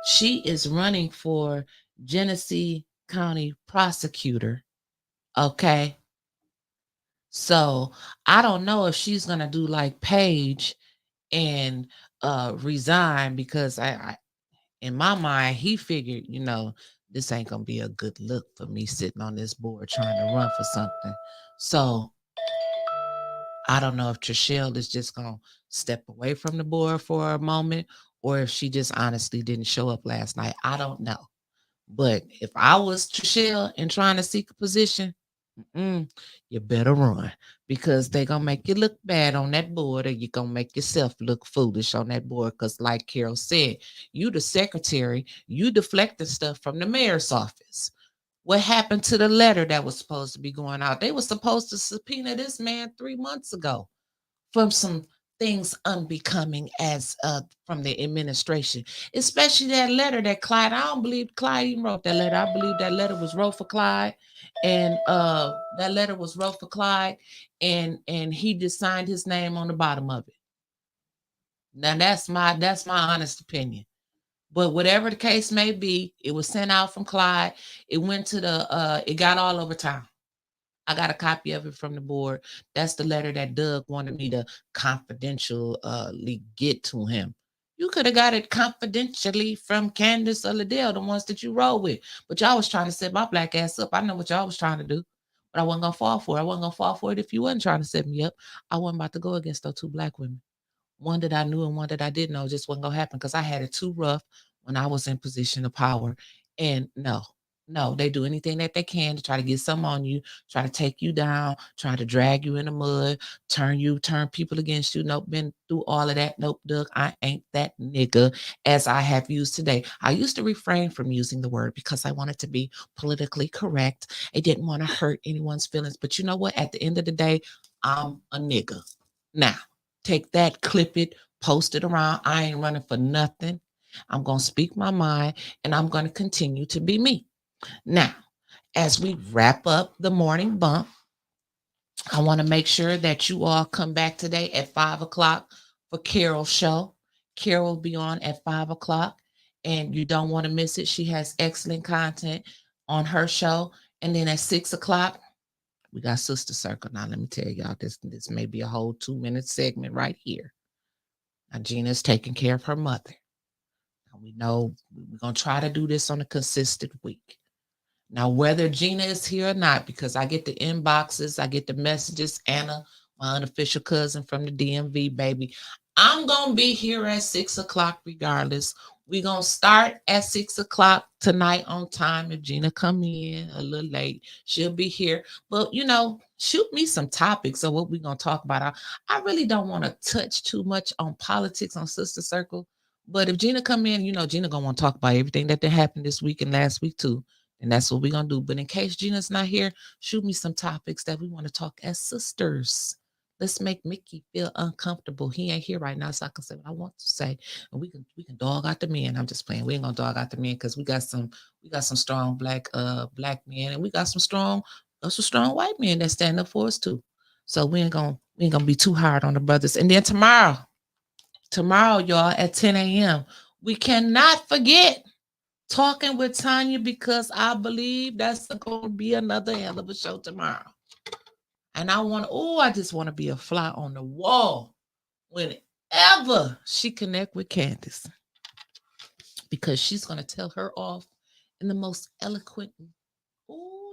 she is running for Genesee County prosecutor. Okay. So I don't know if she's going to do like Paige and resign, because I in my mind, he figured, this ain't going to be a good look for me sitting on this board trying to run for something. So I don't know if Trishelle is just going to step away from the board for a moment, or if she just honestly didn't show up last night. I don't know. But if I was Trishelle and trying to seek a position, you better run, because they're going to make you look bad on that board, or you're going to make yourself look foolish on that board. Because like Carol said, you the secretary, you deflected stuff from the mayor's office. What happened to the letter that was supposed to be going out? They were supposed to subpoena this man 3 months ago from some things unbecoming as from the administration, especially that letter that Clyde. I don't believe Clyde even wrote that letter. I believe that letter was wrote for Clyde, and that letter was wrote for Clyde, and he just signed his name on the bottom of it. Now that's my honest opinion. But whatever the case may be, it was sent out from Clyde. It went to it got all over town. I got a copy of it from the board. That's the letter that Doug wanted me to confidentially get to him. You could have got it confidentially from Candace or Liddell, the ones that you roll with. But y'all was trying to set my black ass up. I know what y'all was trying to do. But I wasn't gonna fall for it. I wasn't gonna fall for it if you wasn't trying to set me up. I wasn't about to go against those two black women. One that I knew and one that I didn't know just wasn't gonna happen because I had it too rough when I was in position of power. And no, they do anything that they can to try to get some on you, try to take you down, try to drag you in the mud, turn people against you. Nope, been through all of that. Nope, Doug, I ain't that nigga as I have used today. I used to refrain from using the word because I wanted to be politically correct. I didn't want to hurt anyone's feelings. But you know what? At the end of the day, I'm a nigga. Now, take that, clip it, post it around. I ain't running for nothing. I'm going to speak my mind and I'm going to continue to be me. Now, as we wrap up the morning bump, I want to make sure that you all come back today at 5 o'clock for Carol's show. Carol will be on at 5 o'clock and you don't want to miss it. She has excellent content on her show. And then at 6 o'clock, we got Sister Circle. Now, let me tell y'all, this may be a whole 2-minute segment right here. Now, Gina's taking care of her mother. Now, we know we're going to try to do this on a consistent week. Now, whether Gina is here or not, because I get the inboxes, I get the messages, Anna, my unofficial cousin from the DMV, baby, I'm going to be here at 6 o'clock regardless. We're going to start at 6 o'clock tonight on time. If Gina come in a little late, she'll be here. But, shoot me some topics of what we're going to talk about. I really don't want to touch too much on politics on Sister Circle. But if Gina come in, Gina going to want to talk about everything that happened this week and last week too. And that's what we're going to do. But in case Gina's not here, shoot me some topics that we want to talk as sisters. Let's make Mickey feel uncomfortable. He ain't here right now, so I can say what I want to say. And we can dog out the men. I'm just playing. We ain't gonna dog out the men because we got some strong black men, and we got some strong white men that stand up for us too. So we ain't gonna be too hard on the brothers. And then tomorrow, y'all, at 10 a.m., we cannot forget Talking with Tanya, because I believe that's going to be another hell of a show tomorrow. And I just want to be a fly on the wall whenever she connect with Candace, because she's going to tell her off in the most eloquent.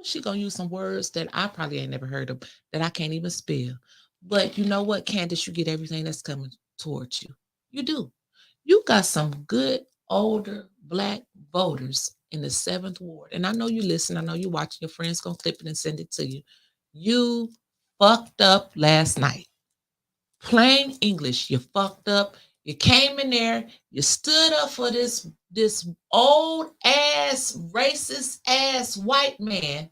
She's going to use some words that I probably ain't never heard of, that I can't even spell. But you know what, Candace, you get everything that's coming towards you. You do. You got some good older black voters in the 7th Ward. And I know you listen. I know you watching. Your friends going to clip it and send it to you. You fucked up last night. Plain English. You fucked up. You came in there. You stood up for this old ass, racist ass white man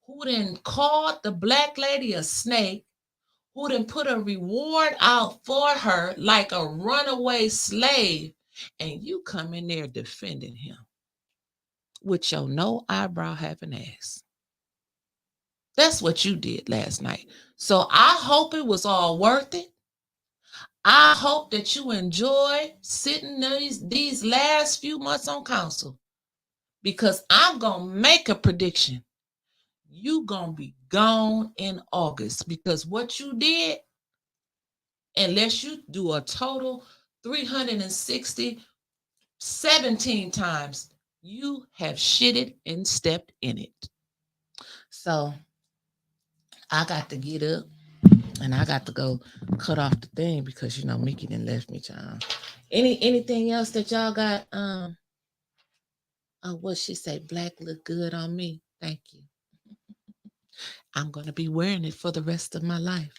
who then called the black lady a snake, who then put a reward out for her like a runaway slave. And you come in there defending him with your no eyebrow having ass. That's what you did last night. So I hope it was all worth it. I hope that you enjoy sitting these last few months on council, because I'm going to make a prediction. You going to be gone in August, because what you did, unless you do a total 360, 17 times, you have shitted and stepped in it. So I got to get up and I got to go cut off the thing, because Mickey done left me, child. Anything else that y'all got? What she say? Black look good on me. Thank you. I'm gonna be wearing it for the rest of my life,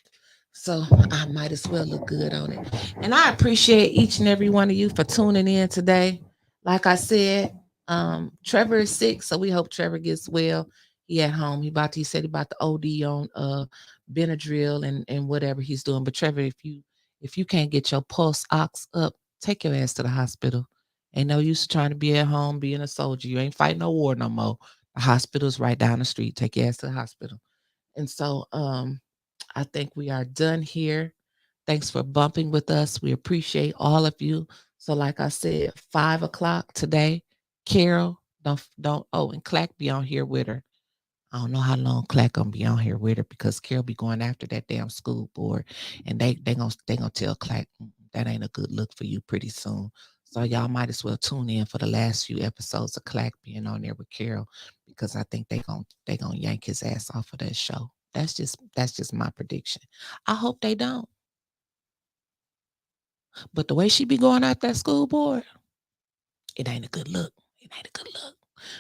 so I might as well look good on it. And I appreciate each and every one of you for tuning in today. Like I said, Trevor is sick, so we hope Trevor gets well. He at home. He said he about to OD on Benadryl and whatever he's doing. But Trevor, if you can't get your pulse ox up, take your ass to the hospital. Ain't no use trying to be at home being a soldier. You ain't fighting no war no more. The hospital's right down the street. Take your ass to the hospital. And so I think we are done here. Thanks for bumping with us. We appreciate all of you. So like I said, 5 o'clock today, Carol, don't and Clack be on here with her. I don't know how long Clack gonna be on here with her because Carol be going after that damn school board, and they gonna tell Clack that ain't a good look for you pretty soon. So y'all might as well tune in for the last few episodes of Clack being on there with Carol, because I think they gonna yank his ass off of that show. That's just my prediction. I hope they don't. But the way she be going out that school board, it ain't a good look. It ain't a good look.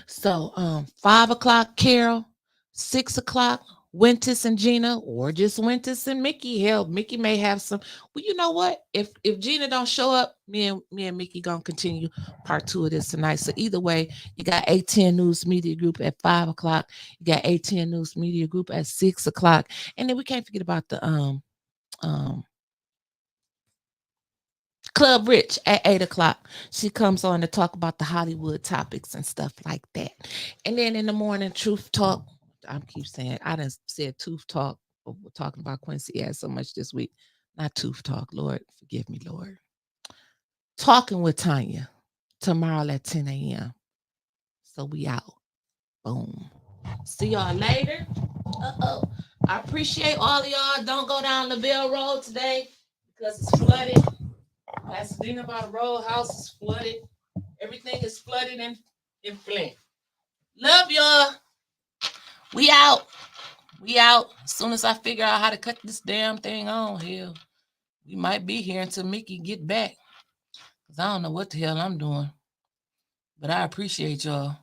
So 5 o'clock, Carol, 6 o'clock, Wintis and Gina, or just Wintis and Mickey. Hell, Mickey may have some. Well, you know what? If Gina don't show up, me and Mickey gonna continue part 2 of this tonight. So either way, you got A10 News Media Group at 5 o'clock. You got A10 News Media Group at 6 o'clock, and then we can't forget about the Club Rich at 8 o'clock. She comes on to talk about the Hollywood topics and stuff like that. And then in the morning, Truth Talk. I keep saying, I done said Truth Talk. We're talking about Quincy ass so much this week. Not Truth Talk. Lord, forgive me, Lord. Talking with Tanya tomorrow at 10 a.m. So we out. Boom. See y'all later. I appreciate all of y'all. Don't go down LaBelle Road today because it's flooded. Pasadena by the road house is flooded. Everything is flooded in Flint. Love y'all. We out. We out. As soon as I figure out how to cut this damn thing on, hell, we might be here until Mickey get back. Because I don't know what the hell I'm doing. But I appreciate y'all.